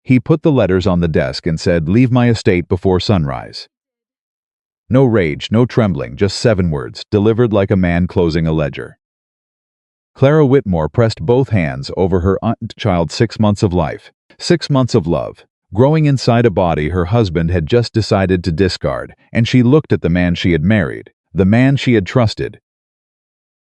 He put the letters on the desk and said, "Leave my estate before sunrise." No rage, no trembling, just 7 words, delivered like a man closing a ledger. Clara Whitmore pressed both hands over her child's 6 months of life, 6 months of love, growing inside a body her husband had just decided to discard, and she looked at the man she had married, the man she had trusted,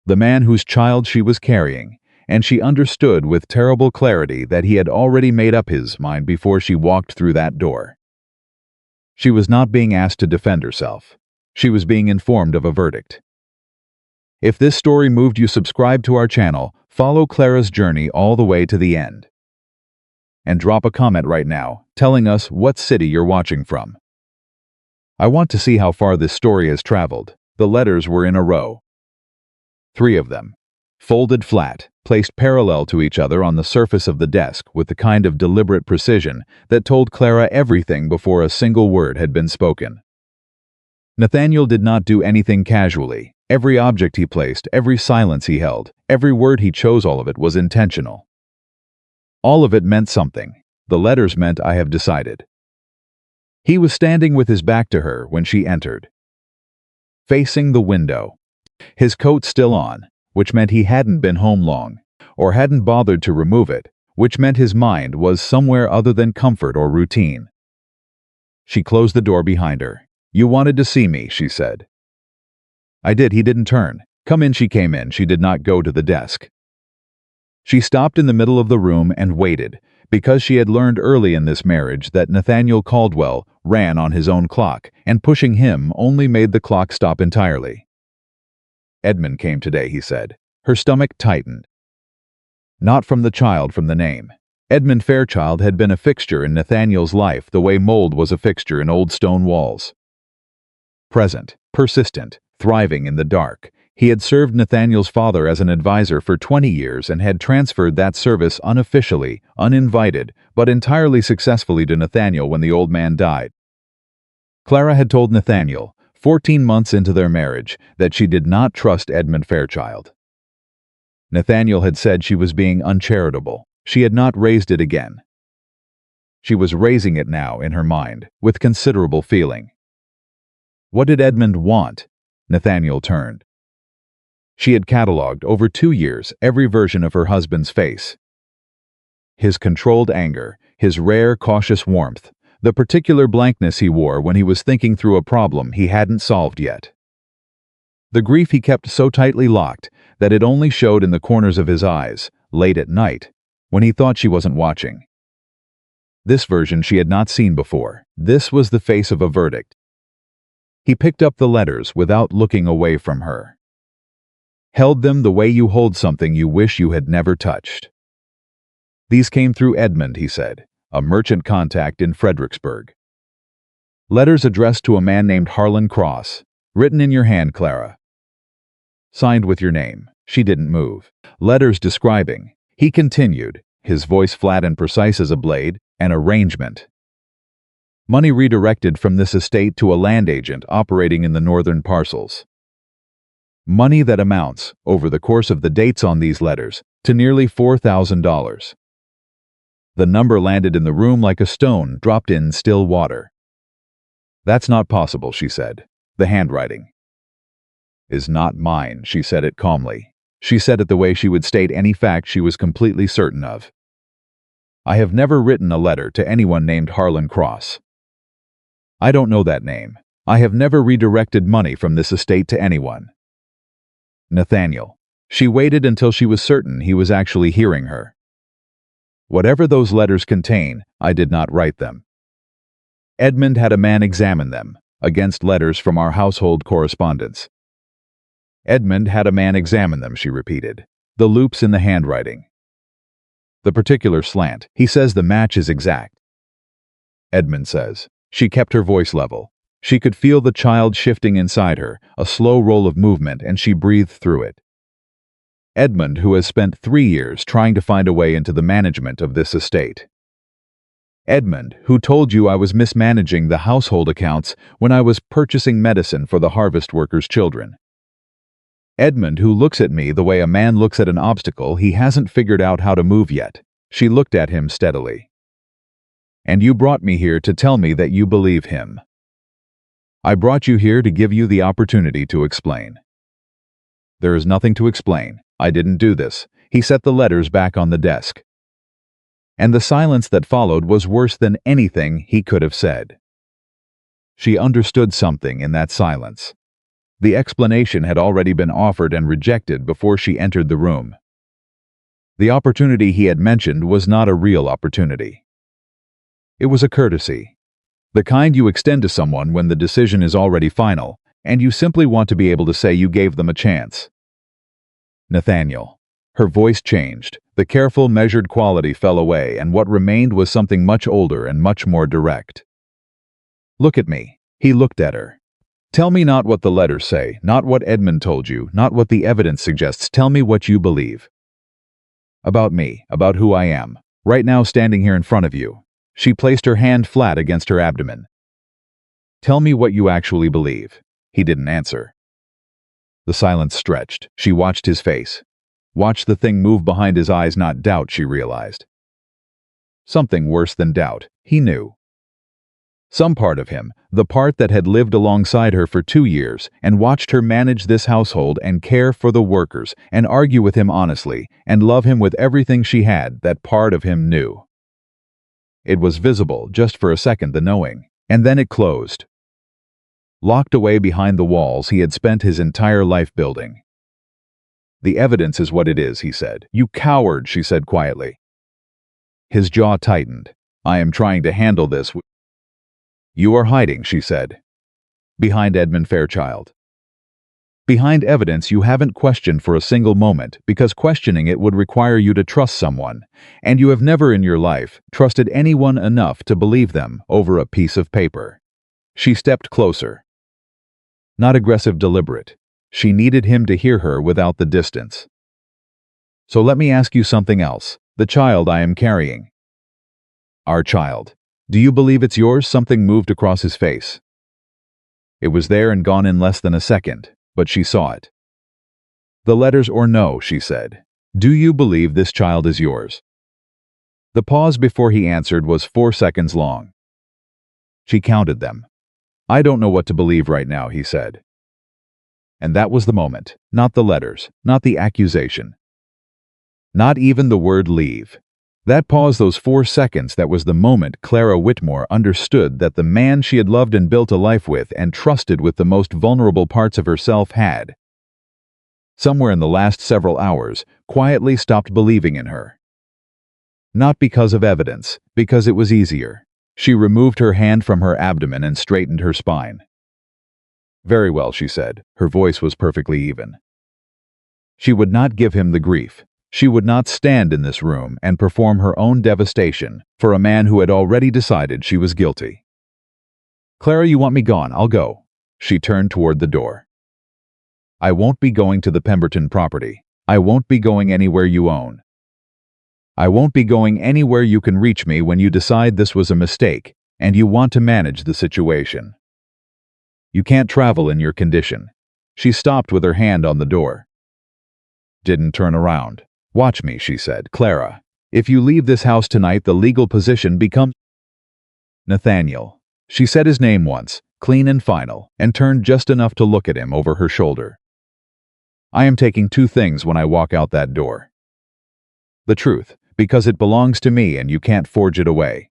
the man whose child she was carrying, and she understood with terrible clarity that he had already made up his mind before she walked through that door. She was not being asked to defend herself. She was being informed of a verdict. If this story moved you, subscribe to our channel, follow Clara's journey all the way to the end. And drop a comment right now, telling us what city you're watching from. I want to see how far this story has traveled. The letters were in a row. 3 of them, folded flat, placed parallel to each other on the surface of the desk with the kind of deliberate precision that told Clara everything before a single word had been spoken. Nathaniel did not do anything casually. Every object he placed, every silence he held, every word he chose, all of it was intentional. All of it meant something. The letters meant, "I have decided." He was standing with his back to her when she entered, facing the window, his coat still on, which meant he hadn't been home long, or hadn't bothered to remove it, which meant his mind was somewhere other than comfort or routine. She closed the door behind her. "You wanted to see me," she said. "I did." He didn't turn. "Come in." She came in. She did not go to the desk. She stopped in the middle of the room and waited, because she had learned early in this marriage that Nathaniel Caldwell ran on his own clock, and pushing him only made the clock stop entirely. "Edmund came today," he said. Her stomach tightened. Not from the child, from the name. Edmund Fairchild had been a fixture in Nathaniel's life the way mold was a fixture in old stone walls. Present, persistent, thriving in the dark, he had served Nathaniel's father as an advisor for 20 years and had transferred that service unofficially, uninvited, but entirely successfully to Nathaniel when the old man died. Clara had told Nathaniel, 14 months into their marriage, that she did not trust Edmund Fairchild. Nathaniel had said she was being uncharitable. She had not raised it again. She was raising it now in her mind, with considerable feeling. What did Edmund want? Nathaniel turned. She had catalogued over 2 years every version of her husband's face. His controlled anger, his rare, cautious warmth, the particular blankness he wore when he was thinking through a problem he hadn't solved yet. The grief he kept so tightly locked that it only showed in the corners of his eyes, late at night, when he thought she wasn't watching. This version she had not seen before. This was the face of a verdict. He picked up the letters without looking away from her. Held them the way you hold something you wish you had never touched. "These came through Edmund," he said, "a merchant contact in Fredericksburg. Letters addressed to a man named Harlan Cross, written in your hand, Clara. Signed with your name." She didn't move. "Letters describing," he continued, his voice flat and precise as a blade, "an arrangement. Money redirected from this estate to a land agent operating in the northern parcels. Money that amounts, over the course of the dates on these letters, to nearly $4,000. The number landed in the room like a stone dropped in still water. "That's not possible," she said. "The handwriting is not mine." She said it calmly. She said it the way she would state any fact she was completely certain of. "I have never written a letter to anyone named Harlan Cross. I don't know that name. I have never redirected money from this estate to anyone." Nathaniel. She waited until she was certain he was actually hearing her. "Whatever those letters contain, I did not write them. Edmund had a man examine them, against letters from our household correspondence. Edmund had a man examine them," she repeated. "The loops in the handwriting. The particular slant. He says the match is exact. Edmund says." She kept her voice level. She could feel the child shifting inside her, a slow roll of movement, and she breathed through it. "Edmund, who has spent 3 years trying to find a way into the management of this estate. Edmund, who told you I was mismanaging the household accounts when I was purchasing medicine for the harvest workers' children. Edmund, who looks at me the way a man looks at an obstacle he hasn't figured out how to move yet." She looked at him steadily. And you brought me here to tell me that you believe him. I brought you here to give you the opportunity to explain. There is nothing to explain. I didn't do this. He set the letters back on the desk. And the silence that followed was worse than anything he could have said. She understood something in that silence. The explanation had already been offered and rejected before she entered the room. The opportunity he had mentioned was not a real opportunity. It was a courtesy. The kind you extend to someone when the decision is already final, and you simply want to be able to say you gave them a chance. Nathaniel. Her voice changed. The careful, measured quality fell away, and what remained was something much older and much more direct. Look at me. He looked at her. Tell me not what the letters say, not what Edmund told you, not what the evidence suggests. Tell me what you believe. About me, about who I am, right now standing here in front of you. She placed her hand flat against her abdomen. Tell me what you actually believe. He didn't answer. The silence stretched. She watched his face. Watched the thing move behind his eyes, not doubt, she realized. Something worse than doubt, he knew. Some part of him, the part that had lived alongside her for 2 years and watched her manage this household and care for the workers and argue with him honestly and love him with everything she had, that part of him knew. It was visible just for a second, the knowing, and then it closed. Locked away behind the walls he had spent his entire life building. The evidence is what it is, he said. You coward, she said quietly. His jaw tightened. I am trying to handle this. You are hiding, she said. Behind Edmund Fairchild. Behind evidence you haven't questioned for a single moment, because questioning it would require you to trust someone, and you have never in your life trusted anyone enough to believe them over a piece of paper. She stepped closer. Not aggressive, deliberate. She needed him to hear her without the distance. So let me ask you something else. The child I am carrying. Our child. Do you believe it's yours? Something moved across his face. It was there and gone in less than a second, but she saw it. The letters or no, she said. Do you believe this child is yours? The pause before he answered was 4 seconds long. She counted them. I don't know what to believe right now, he said. And that was the moment, not the letters, not the accusation. Not even the word leave. That pause, those 4 seconds, that was the moment Clara Whitmore understood that the man she had loved and built a life with and trusted with the most vulnerable parts of herself had, somewhere in the last several hours, quietly stopped believing in her. Not because of evidence, because it was easier. She removed her hand from her abdomen and straightened her spine. Very well, she said. Her voice was perfectly even. She would not give him the grief. She would not stand in this room and perform her own devastation for a man who had already decided she was guilty. Clara, you want me gone? I'll go. She turned toward the door. I won't be going to the Pemberton property. I won't be going anywhere you own. I won't be going anywhere you can reach me when you decide this was a mistake and you want to manage the situation. You can't travel in your condition. She stopped with her hand on the door. Didn't turn around. Watch me, she said. Clara, if you leave this house tonight, the legal position becomes Nathaniel. She said his name once, clean and final, and turned just enough to look at him over her shoulder. I am taking 2 things when I walk out that door. The truth, because it belongs to me and you can't forge it away.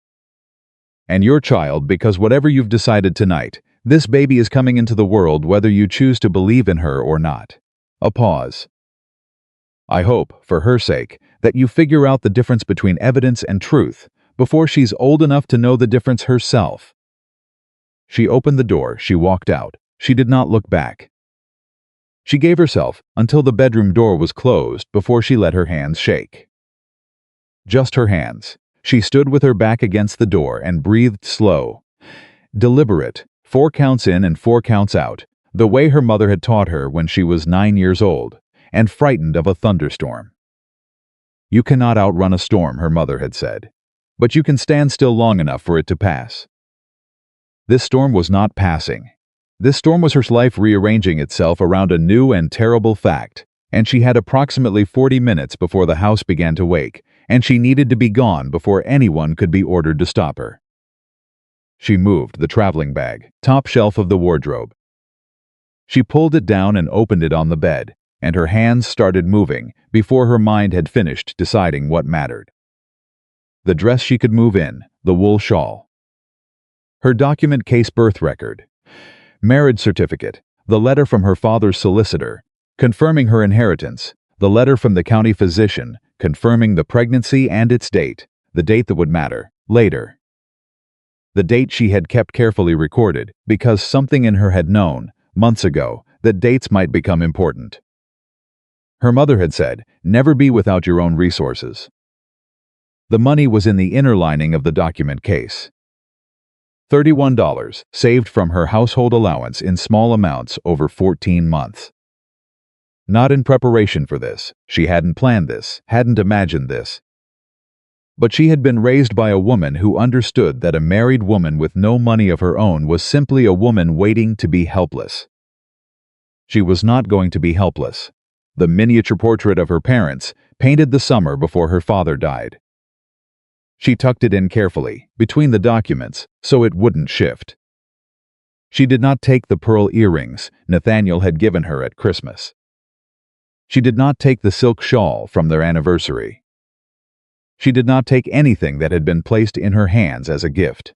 And your child, because whatever you've decided tonight, this baby is coming into the world whether you choose to believe in her or not. A pause. I hope, for her sake, that you figure out the difference between evidence and truth before she's old enough to know the difference herself. She opened the door, she walked out. She did not look back. She gave herself until the bedroom door was closed before she let her hands shake. Just her hands. She stood with her back against the door and breathed slow, deliberate, 4 counts in and 4 counts out, the way her mother had taught her when she was 9 years old, and frightened of a thunderstorm. You cannot outrun a storm, her mother had said, but you can stand still long enough for it to pass. This storm was not passing. This storm was her life rearranging itself around a new and terrible fact, and she had approximately 40 minutes before the house began to wake, and she needed to be gone before anyone could be ordered to stop her. She moved the traveling bag, top shelf of the wardrobe. She pulled it down and opened it on the bed, and her hands started moving before her mind had finished deciding what mattered. The dress she could move in, the wool shawl. Her document case birth record, marriage certificate, the letter from her father's solicitor, confirming her inheritance, the letter from the county physician, confirming the pregnancy and its date, the date that would matter, later. The date she had kept carefully recorded, because something in her had known, months ago, that dates might become important. Her mother had said, "Never be without your own resources." The money was in the inner lining of the document case. $31, saved from her household allowance in small amounts over 14 months. Not in preparation for this. She hadn't planned this, hadn't imagined this. But she had been raised by a woman who understood that a married woman with no money of her own was simply a woman waiting to be helpless. She was not going to be helpless. The miniature portrait of her parents, painted the summer before her father died. She tucked it in carefully, between the documents, so it wouldn't shift. She did not take the pearl earrings Nathaniel had given her at Christmas. She did not take the silk shawl from their anniversary. She did not take anything that had been placed in her hands as a gift.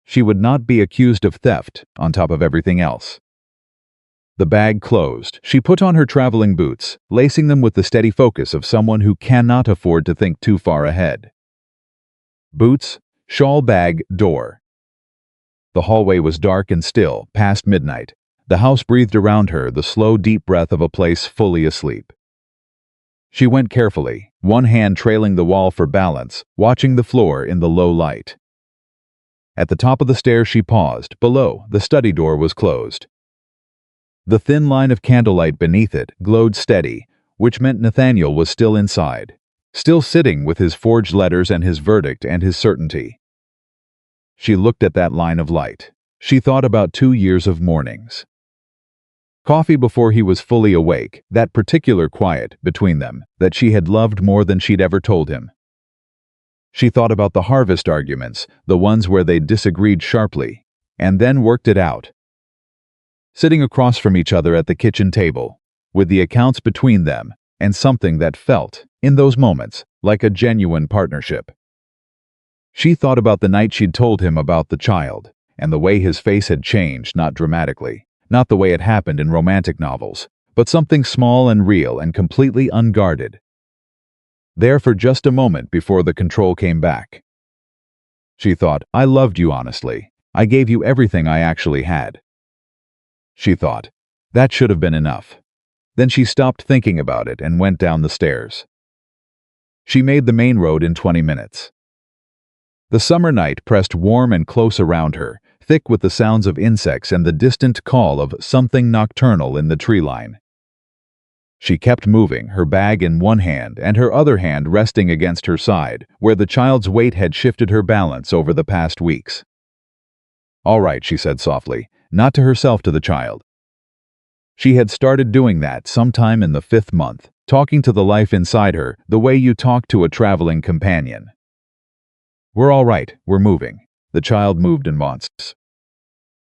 She would not be accused of theft on top of everything else. The bag closed. She put on her traveling boots, lacing them with the steady focus of someone who cannot afford to think too far ahead. Boots, shawl, bag, door. The hallway was dark and still, past midnight. The house breathed around her the slow, deep breath of a place fully asleep. She went carefully, one hand trailing the wall for balance, watching the floor in the low light. At the top of the stairs she paused. Below, the study door was closed. The thin line of candlelight beneath it glowed steady, which meant Nathaniel was still inside, still sitting with his forged letters and his verdict and his certainty. She looked at that line of light. She thought about 2 years of mornings. Coffee before he was fully awake, that particular quiet between them that she had loved more than she'd ever told him. She thought about the harvest arguments, the ones where they disagreed sharply, and then worked it out. Sitting across from each other at the kitchen table, with the accounts between them, and something that felt, in those moments, like a genuine partnership. She thought about the night she'd told him about the child, and the way his face had changed, not dramatically, not the way it happened in romantic novels, but something small and real and completely unguarded. There for just a moment before the control came back. She thought, "I loved you honestly. I gave you everything I actually had." She thought, that should have been enough. Then she stopped thinking about it and went down the stairs. She made the main road in 20 minutes. The summer night pressed warm and close around her, thick with the sounds of insects and the distant call of something nocturnal in the tree line. She kept moving, her bag in one hand and her other hand resting against her side, where the child's weight had shifted her balance over the past weeks. "All right," she said softly, not to herself, to the child. She had started doing that sometime in the 5th month, talking to the life inside her the way you talk to a traveling companion. "We're all right, we're moving." The child moved in months.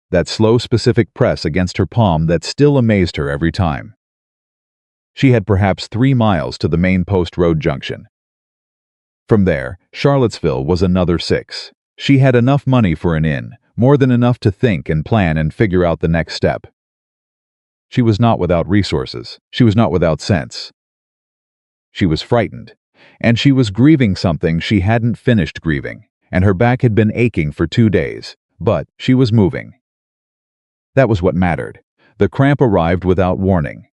That slow, specific press against her palm that still amazed her every time. She had perhaps 3 miles to the main post road junction. From there, Charlottesville was another 6. She had enough money for an inn, more than enough to think and plan and figure out the next step. She was not without resources. She was not without sense. She was frightened, and she was grieving something she hadn't finished grieving, and her back had been aching for 2 days, but she was moving. That was what mattered. The cramp arrived without warning.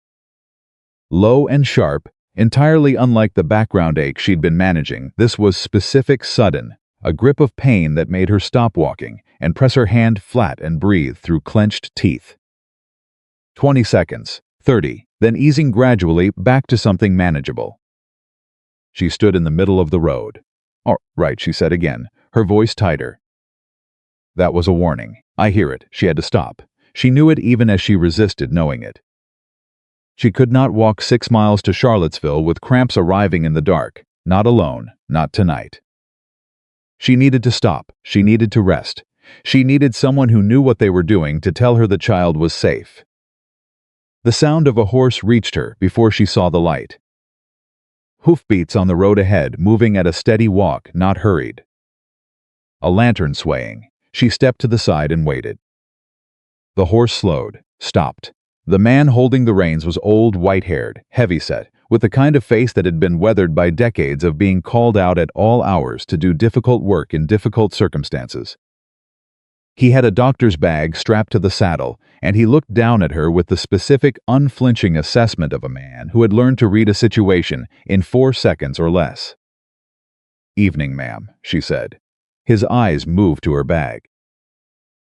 Low and sharp, entirely unlike the background ache she'd been managing, this was specific, sudden, a grip of pain that made her stop walking and press her hand flat and breathe through clenched teeth. 20 seconds, 30, then easing gradually back to something manageable. She stood in the middle of the road. "All right," she said again, her voice tighter. That was a warning. I hear it. She had to stop. She knew it even as she resisted knowing it. She could not walk 6 miles to Charlottesville with cramps arriving in the dark. Not alone, not tonight. She needed to stop. She needed to rest. She needed someone who knew what they were doing to tell her the child was safe. The sound of a horse reached her before she saw the light. Hoofbeats on the road ahead, moving at a steady walk, not hurried. A lantern swaying. She stepped to the side and waited. The horse slowed, stopped. The man holding the reins was old, white-haired, heavy-set, with the kind of face that had been weathered by decades of being called out at all hours to do difficult work in difficult circumstances. He had a doctor's bag strapped to the saddle, and he looked down at her with the specific, unflinching assessment of a man who had learned to read a situation in 4 seconds or less. "Evening, ma'am," she said. His eyes moved to her bag.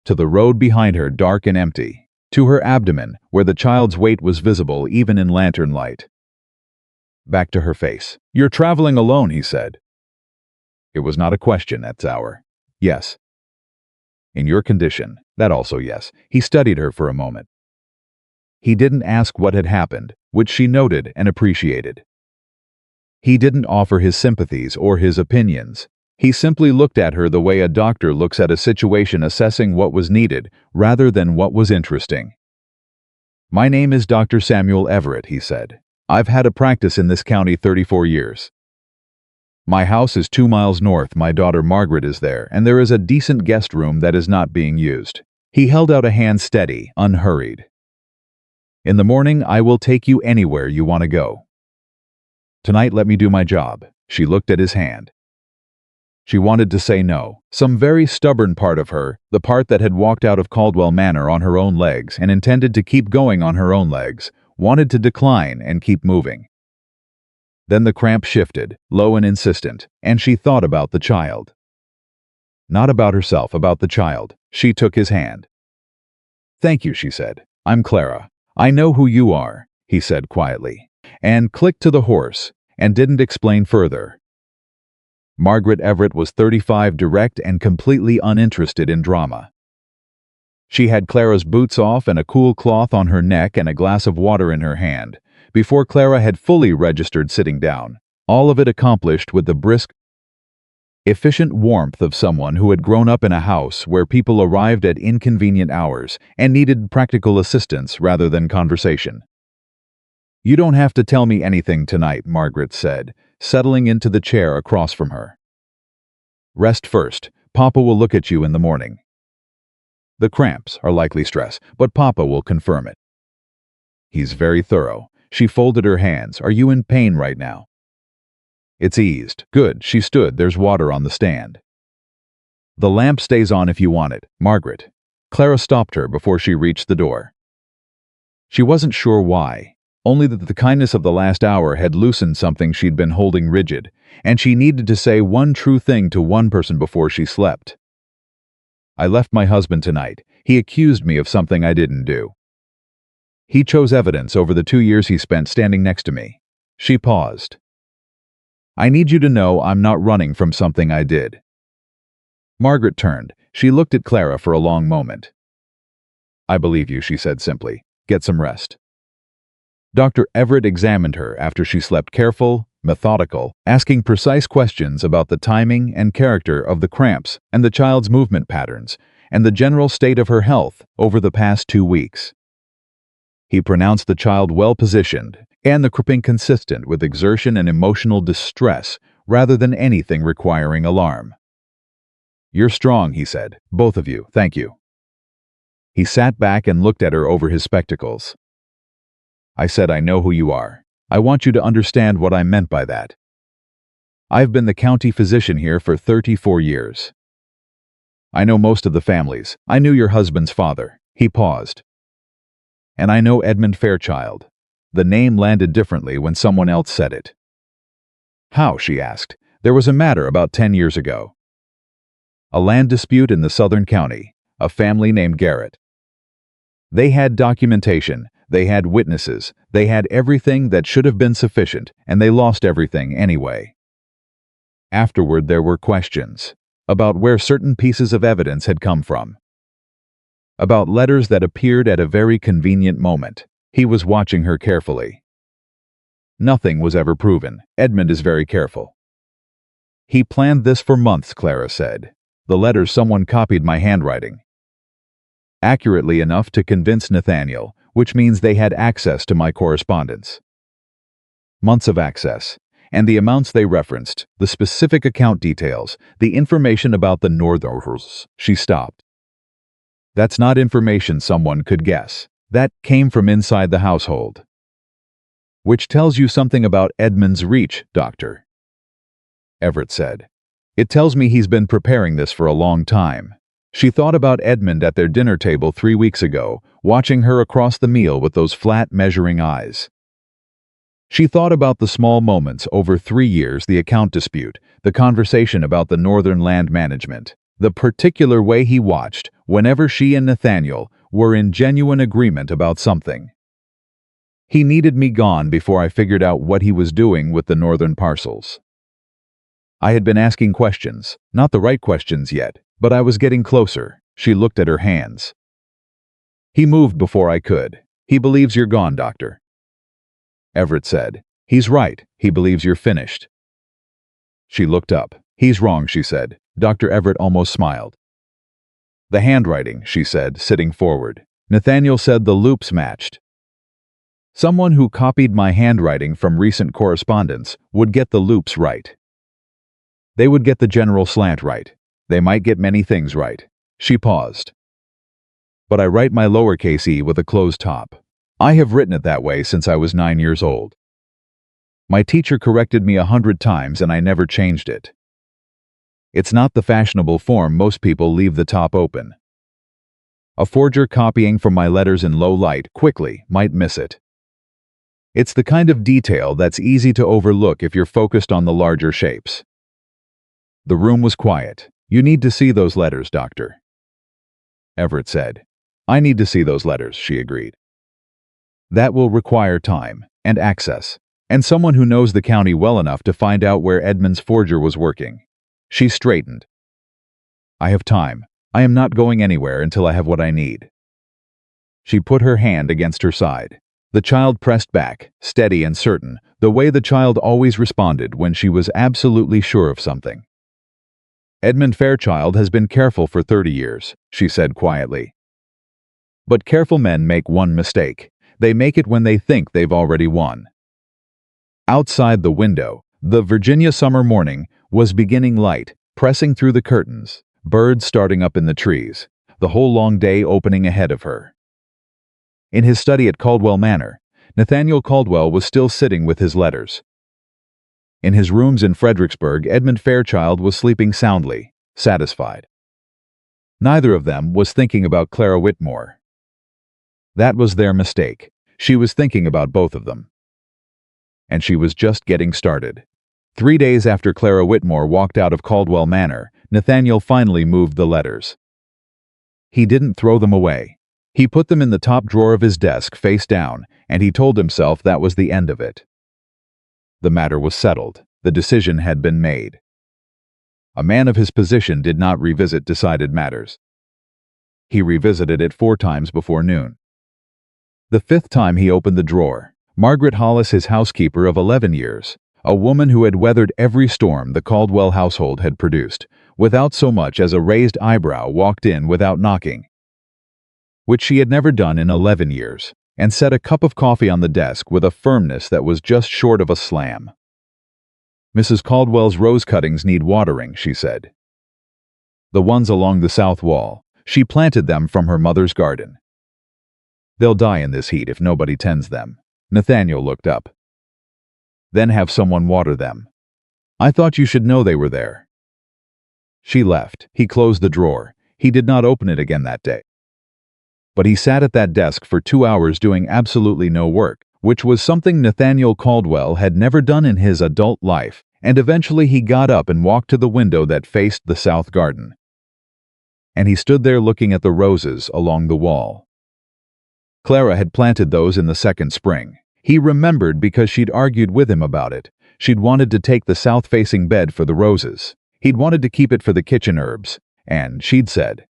To the road behind her, dark and empty. To her abdomen, where the child's weight was visible even in lantern light. Back to her face. "You're traveling alone," he said. It was not a question at this hour. "Yes." "In your condition." That also yes. He studied her for a moment. He didn't ask what had happened, which she noted and appreciated. He didn't offer his sympathies or his opinions. He simply looked at her the way a doctor looks at a situation, assessing what was needed rather than what was interesting. "My name is Dr. Samuel Everett," he said. "I've had a practice in this county 34 years. My house is 2 miles north. My daughter Margaret is there, and there is a decent guest room that is not being used." He held out a hand, steady, unhurried. "In the morning, I will take you anywhere you want to go. Tonight, let me do my job." She looked at his hand. She wanted to say no. Some very stubborn part of her, the part that had walked out of Caldwell Manor on her own legs and intended to keep going on her own legs, wanted to decline and keep moving. Then the cramp shifted, low and insistent, and she thought about the child. Not about herself, about the child. She took his hand. "Thank you," she said. "I'm Clara. I know who you are," he said quietly, and clicked to the horse, and didn't explain further. Margaret Everett was 35, direct and completely uninterested in drama. She had Clara's boots off and a cool cloth on her neck and a glass of water in her hand, before Clara had fully registered sitting down, all of it accomplished with the brisk, efficient warmth of someone who had grown up in a house where people arrived at inconvenient hours and needed practical assistance rather than conversation. "You don't have to tell me anything tonight," Margaret said, settling into the chair across from her. "Rest first. Papa will look at you in the morning. The cramps are likely stress, but Papa will confirm it. He's very thorough." She folded her hands. "Are you in pain right now?" "It's eased." "Good." She stood. "There's water on the stand." "The lamp stays on if you want it, Margaret." Clara stopped her before she reached the door. She wasn't sure why, only that the kindness of the last hour had loosened something she'd been holding rigid, and she needed to say one true thing to one person before she slept. "I left my husband tonight. He accused me of something I didn't do. He chose evidence over the 2 years he spent standing next to me." She paused. "I need you to know I'm not running from something I did." Margaret turned. She looked at Clara for a long moment. "I believe you," she said simply. "Get some rest." Dr. Everett examined her after she slept, careful, methodical, asking precise questions about the timing and character of the cramps and the child's movement patterns and the general state of her health over the past 2 weeks. He pronounced the child well-positioned and the cramping consistent with exertion and emotional distress rather than anything requiring alarm. "You're strong," he said. "Both of you. Thank you." He sat back and looked at her over his spectacles. "I said I know who you are. I want you to understand what I meant by that. I've been the county physician here for 34 years. I know most of the families. I knew your husband's father." He paused. "And I know Edmund Fairchild." The name landed differently when someone else said it. "How?" she asked. "There was a matter about 10 years ago. A land dispute in the southern county, a family named Garrett. They had documentation, they had witnesses, they had everything that should have been sufficient, and they lost everything anyway. Afterward there were questions about where certain pieces of evidence had come from. About letters that appeared at a very convenient moment." He was watching her carefully. "Nothing was ever proven. Edmund is very careful. He planned this for months, Clara said. The letters someone copied my handwriting. Accurately enough to convince Nathaniel, which means they had access to my correspondence. Months of access, and the amounts they referenced, the specific account details, the information about the Northerners. She stopped. That's not information someone could guess. That came from inside the household. Which tells you something about Edmund's reach, Doctor. Everett said. It tells me he's been preparing this for a long time. She thought about Edmund at their dinner table 3 weeks ago, watching her across the meal with those flat, measuring eyes. She thought about the small moments over 3 years, the account dispute, the conversation about the Northern land management, the particular way he watched whenever she and Nathaniel were in genuine agreement about something. He needed me gone before I figured out what he was doing with the Northern parcels. I had been asking questions, not the right questions yet, but I was getting closer. She looked at her hands. He moved before I could. He believes you're gone, Doctor. Everett said. He's right. He believes you're finished. She looked up. He's wrong, she said. Dr. Everett almost smiled. The handwriting, she said, sitting forward. Nathaniel said the loops matched. Someone who copied my handwriting from recent correspondence would get the loops right. They would get the general slant right. They might get many things right. She paused. But I write my lowercase e with a closed top. I have written it that way since I was 9 years old. My teacher corrected me 100 times and I never changed it. It's not the fashionable form most people leave the top open. A forger copying from my letters in low light quickly might miss it. It's the kind of detail that's easy to overlook if you're focused on the larger shapes. The room was quiet. You need to see those letters, Doctor. Everett said. I need to see those letters, she agreed. That will require time, and access, and someone who knows the county well enough to find out where Edmund's forger was working. She straightened. I have time. I am not going anywhere until I have what I need. She put her hand against her side. The child pressed back, steady and certain, the way the child always responded when she was absolutely sure of something. Edmund Fairchild has been careful for 30 years, she said quietly. But careful men make one mistake. They make it when they think they've already won. Outside the window, the Virginia summer morning was beginning light, pressing through the curtains, birds starting up in the trees, the whole long day opening ahead of her. In his study at Caldwell Manor, Nathaniel Caldwell was still sitting with his letters. In his rooms in Fredericksburg, Edmund Fairchild was sleeping soundly, satisfied. Neither of them was thinking about Clara Whitmore. That was their mistake. She was thinking about both of them. And she was just getting started. 3 days after Clara Whitmore walked out of Caldwell Manor, Nathaniel finally moved the letters. He didn't throw them away. He put them in the top drawer of his desk face down, and he told himself that was the end of it. The matter was settled. The decision had been made. A man of his position did not revisit decided matters. He revisited it 4 times before noon. The 5th time he opened the drawer, Margaret Hollis, his housekeeper of 11 years, a woman who had weathered every storm the Caldwell household had produced, without so much as a raised eyebrow, walked in without knocking, which she had never done in 11 years, and set a cup of coffee on the desk with a firmness that was just short of a slam. Mrs. Caldwell's rose cuttings need watering, she said. The ones along the south wall. She planted them from her mother's garden. They'll die in this heat if nobody tends them. Nathaniel looked up. Then have someone water them. I thought you should know they were there. She left. He closed the drawer. He did not open it again that day. But he sat at that desk for 2 hours doing absolutely no work, which was something Nathaniel Caldwell had never done in his adult life, and eventually he got up and walked to the window that faced the south garden. And he stood there looking at the roses along the wall. Clara had planted those in the 2nd spring. He remembered because she'd argued with him about it. She'd wanted to take the south-facing bed for the roses. He'd wanted to keep it for the kitchen herbs, and she'd said,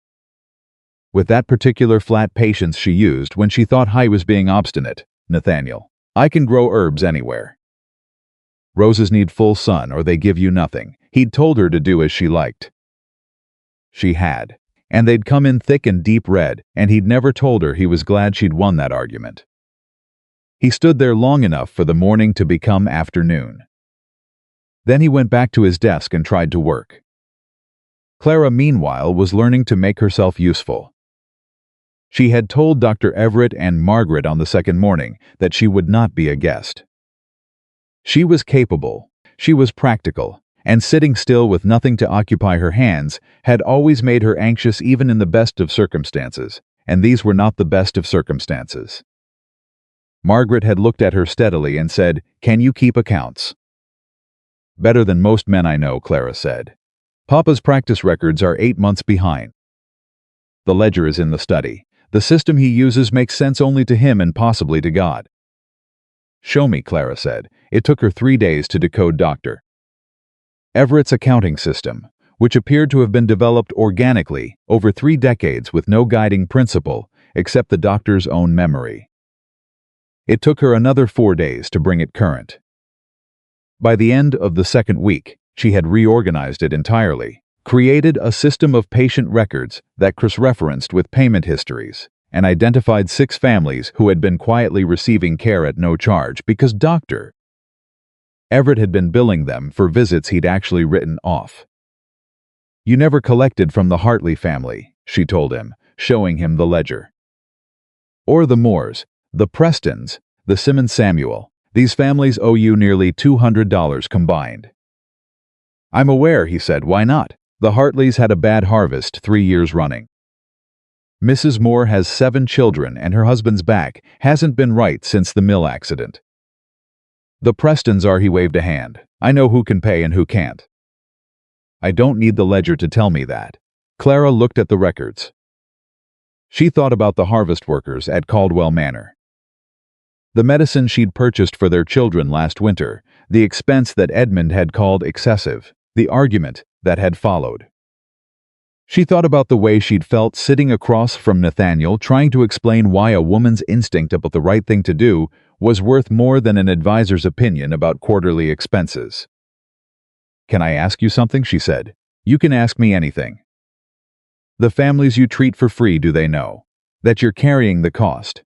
with that particular flat patience she used when she thought I was being obstinate, Nathaniel, I can grow herbs anywhere. Roses need full sun or they give you nothing, He'd told her to do as she liked. She had. And they'd come in thick and deep red, and he'd never told her he was glad she'd won that argument. He stood there long enough for the morning to become afternoon. Then he went back to his desk and tried to work. Clara, meanwhile, was learning to make herself useful. She had told Dr. Everett and Margaret on the second morning that she would not be a guest. She was capable, she was practical, and sitting still with nothing to occupy her hands had always made her anxious even in the best of circumstances, and these were not the best of circumstances. Margaret had looked at her steadily and said, "Can you keep accounts?" "Better than most men I know," Clara said. "Papa's practice records are 8 months behind. The ledger is in the study. The system he uses makes sense only to him and possibly to God." "Show me," Clara said. It took her 3 days to decode Dr. Everett's accounting system, which appeared to have been developed organically over 3 decades with no guiding principle except the doctor's own memory. It took her another 4 days to bring it current. By the end of the second week, she had reorganized it entirely, created a system of patient records that cross-referenced with payment histories, and identified 6 families who had been quietly receiving care at no charge because Dr. Everett had been billing them for visits he'd actually written off. "You never collected from the Hartley family," she told him, showing him the ledger. "Or the Moores, the Prestons, the Simmons Samuel. These families owe you nearly $200 combined." "I'm aware," he said. "Why not? The Hartleys had a bad harvest 3 years running. Mrs. Moore has 7 children and her husband's back hasn't been right since the mill accident. The Prestons are," he waved a hand. "I know who can pay and who can't." "I don't need the ledger to tell me that." Clara looked at the records. She thought about the harvest workers at Caldwell Manor. The medicine she'd purchased for their children last winter, the expense that Edmund had called excessive, the argument that had followed. She thought about the way she'd felt sitting across from Nathaniel trying to explain why a woman's instinct about the right thing to do was worth more than an advisor's opinion about quarterly expenses. "Can I ask you something?" she said. "You can ask me anything. The families you treat for free, do they know that you're carrying the cost?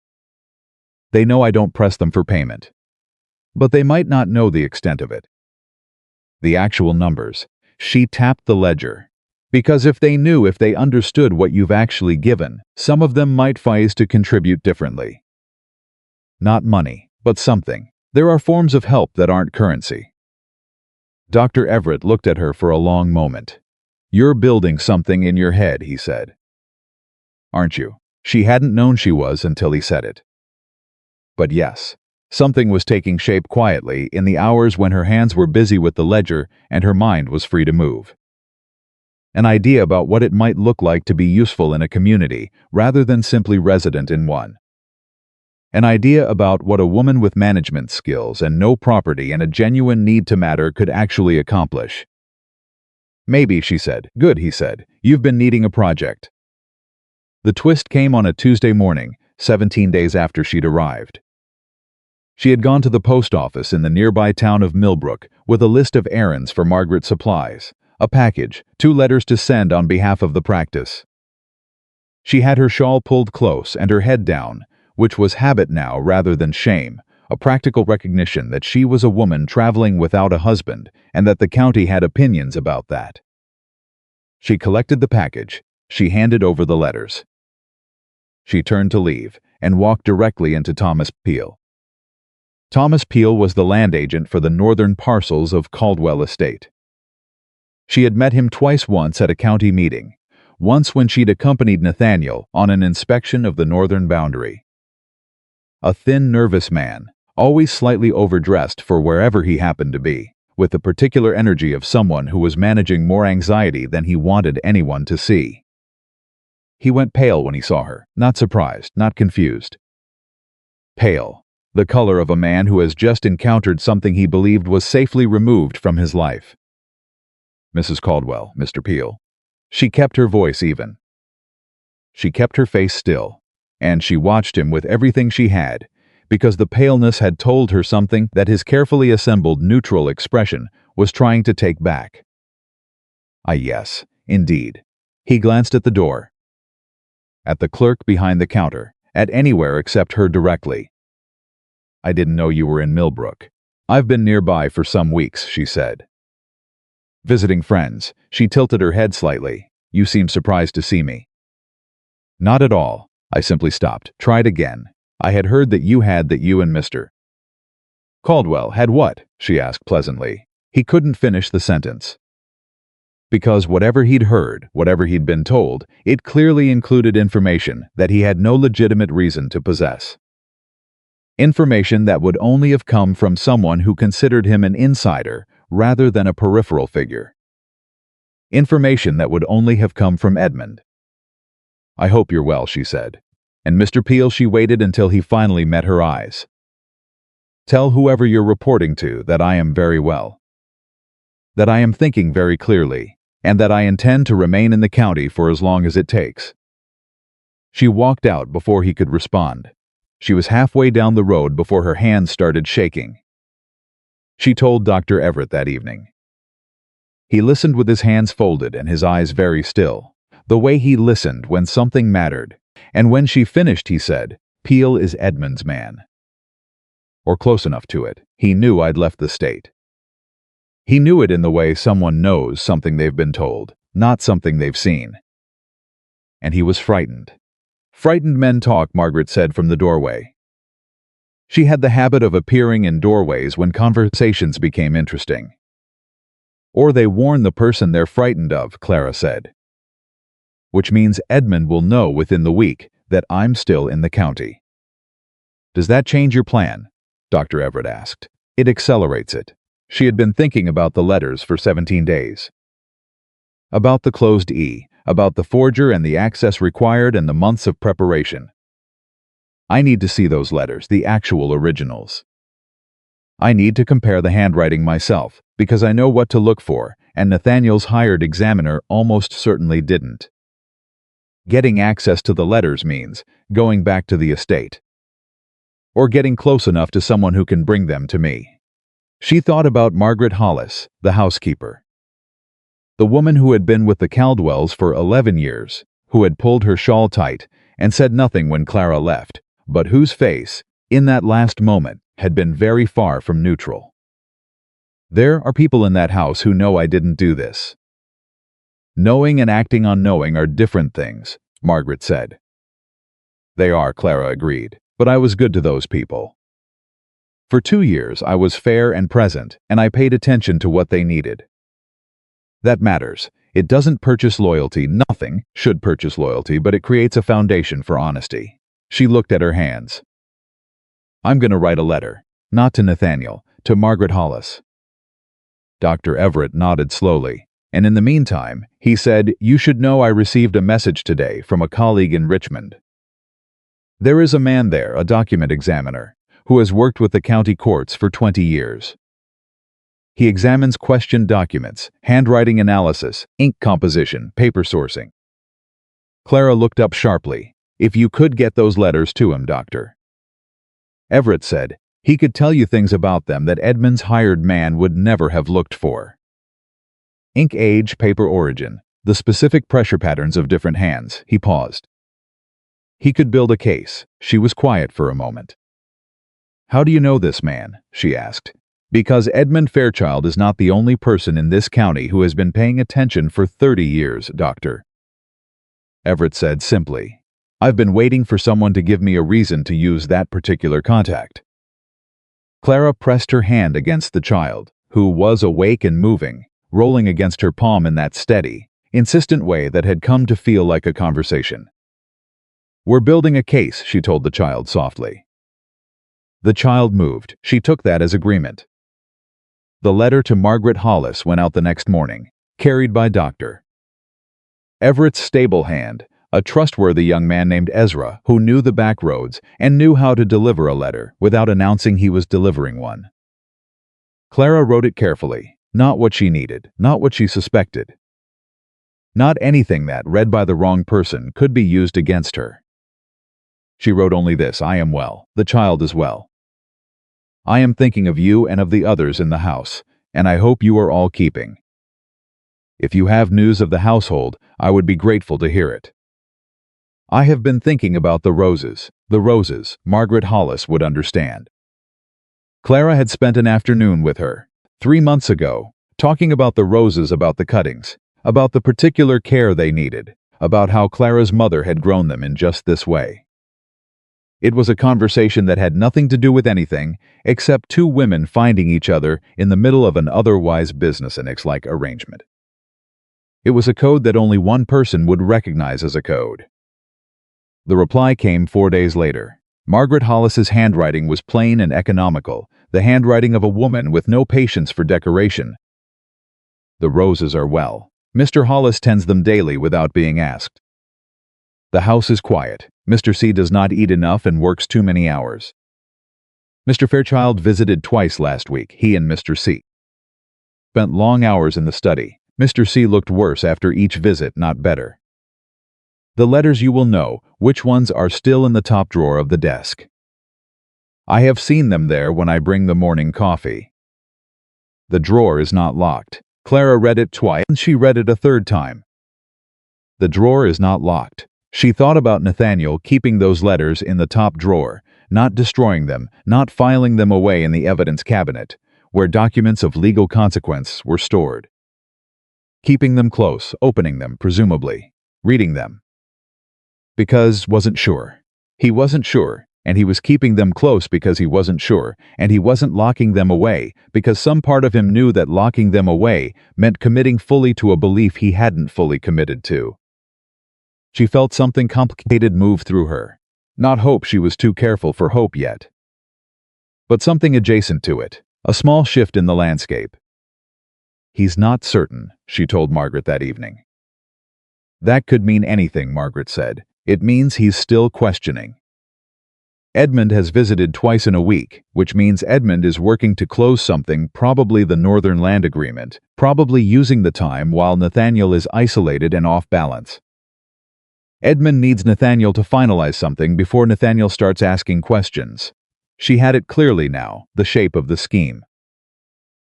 They know I don't press them for payment. But they might not know the extent of it. The actual numbers." She tapped the ledger. "Because if they knew, if they understood what you've actually given, some of them might fight to contribute differently. Not money, but something. There are forms of help that aren't currency." Dr. Everett looked at her for a long moment. "You're building something in your head," he said. "Aren't you?" She hadn't known she was until he said it. But yes, something was taking shape quietly in the hours when her hands were busy with the ledger and her mind was free to move. An idea about what it might look like to be useful in a community rather than simply resident in one. An idea about what a woman with management skills and no property and a genuine need to matter could actually accomplish. "Maybe," she said. "Good," he said. "You've been needing a project." The twist came on a Tuesday morning, 17 days after she'd arrived. She had gone to the post office in the nearby town of Millbrook with a list of errands for Margaret's supplies, a package, 2 letters to send on behalf of the practice. She had her shawl pulled close and her head down, which was habit now rather than shame, a practical recognition that she was a woman traveling without a husband and that the county had opinions about that. She collected the package. She handed over the letters. She turned to leave and walked directly into Thomas Peel. Thomas Peel was the land agent for the northern parcels of Caldwell Estate. She had met him twice, once at a county meeting, once when she'd accompanied Nathaniel on an inspection of the northern boundary. A thin, nervous man, always slightly overdressed for wherever he happened to be, with the particular energy of someone who was managing more anxiety than he wanted anyone to see. He went pale when he saw her, not surprised, not confused. Pale, the color of a man who has just encountered something he believed was safely removed from his life. "Mrs. Caldwell, Mr. Peel." She kept her voice even. She kept her face still, and she watched him with everything she had, because the paleness had told her something that his carefully assembled neutral expression was trying to take back. Yes, indeed. He glanced at the door, at the clerk behind the counter, at anywhere except her directly. I didn't know you were in Millbrook. I've been nearby for some weeks, she said. Visiting friends. She tilted her head slightly. You seem surprised to see me. Not at all. I simply stopped. Tried again. I had heard that you and Mr. Caldwell had what? She asked pleasantly. He couldn't finish the sentence. Because whatever he'd heard, whatever he'd been told, it clearly included information that he had no legitimate reason to possess. Information that would only have come from someone who considered him an insider rather than a peripheral figure. Information that would only have come from Edmund. I hope you're well, she said. And Mr. Peel, she waited until he finally met her eyes. Tell whoever you're reporting to that I am very well. That I am thinking very clearly, and that I intend to remain in the county for as long as it takes. She walked out before he could respond. She was halfway down the road before her hands started shaking. She told Dr. Everett that evening. He listened with his hands folded and his eyes very still, the way he listened when something mattered, and when she finished he said, Peel is Edmund's man. Or close enough to it. He knew I'd left the state. He knew it in the way someone knows something they've been told, not something they've seen. And he was frightened. Frightened men talk, Margaret said from the doorway. She had the habit of appearing in doorways when conversations became interesting. Or they warn the person they're frightened of, Clara said. Which means Edmund will know within the week that I'm still in the county. Does that change your plan? Dr. Everett asked. It accelerates it. She had been thinking about the letters for 17 days. About the closed E, about the forger and the access required and the months of preparation. I need to see those letters, the actual originals. I need to compare the handwriting myself, because I know what to look for, and Nathaniel's hired examiner almost certainly didn't. Getting access to the letters means going back to the estate. Or getting close enough to someone who can bring them to me. She thought about Margaret Hollis, the housekeeper. The woman who had been with the Caldwells for 11 years, who had pulled her shawl tight and said nothing when Clara left, but whose face, in that last moment, had been very far from neutral. There are people in that house who know I didn't do this. Knowing and acting on knowing are different things, Margaret said. They are, Clara agreed, but I was good to those people. For 2 years I was fair and present, and I paid attention to what they needed. That matters. It doesn't purchase loyalty. Nothing should purchase loyalty, but it creates a foundation for honesty. She looked at her hands. I'm going to write a letter, not to Nathaniel, to Margaret Hollis. Dr. Everett nodded slowly, and in the meantime, he said, You should know I received a message today from a colleague in Richmond. There is a man there, a document examiner, who has worked with the county courts for 20 years. He examines questioned documents, handwriting analysis, ink composition, paper sourcing. Clara looked up sharply. If you could get those letters to him, Doctor. Everett said, he could tell you things about them that Edmund's hired man would never have looked for. Ink age, paper origin, the specific pressure patterns of different hands. He paused. He could build a case. She was quiet for a moment. How do you know this man? She asked. Because Edmund Fairchild is not the only person in this county who has been paying attention for 30 years, Doctor. Everett said simply, I've been waiting for someone to give me a reason to use that particular contact. Clara pressed her hand against the child, who was awake and moving, rolling against her palm in that steady, insistent way that had come to feel like a conversation. We're building a case, she told the child softly. The child moved. She took that as agreement. The letter to Margaret Hollis went out the next morning, carried by Dr. Everett's stable hand, a trustworthy young man named Ezra who knew the back roads and knew how to deliver a letter without announcing he was delivering one. Clara wrote it carefully, not what she needed, not what she suspected. Not anything that, read by the wrong person, could be used against her. She wrote only this, I am well, the child is well. I am thinking of you and of the others in the house, and I hope you are all keeping. If you have news of the household, I would be grateful to hear it. I have been thinking about the roses. The roses, Margaret Hollis would understand. Clara had spent an afternoon with her, 3 months ago, talking about the roses, about the cuttings, about the particular care they needed, about how Clara's mother had grown them in just this way. It was a conversation that had nothing to do with anything except two women finding each other in the middle of an otherwise business-like arrangement. It was a code that only one person would recognize as a code. The reply came 4 days later. Margaret Hollis's handwriting was plain and economical, the handwriting of a woman with no patience for decoration. The roses are well. Mr. Hollis tends them daily without being asked. The house is quiet. Mr. C does not eat enough and works too many hours. Mr. Fairchild visited twice last week, he and Mr. C. Spent long hours in the study. Mr. C looked worse after each visit, not better. The letters, you will know which ones are still in the top drawer of the desk. I have seen them there when I bring the morning coffee. The drawer is not locked. Clara read it twice and she read it a third time. The drawer is not locked. She thought about Nathaniel keeping those letters in the top drawer, not destroying them, not filing them away in the evidence cabinet, where documents of legal consequence were stored. Keeping them close, opening them, presumably, reading them. Because wasn't sure. He wasn't sure, and he was keeping them close because he wasn't sure, and he wasn't locking them away because some part of him knew that locking them away meant committing fully to a belief he hadn't fully committed to. She felt something complicated move through her. Not hope, she was too careful for hope yet. But something adjacent to it, a small shift in the landscape. He's not certain, she told Margaret that evening. That could mean anything, Margaret said. It means he's still questioning. Edmund has visited twice in a week, which means Edmund is working to close something, probably the Northern Land Agreement, probably using the time while Nathaniel is isolated and off balance. Edmund needs Nathaniel to finalize something before Nathaniel starts asking questions. She had it clearly now, the shape of the scheme.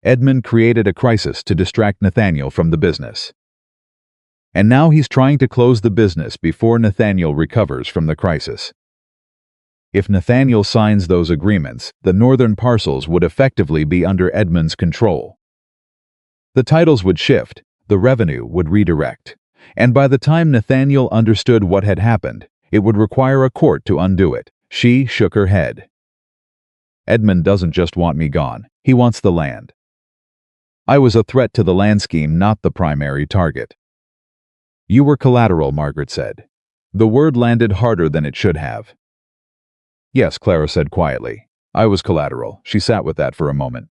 Edmund created a crisis to distract Nathaniel from the business. And now he's trying to close the business before Nathaniel recovers from the crisis. If Nathaniel signs those agreements, the northern parcels would effectively be under Edmund's control. The titles would shift, the revenue would redirect. And by the time Nathaniel understood what had happened, it would require a court to undo it. She shook her head. Edmund doesn't just want me gone, he wants the land. I was a threat to the land scheme, not the primary target. You were collateral, Margaret said. The word landed harder than it should have. Yes, Clara said quietly. I was collateral. She sat with that for a moment.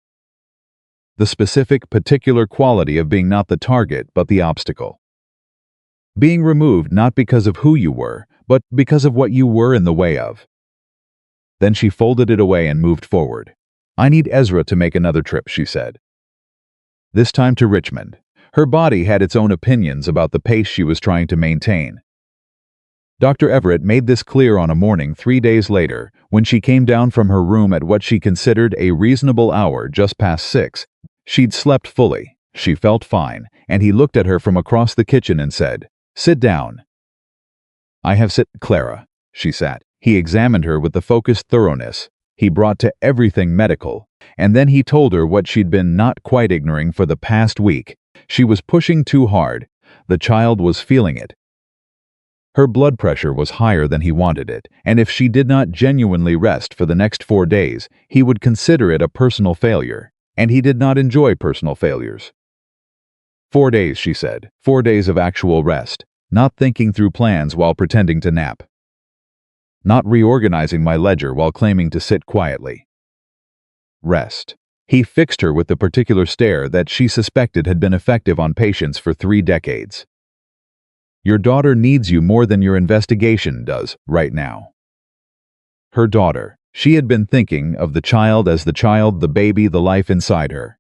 The specific, particular quality of being not the target, but the obstacle. Being removed not because of who you were, but because of what you were in the way of. Then she folded it away and moved forward. I need Ezra to make another trip, she said. This time to Richmond. Her body had its own opinions about the pace she was trying to maintain. Dr. Everett made this clear on a morning 3 days later, when she came down from her room at what she considered a reasonable hour, just past 6. She'd slept fully, she felt fine, and he looked at her from across the kitchen and said, "Sit down." I have sit, Clara. She sat. He examined her with the focused thoroughness he brought to everything medical, and then he told her what she'd been not quite ignoring for the past week. She was pushing too hard. The child was feeling it. Her blood pressure was higher than he wanted it, and if she did not genuinely rest for the next 4 days, he would consider it a personal failure, and he did not enjoy personal failures. 4 days, she said. 4 days of actual rest, not thinking through plans while pretending to nap. Not reorganizing my ledger while claiming to sit quietly. Rest. He fixed her with the particular stare that she suspected had been effective on patients for 3 decades. Your daughter needs you more than your investigation does right now. Her daughter. She had been thinking of the child as the child, the baby, the life inside her.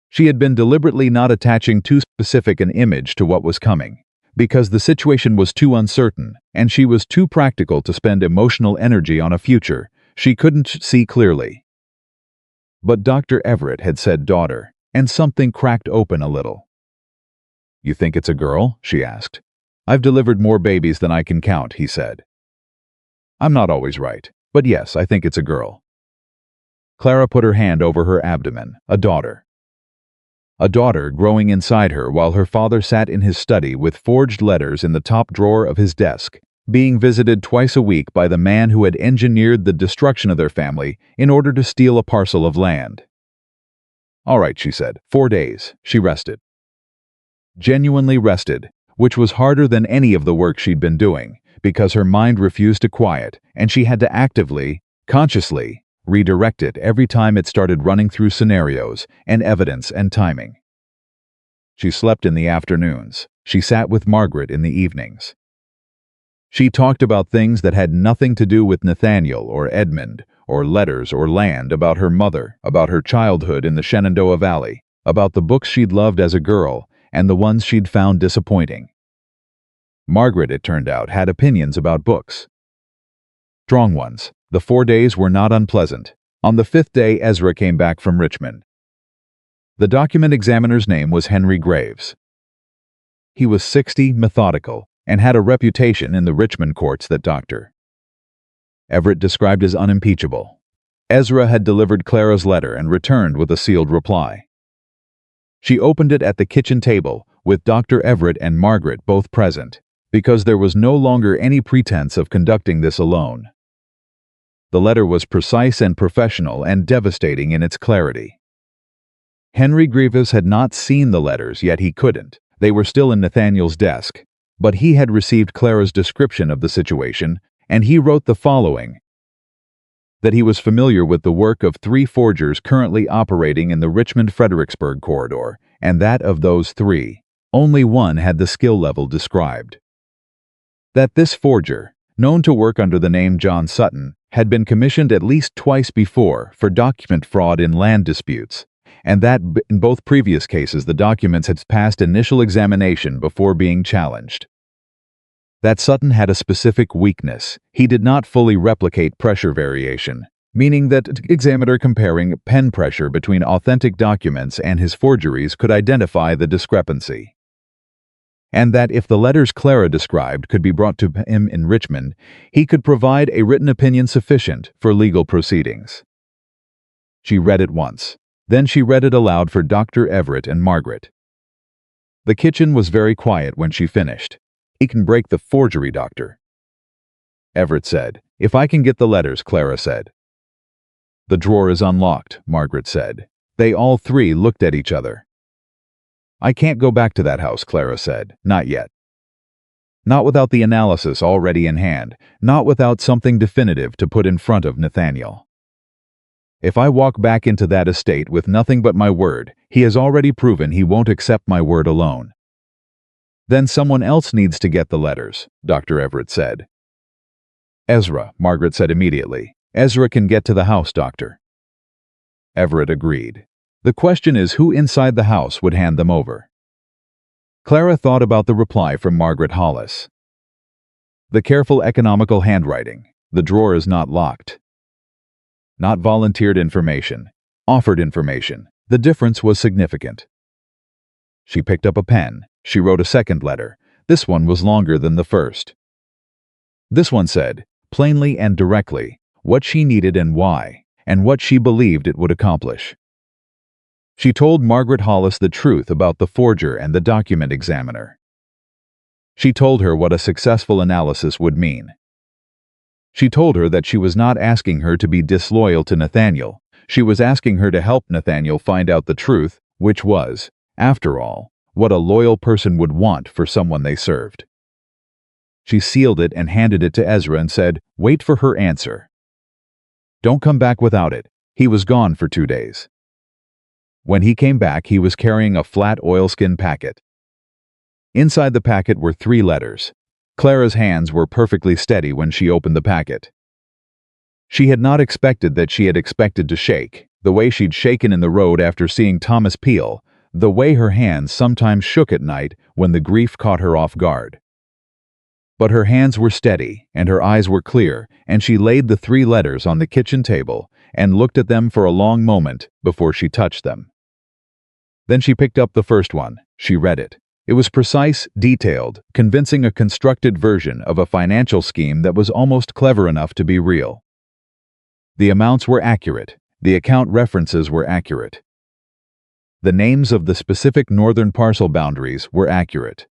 She had been deliberately not attaching too specific an image to what was coming, because the situation was too uncertain, and she was too practical to spend emotional energy on a future she couldn't see clearly. But Dr. Everett had said daughter, and something cracked open a little. "You think it's a girl?" she asked. "I've delivered more babies than I can count," he said. "I'm not always right, but yes, I think it's a girl." Clara put her hand over her abdomen. A daughter. A daughter growing inside her while her father sat in his study with forged letters in the top drawer of his desk, being visited twice a week by the man who had engineered the destruction of their family in order to steal a parcel of land. "All right," she said. 4 days. She rested. Genuinely rested, which was harder than any of the work she'd been doing, because her mind refused to quiet, and she had to actively, consciously, redirect it every time it started running through scenarios and evidence and timing. She slept in the afternoons. She sat with Margaret in the evenings. She talked about things that had nothing to do with Nathaniel or Edmund, or letters or land, about her mother, about her childhood in the Shenandoah Valley, about the books she'd loved as a girl and the ones she'd found disappointing. Margaret, it turned out, had opinions about books. Strong ones. The 4 days were not unpleasant. On the 5th day, Ezra came back from Richmond. The document examiner's name was Henry Graves. He was 60, methodical, and had a reputation in the Richmond courts that Dr. Everett described as unimpeachable. Ezra had delivered Clara's letter and returned with a sealed reply. She opened it at the kitchen table, with Dr. Everett and Margaret both present, because there was no longer any pretense of conducting this alone. The letter was precise and professional and devastating in its clarity. Henry Graves had not seen the letters, yet he couldn't. They were still in Nathaniel's desk. But he had received Clara's description of the situation, and he wrote the following: that he was familiar with the work of 3 forgers currently operating in the Richmond-Fredericksburg corridor, and that of those 3, only one had the skill level described. That this forger, known to work under the name John Sutton, had been commissioned at least twice before for document fraud in land disputes, and that in both previous cases the documents had passed initial examination before being challenged. That Sutton had a specific weakness. He did not fully replicate pressure variation, meaning that an examiner comparing pen pressure between authentic documents and his forgeries could identify the discrepancy. And that if the letters Clara described could be brought to him in Richmond, he could provide a written opinion sufficient for legal proceedings. She read it once. Then she read it aloud for Dr. Everett and Margaret. The kitchen was very quiet when she finished. "He can break the forgery, Doctor," Everett said. "If I can get the letters," Clara said. "The drawer is unlocked," Margaret said. They all 3 looked at each other. "I can't go back to that house," Clara said. "Not yet. Not without the analysis already in hand, not without something definitive to put in front of Nathaniel. If I walk back into that estate with nothing but my word, he has already proven he won't accept my word alone." "Then someone else needs to get the letters," Dr. Everett said. "Ezra," Margaret said immediately. "Ezra can get to the house, Doctor." Everett agreed. "The question is who inside the house would hand them over." Clara thought about the reply from Margaret Hollis. "The careful economical handwriting. The drawer is not locked." Not volunteered information. Offered information. The difference was significant. She picked up a pen. She wrote a second letter. This one was longer than the first. This one said, plainly and directly, what she needed and why, and what she believed it would accomplish. She told Margaret Hollis the truth about the forger and the document examiner. She told her what a successful analysis would mean. She told her that she was not asking her to be disloyal to Nathaniel. She was asking her to help Nathaniel find out the truth, which was, after all, what a loyal person would want for someone they served. She sealed it and handed it to Ezra and said, "Wait for her answer. Don't come back without it." He was gone for 2 days. When he came back, he was carrying a flat oilskin packet. Inside the packet were 3 letters. Clara's hands were perfectly steady when she opened the packet. She had not expected that she had expected to shake, the way she'd shaken in the road after seeing Thomas Peale, the way her hands sometimes shook at night when the grief caught her off guard. But her hands were steady, and her eyes were clear, and she laid the 3 letters on the kitchen table and looked at them for a long moment before she touched them. Then she picked up the first one. She read it. It was precise, detailed, convincing, a constructed version of a financial scheme that was almost clever enough to be real. The amounts were accurate. The account references were accurate. The names of the specific northern parcel boundaries were accurate.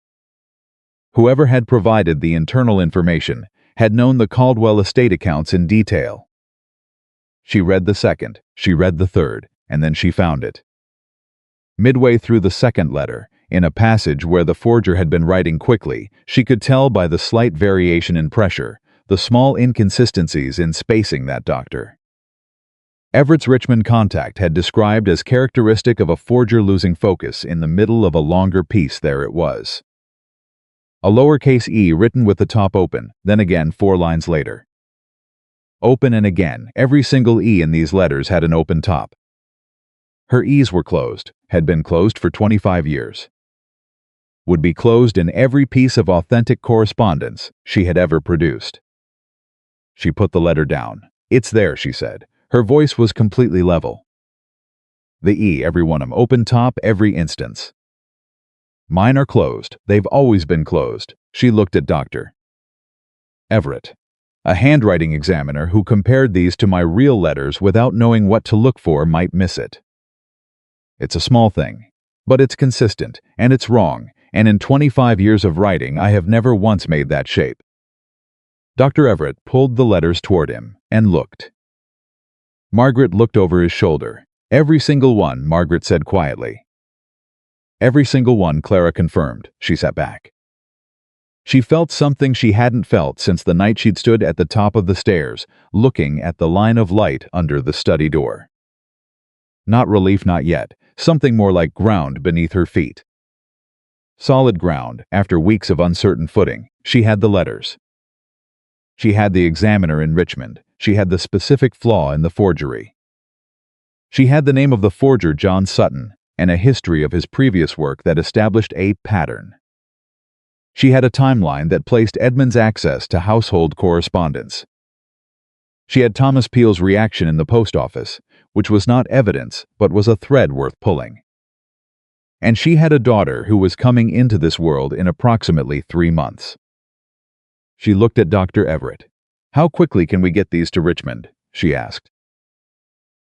Whoever had provided the internal information had known the Caldwell estate accounts in detail. She read the second, she read the third, and then she found it. Midway through the second letter, in a passage where the forger had been writing quickly, she could tell by the slight variation in pressure, the small inconsistencies in spacing, that Dr. Everett's Richmond contact had described as characteristic of a forger losing focus. In the middle of a longer piece there it was. A lowercase e written with the top open, then again 4 lines later. Open and again, every single e in these letters had an open top. Her e's were closed, had been closed for 25 years. Would be closed in every piece of authentic correspondence she had ever produced. She put the letter down. "It's there," she said. Her voice was completely level. "The E, every one of 'em, open top, every instance. Mine are closed. They've always been closed." She looked at Dr. Everett, a handwriting examiner who compared these to my real letters without knowing what to look for might miss it. "It's a small thing, but it's consistent, and it's wrong, and in 25 years of writing I have never once made that shape." Dr. Everett pulled the letters toward him and looked. Margaret looked over his shoulder. "Every single one," Margaret said quietly. "Every single one," Clara confirmed. She sat back. She felt something she hadn't felt since the night she'd stood at the top of the stairs, looking at the line of light under the study door. Not relief, not yet. Something more like ground beneath her feet. Solid ground. After weeks of uncertain footing, she had the letters. She had the examiner in Richmond. She had the specific flaw in the forgery. She had the name of the forger, John Sutton, and a history of his previous work that established a pattern. She had a timeline that placed Edmund's access to household correspondence. She had Thomas Peel's reaction in the post office, which was not evidence but was a thread worth pulling. And she had a daughter who was coming into this world in approximately 3 months. She looked at Dr. Everett. "How quickly can we get these to Richmond?" she asked.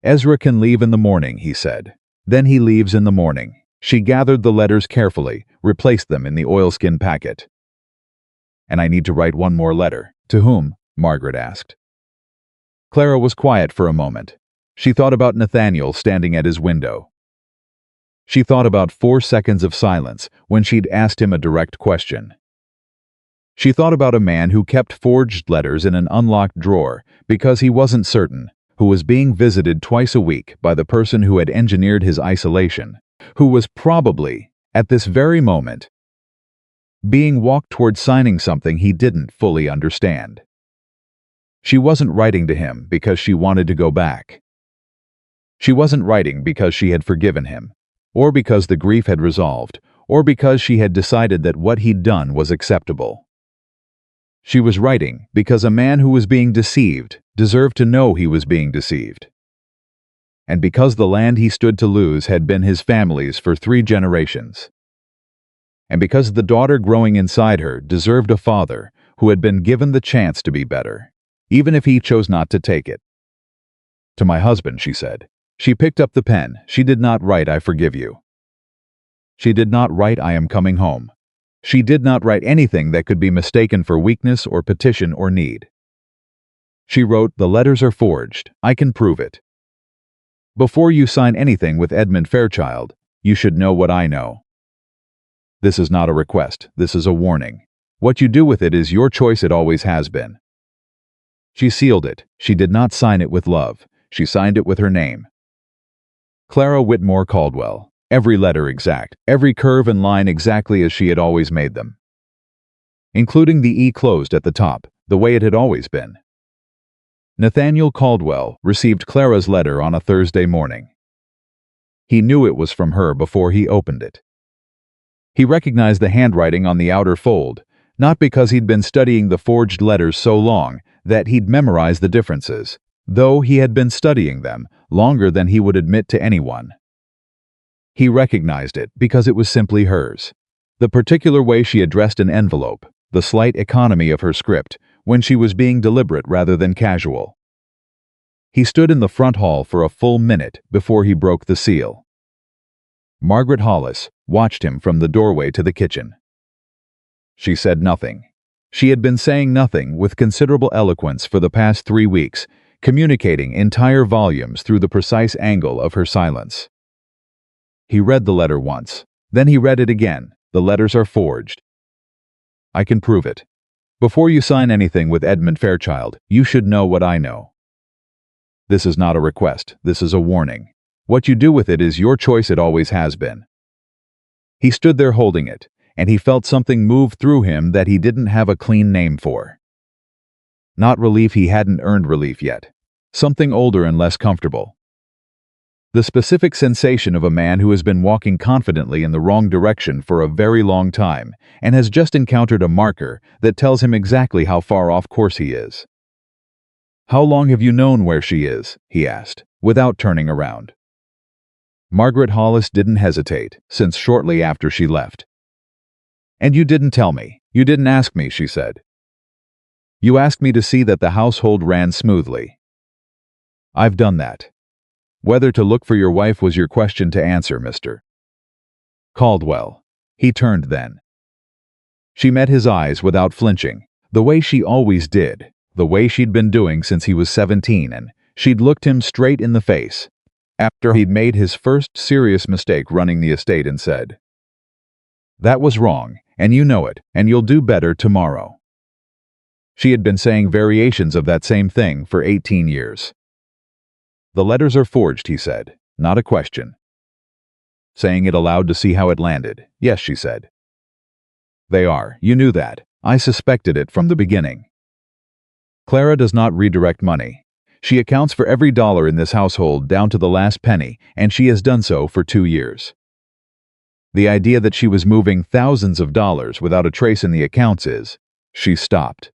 "Ezra can leave in the morning," he said. "Then he leaves in the morning." She gathered the letters carefully, replaced them in the oilskin packet. "And I need to write one more letter." "To whom?" Margaret asked. Clara was quiet for a moment. She thought about Nathaniel standing at his window. She thought about 4 seconds of silence when she'd asked him a direct question. She thought about a man who kept forged letters in an unlocked drawer because he wasn't certain, who was being visited twice a week by the person who had engineered his isolation, who was probably, at this very moment, being walked toward signing something he didn't fully understand. She wasn't writing to him because she wanted to go back. She wasn't writing because she had forgiven him, or because the grief had resolved, or because she had decided that what he'd done was acceptable. She was writing because a man who was being deceived deserved to know he was being deceived. And because the land he stood to lose had been his family's for 3 generations. And because the daughter growing inside her deserved a father who had been given the chance to be better, even if he chose not to take it. "To my husband," she said. She picked up the pen. She did not write, "I forgive you." She did not write, "I am coming home." She did not write anything that could be mistaken for weakness or petition or need. She wrote, "The letters are forged. I can prove it. Before you sign anything with Edmund Fairchild, you should know what I know. This is not a request. This is a warning. What you do with it is your choice. It always has been." She sealed it. She did not sign it with love. She signed it with her name. Clara Whitmore Caldwell. Every letter exact, every curve and line exactly as she had always made them. Including the E closed at the top, the way it had always been. Nathaniel Caldwell received Clara's letter on a Thursday morning. He knew it was from her before he opened it. He recognized the handwriting on the outer fold, not because he'd been studying the forged letters so long that he'd memorized the differences, though he had been studying them longer than he would admit to anyone. He recognized it because it was simply hers. The particular way she addressed an envelope, the slight economy of her script, when she was being deliberate rather than casual. He stood in the front hall for a full minute before he broke the seal. Margaret Hollis watched him from the doorway to the kitchen. She said nothing. She had been saying nothing with considerable eloquence for the past 3 weeks, communicating entire volumes through the precise angle of her silence. He read the letter once. Then he read it again. The letters are forged. I can prove it. Before you sign anything with Edmund Fairchild, you should know what I know. This is not a request. This is a warning. What you do with it is your choice. It always has been. He stood there holding it, and he felt something move through him that he didn't have a clean name for. Not relief. He hadn't earned relief yet. Something older and less comfortable. The specific sensation of a man who has been walking confidently in the wrong direction for a very long time and has just encountered a marker that tells him exactly how far off course he is. How long have you known where she is? He asked, without turning around. Margaret Hollis didn't hesitate, since shortly after she left. And you didn't tell me. You didn't ask me, she said. You asked me to see that the household ran smoothly. I've done that. Whether to look for your wife was your question to answer, Mr. Caldwell. He turned then. She met his eyes without flinching, the way she always did, the way she'd been doing since he was 17, and she'd looked him straight in the face, after he'd made his first serious mistake running the estate, and said, "That was wrong, and you know it, and you'll do better tomorrow." She had been saying variations of that same thing for 18 years. The letters are forged, he said, not a question. Saying it aloud to see how it landed. Yes, she said. They are. You knew that. I suspected it from the beginning. Clara does not redirect money. She accounts for every dollar in this household down to the last penny, and she has done so for 2 years. The idea that she was moving thousands of dollars without a trace in the accounts is... She stopped.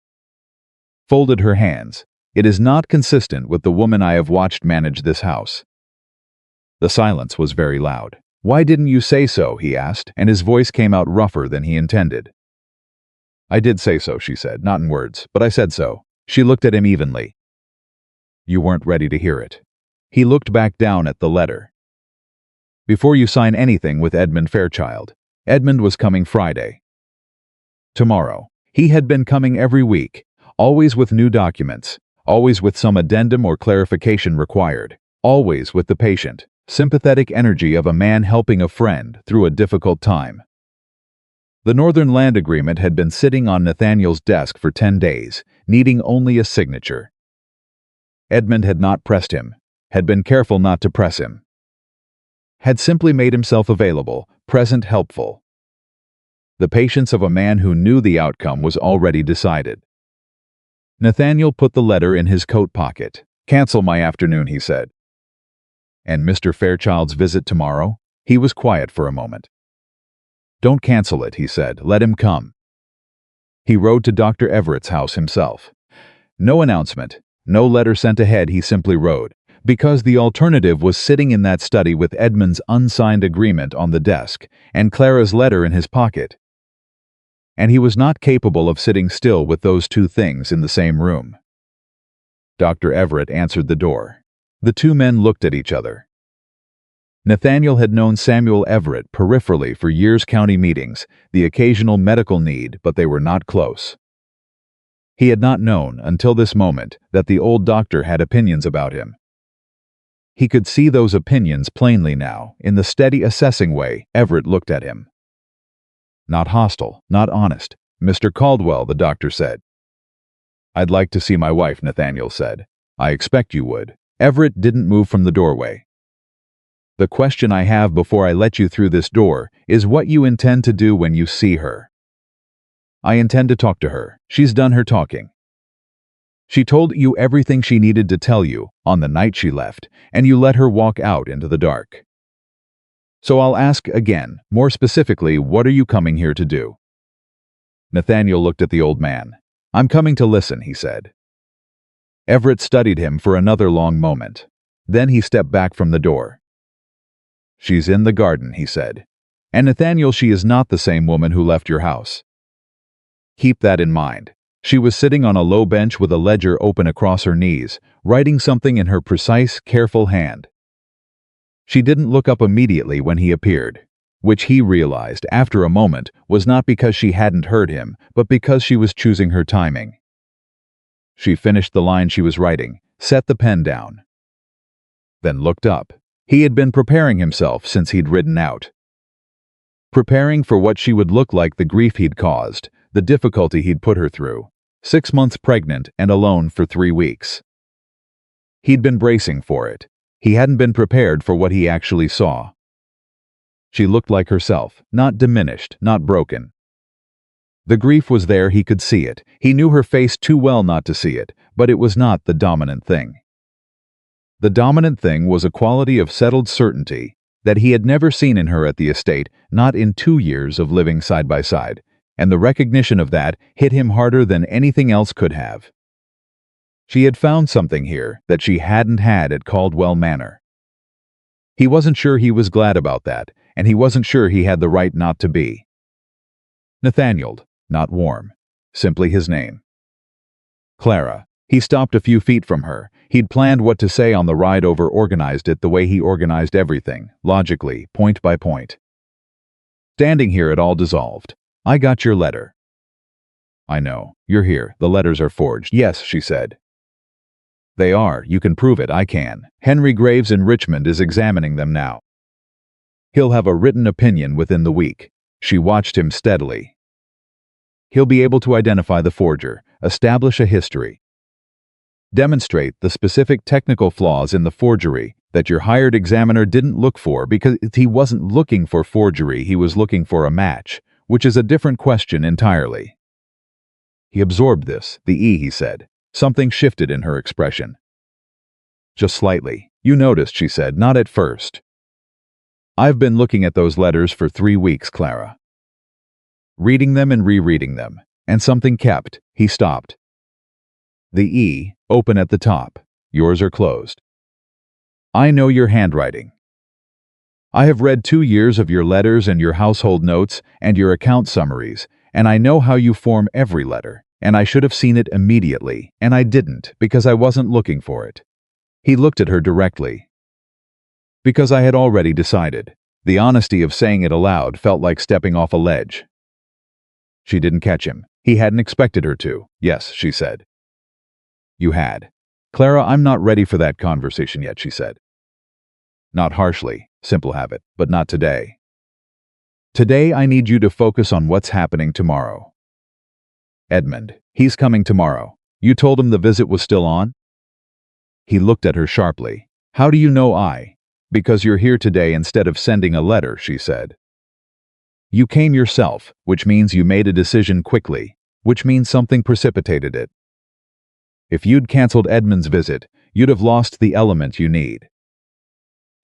Folded her hands. It is not consistent with the woman I have watched manage this house. The silence was very loud. Why didn't you say so? He asked, and his voice came out rougher than he intended. I did say so, she said, not in words, but I said so. She looked at him evenly. You weren't ready to hear it. He looked back down at the letter. Before you sign anything with Edmund Fairchild. Edmund was coming Friday. Tomorrow. He had been coming every week, always with new documents. Always with some addendum or clarification required. Always with the patient, sympathetic energy of a man helping a friend through a difficult time. The Northern Land Agreement had been sitting on Nathaniel's desk for 10 days, needing only a signature. Edmund had not pressed him, had been careful not to press him. Had simply made himself available, present, helpful. The patience of a man who knew the outcome was already decided. Nathaniel put the letter in his coat pocket. Cancel my afternoon, he said. And Mr. Fairchild's visit tomorrow? He was quiet for a moment. Don't cancel it, he said. Let him come. He rode to Dr. Everett's house himself. No announcement, no letter sent ahead, he simply rode, because the alternative was sitting in that study with Edmund's unsigned agreement on the desk and Clara's letter in his pocket. And he was not capable of sitting still with those two things in the same room. Dr. Everett answered the door. The two men looked at each other. Nathaniel had known Samuel Everett peripherally for years, county meetings, the occasional medical need, but they were not close. He had not known, until this moment, that the old doctor had opinions about him. He could see those opinions plainly now, in the steady assessing way Everett looked at him. Not hostile, not honest. Mr. Caldwell, the doctor said. I'd like to see my wife, Nathaniel said. I expect you would. Everett didn't move from the doorway. The question I have before I let you through this door is what you intend to do when you see her. I intend to talk to her. She's done her talking. She told you everything she needed to tell you on the night she left, and you let her walk out into the dark. So I'll ask again, more specifically, what are you coming here to do? Nathaniel looked at the old man. I'm coming to listen, he said. Everett studied him for another long moment. Then he stepped back from the door. She's in the garden, he said. And Nathaniel, she is not the same woman who left your house. Keep that in mind. She was sitting on a low bench with a ledger open across her knees, writing something in her precise, careful hand. She didn't look up immediately when he appeared, which he realized after a moment was not because she hadn't heard him, but because she was choosing her timing. She finished the line she was writing, set the pen down, then looked up. He had been preparing himself since he'd ridden out. Preparing for what she would look like, the grief he'd caused, the difficulty he'd put her through. 6 months pregnant and alone for 3 weeks. He'd been bracing for it. He hadn't been prepared for what he actually saw. She looked like herself, not diminished, not broken. The grief was there, he could see it. He knew her face too well not to see it, but it was not the dominant thing. The dominant thing was a quality of settled certainty that he had never seen in her at the estate, not in 2 years of living side by side, and the recognition of that hit him harder than anything else could have. She had found something here that she hadn't had at Caldwell Manor. He wasn't sure he was glad about that, and he wasn't sure he had the right not to be. Nathaniel, not warm, simply his name. Clara. He stopped a few feet from her. He'd planned what to say on the ride over, organized it the way he organized everything, logically, point by point. Standing here, it all dissolved. I got your letter. I know. You're here. The letters are forged. Yes, she said. They are. You can prove it. I can. Henry Graves in Richmond is examining them now. He'll have a written opinion within the week. She watched him steadily. He'll be able to identify the forger, establish a history, demonstrate the specific technical flaws in the forgery that your hired examiner didn't look for, because he wasn't looking for forgery, he was looking for a match, which is a different question entirely. He absorbed this, the E, he said. Something shifted in her expression. Just slightly. You noticed, she said, not at first. I've been looking at those letters for 3 weeks, Clara. Reading them and rereading them, and something kept. He stopped. The E, open at the top. Yours are closed. I know your handwriting. I have read 2 years of your letters and your household notes and your account summaries, and I know how you form every letter, and I should have seen it immediately, and I didn't because I wasn't looking for it. He looked at her directly. Because I had already decided. The honesty of saying it aloud felt like stepping off a ledge. She didn't catch him. He hadn't expected her to. Yes, she said. You had. Clara, I'm not ready for that conversation yet, she said. Not harshly, simple habit, but not today. Today I need you to focus on what's happening tomorrow. Edmund, he's coming tomorrow. You told him the visit was still on? He looked at her sharply. How do you know I? Because you're here today instead of sending a letter, she said. You came yourself, which means you made a decision quickly, which means something precipitated it. If you'd canceled Edmund's visit, you'd have lost the element you need.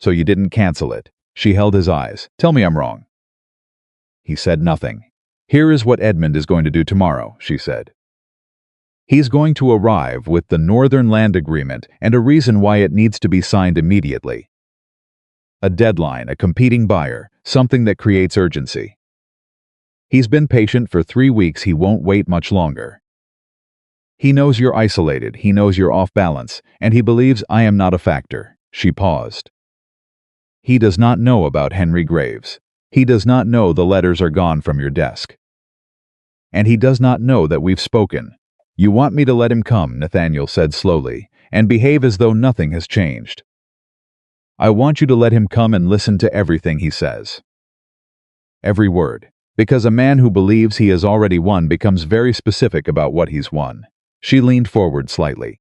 So you didn't cancel it. She held his eyes. Tell me I'm wrong. He said nothing. Here is what Edmund is going to do tomorrow, she said. He's going to arrive with the Northern Land Agreement and a reason why it needs to be signed immediately. A deadline, a competing buyer, something that creates urgency. He's been patient for 3 weeks. He won't wait much longer. He knows you're isolated, he knows you're off balance, and he believes I am not a factor. She paused. He does not know about Henry Graves. He does not know the letters are gone from your desk. And he does not know that we've spoken. You want me to let him come, Nathaniel said slowly, and behave as though nothing has changed. I want you to let him come and listen to everything he says. Every word. Because a man who believes he has already won becomes very specific about what he's won. She leaned forward slightly.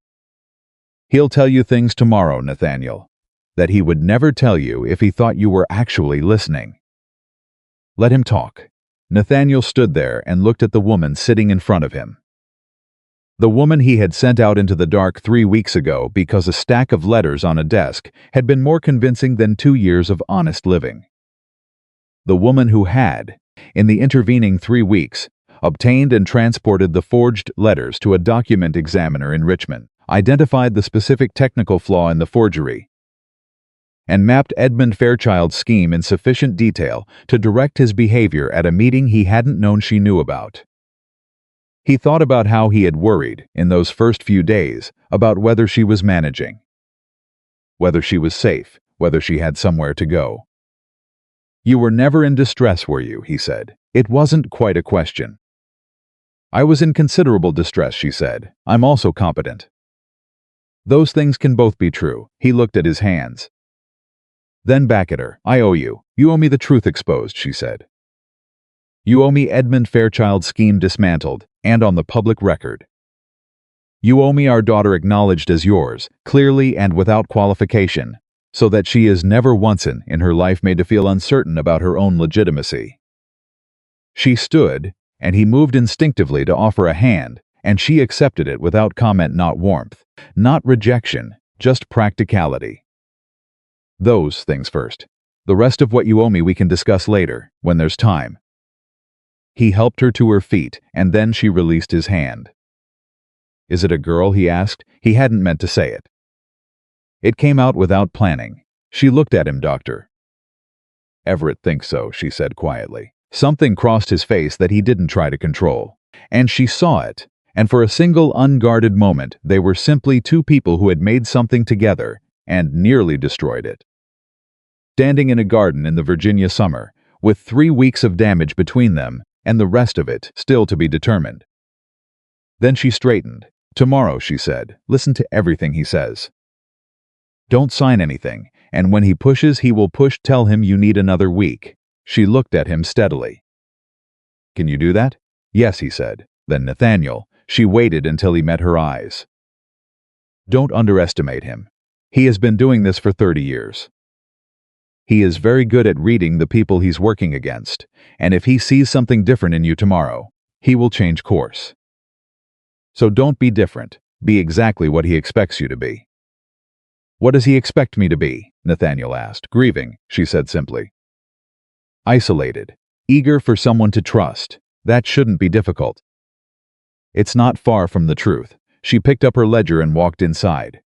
He'll tell you things tomorrow, Nathaniel, that he would never tell you if he thought you were actually listening. Let him talk. Nathaniel stood there and looked at the woman sitting in front of him. The woman he had sent out into the dark 3 weeks ago because a stack of letters on a desk had been more convincing than 2 years of honest living. The woman who had, in the intervening 3 weeks, obtained and transported the forged letters to a document examiner in Richmond, identified the specific technical flaw in the forgery, and mapped Edmund Fairchild's scheme in sufficient detail to direct his behavior at a meeting he hadn't known she knew about. He thought about how he had worried, in those first few days, about whether she was managing, whether she was safe, whether she had somewhere to go. "You were never in distress, were you?" he said. It wasn't quite a question. "I was in considerable distress," she said. "I'm also competent." "Those things can both be true." He looked at his hands. Then back at her. "I owe you. You owe me the truth exposed," she said. "You owe me Edmund Fairchild's scheme dismantled, and on the public record. You owe me our daughter acknowledged as yours, clearly and without qualification, so that she is never once in her life made to feel uncertain about her own legitimacy." She stood, and he moved instinctively to offer a hand, and she accepted it without comment, not warmth, not rejection, just practicality. "Those things first. The rest of what you owe me we can discuss later, when there's time." He helped her to her feet, and then she released his hand. "Is it a girl?" he asked. He hadn't meant to say it. It came out without planning. She looked at him. "Doctor Everett thinks so," she said quietly. Something crossed his face that he didn't try to control. And she saw it, and for a single unguarded moment they were simply two people who had made something together and nearly destroyed it. Standing in a garden in the Virginia summer, with 3 weeks of damage between them, and the rest of it still to be determined. Then she straightened. "Tomorrow," she said, "listen to everything he says. Don't sign anything, and when he pushes, he will push. Tell him you need another week." She looked at him steadily. "Can you do that?" "Yes," he said. Then Nathaniel. She waited until he met her eyes. "Don't underestimate him. He has been doing this for 30 years. He is very good at reading the people he's working against, and if he sees something different in you tomorrow, he will change course. So don't be different. Be exactly what he expects you to be." "What does he expect me to be?" Nathaniel asked. "Grieving," she said simply. "Isolated. Eager for someone to trust. That shouldn't be difficult." "It's not far from the truth." She picked up her ledger and walked inside.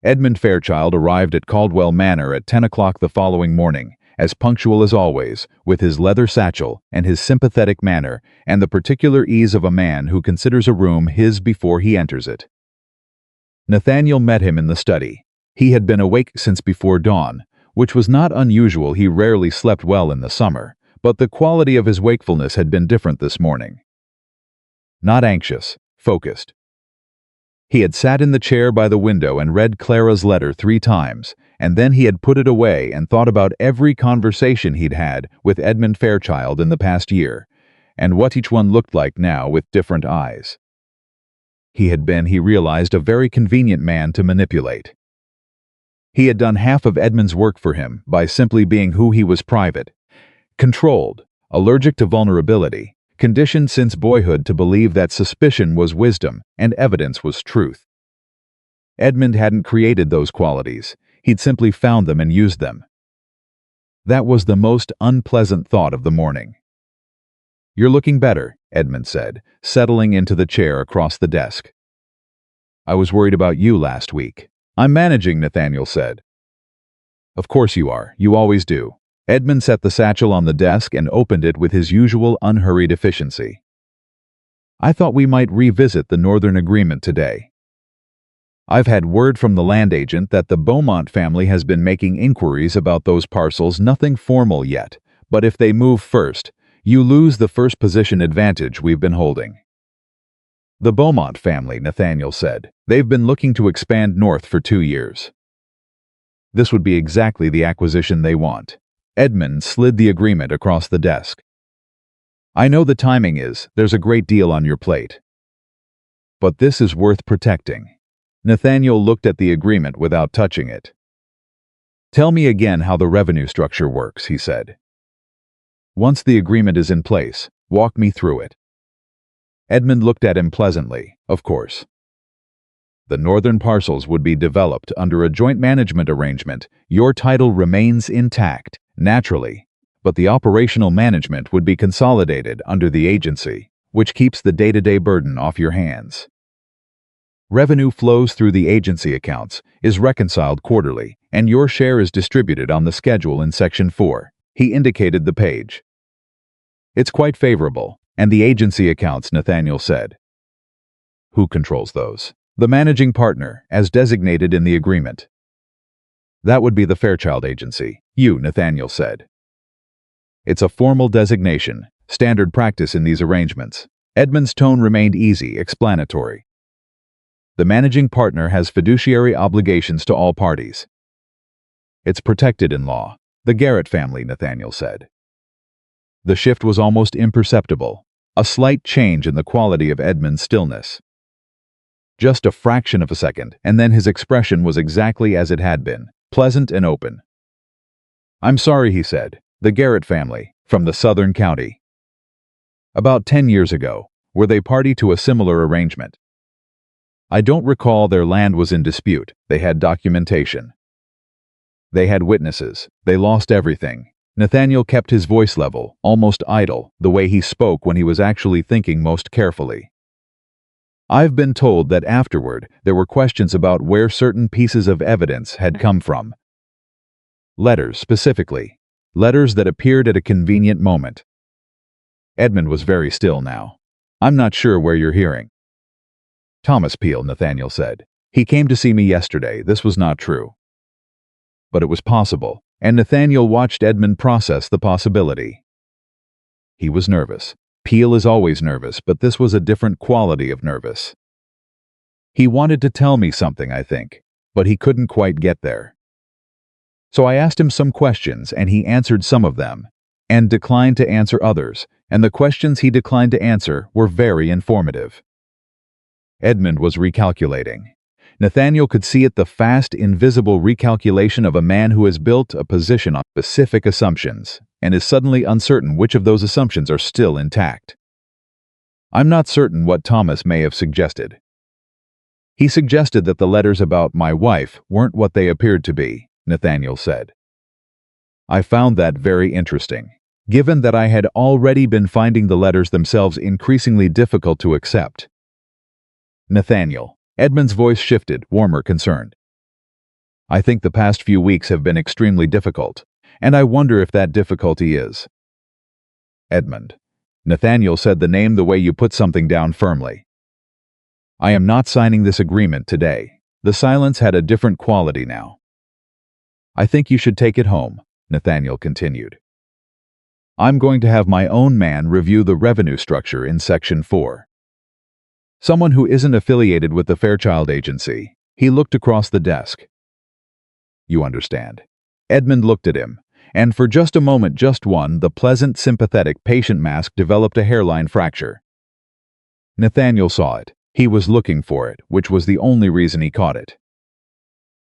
Edmund Fairchild arrived at Caldwell Manor at 10 o'clock the following morning, as punctual as always, with his leather satchel and his sympathetic manner and the particular ease of a man who considers a room his before he enters it. Nathaniel met him in the study. He had been awake since before dawn, which was not unusual. He rarely slept well in the summer, but the quality of his wakefulness had been different this morning. Not anxious, focused. He had sat in the chair by the window and read Clara's letter 3 times, and then he had put it away and thought about every conversation he'd had with Edmund Fairchild in the past year, and what each one looked like now with different eyes. He had been, he realized, a very convenient man to manipulate. He had done half of Edmund's work for him by simply being who he was: private, controlled, allergic to vulnerability, conditioned since boyhood to believe that suspicion was wisdom and evidence was truth. Edmund hadn't created those qualities. He'd simply found them and used them. That was the most unpleasant thought of the morning. "You're looking better," Edmund said, settling into the chair across the desk. "I was worried about you last week." "I'm managing," Nathaniel said. "Of course you are. You always do." Edmund set the satchel on the desk and opened it with his usual unhurried efficiency. "I thought we might revisit the Northern Agreement today. I've had word from the land agent that the Beaumont family has been making inquiries about those parcels. Nothing formal yet, but if they move first, you lose the first position advantage we've been holding." "The Beaumont family," Nathaniel said. "They've been looking to expand north for 2 years. This would be exactly the acquisition they want." Edmund slid the agreement across the desk. "I know the timing is, there's a great deal on your plate. But this is worth protecting." Nathaniel looked at the agreement without touching it. "Tell me again how the revenue structure works," he said. "Once the agreement is in place, walk me through it." Edmund looked at him pleasantly. "Of course. The northern parcels would be developed under a joint management arrangement. Your title remains intact, naturally, but the operational management would be consolidated under the agency, which keeps the day-to-day burden off your hands. Revenue flows through the agency accounts, is reconciled quarterly, and your share is distributed on the schedule in Section 4. He indicated the page. It's quite favorable, and the agency accounts, Nathaniel said. Who controls those? The managing partner, as designated in the agreement. That would be the Fairchild Agency, Nathaniel said. It's a formal designation, standard practice in these arrangements. Edmund's tone remained easy, explanatory. The managing partner has fiduciary obligations to all parties. It's protected in law. The Garrett family, Nathaniel said. The shift was almost imperceptible, a slight change in the quality of Edmund's stillness. Just a fraction of a second, and then his expression was exactly as it had been, pleasant and open. I'm sorry, he said. The Garrett family, from the southern county. About 10 years ago, were they party to a similar arrangement? I don't recall their land was in dispute. They had documentation. They had witnesses. They lost everything. Nathaniel kept his voice level, almost idle, the way he spoke when he was actually thinking most carefully. I've been told that afterward there were questions about where certain pieces of evidence had come from. Letters, specifically. Letters that appeared at a convenient moment. Edmund was very still now. I'm not sure where you're hearing. Thomas Peel, Nathaniel said. He came to see me yesterday. This was not true. But it was possible, and Nathaniel watched Edmund process the possibility. He was nervous. Peel is always nervous, but this was a different quality of nervous. He wanted to tell me something, I think, but he couldn't quite get there. So I asked him some questions, and he answered some of them, and declined to answer others, and the questions he declined to answer were very informative. Edmund was recalculating. Nathaniel could see it, the fast, invisible recalculation of a man who has built a position on specific assumptions, and is suddenly uncertain which of those assumptions are still intact. I'm not certain what Thomas may have suggested. He suggested that the letters about my wife weren't what they appeared to be, Nathaniel said. I found that very interesting, given that I had already been finding the letters themselves increasingly difficult to accept. Nathaniel, Edmund's voice shifted, warmer, concerned. I think the past few weeks have been extremely difficult, and I wonder if that difficulty is. Edmund. Nathaniel said the name the way you put something down firmly. I am not signing this agreement today. The silence had a different quality now. I think you should take it home, Nathaniel continued. I'm going to have my own man review the revenue structure in Section 4. Someone who isn't affiliated with the Fairchild Agency. He looked across the desk. You understand. Edmund looked at him, and for just a moment, just one, the pleasant, sympathetic, patient mask developed a hairline fracture. Nathaniel saw it. He was looking for it, which was the only reason he caught it.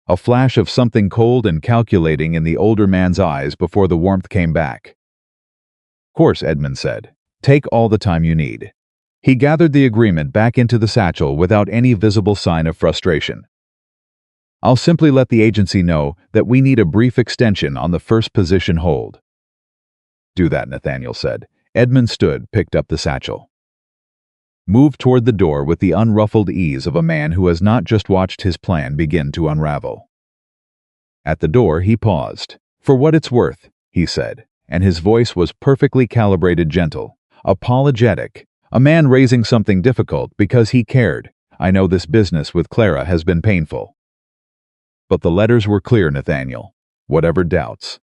A flash of something cold and calculating in the older man's eyes before the warmth came back. Of course, Edmund said. Take all the time you need. He gathered the agreement back into the satchel without any visible sign of frustration. I'll simply let the agency know that we need a brief extension on the first position hold. Do that, Nathaniel said. Edmund stood, picked up the satchel. Moved toward the door with the unruffled ease of a man who has not just watched his plan begin to unravel. At the door, he paused. For what it's worth, he said, and his voice was perfectly calibrated, gentle, apologetic, a man raising something difficult because he cared. I know this business with Clara has been painful. But the letters were clear, Nathaniel. Whatever doubts.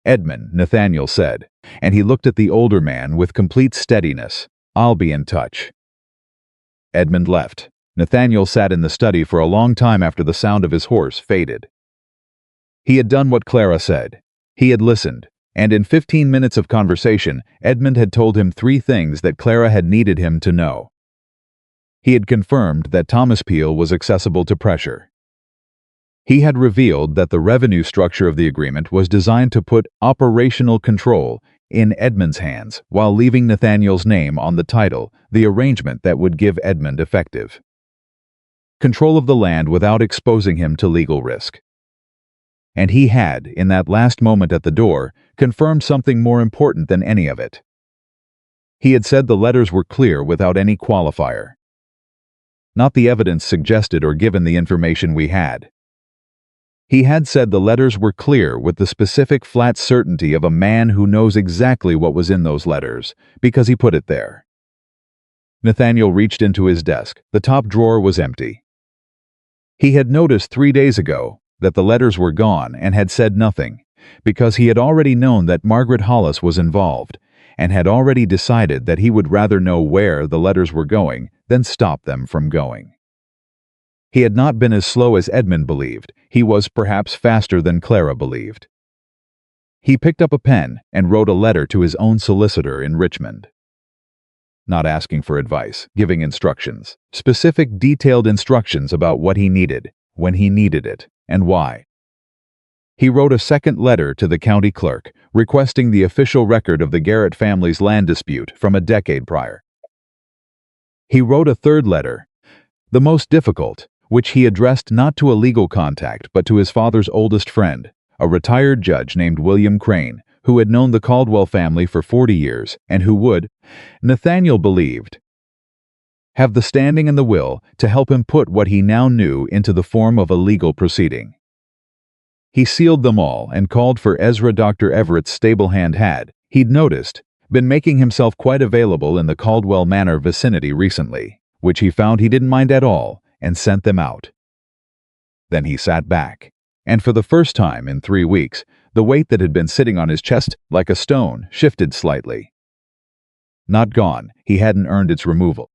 Edmund, Nathaniel said, and he looked at the older man with complete steadiness. I'll be in touch. Edmund left. Nathaniel sat in the study for a long time after the sound of his horse faded. He had done what Clara said. He had listened, and in 15 minutes of conversation, Edmund had told him 3 things that Clara had needed him to know. He had confirmed that Thomas Peel was accessible to pressure. He had revealed that the revenue structure of the agreement was designed to put operational control in Edmund's hands while leaving Nathaniel's name on the title, the arrangement that would give Edmund effective control of the land without exposing him to legal risk. And he had, in that last moment at the door, confirmed something more important than any of it. He had said the letters were clear without any qualifier. Not the evidence suggested or given the information we had. He had said the letters were clear with the specific flat certainty of a man who knows exactly what was in those letters, because he put it there. Nathaniel reached into his desk. The top drawer was empty. He had noticed 3 days ago that the letters were gone and had said nothing, because he had already known that Margaret Hollis was involved, and had already decided that he would rather know where the letters were going than stop them from going. He had not been as slow as Edmund believed. He was perhaps faster than Clara believed. He picked up a pen and wrote a letter to his own solicitor in Richmond. Not asking for advice, giving instructions, specific detailed instructions about what he needed, when he needed it, and why. He wrote a second letter to the county clerk, requesting the official record of the Garrett family's land dispute from a decade prior. He wrote a third letter, the most difficult, which he addressed not to a legal contact but to his father's oldest friend, a retired judge named William Crane, who had known the Caldwell family for 40 years and who would, Nathaniel believed, have the standing and the will to help him put what he now knew into the form of a legal proceeding. He sealed them all and called for Ezra. Dr. Everett's stable hand had, he'd noticed, been making himself quite available in the Caldwell Manor vicinity recently, which he found he didn't mind at all, and sent them out. Then he sat back, and for the first time in 3 weeks, the weight that had been sitting on his chest like a stone shifted slightly. Not gone, he hadn't earned its removal.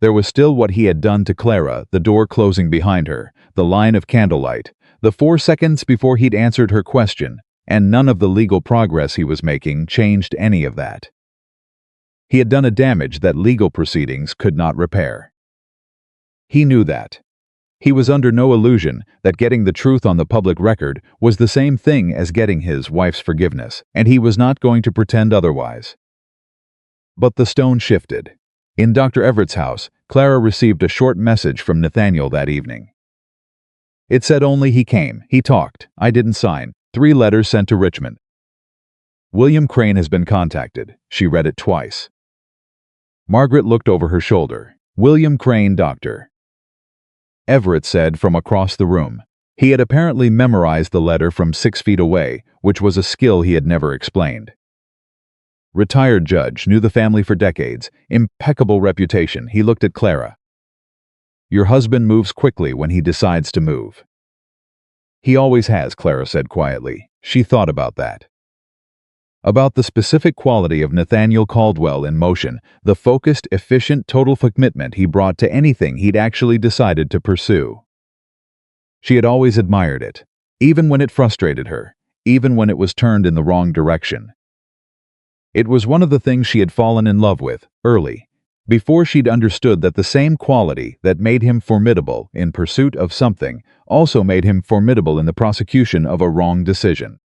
There was still what he had done to Clara, the door closing behind her, the line of candlelight, the 4 seconds before he'd answered her question, and none of the legal progress he was making changed any of that. He had done a damage that legal proceedings could not repair. He knew that. He was under no illusion that getting the truth on the public record was the same thing as getting his wife's forgiveness, and he was not going to pretend otherwise. But the stone shifted. In Dr. Everett's house, Clara received a short message from Nathaniel that evening. It said only he came, he talked, I didn't sign, 3 letters sent to Richmond. William Crane has been contacted. She read it twice. Margaret looked over her shoulder. William Crane, Dr. Everett said from across the room. He had apparently memorized the letter from 6 feet away, which was a skill he had never explained. Retired judge, knew the family for decades, impeccable reputation. He looked at Clara. Your husband moves quickly when he decides to move. He always has, Clara said quietly. She thought about that. About the specific quality of Nathaniel Caldwell in motion, the focused, efficient, total commitment he brought to anything he'd actually decided to pursue. She had always admired it, even when it frustrated her, even when it was turned in the wrong direction. It was one of the things she had fallen in love with, early, before she'd understood that the same quality that made him formidable in pursuit of something also made him formidable in the prosecution of a wrong decision.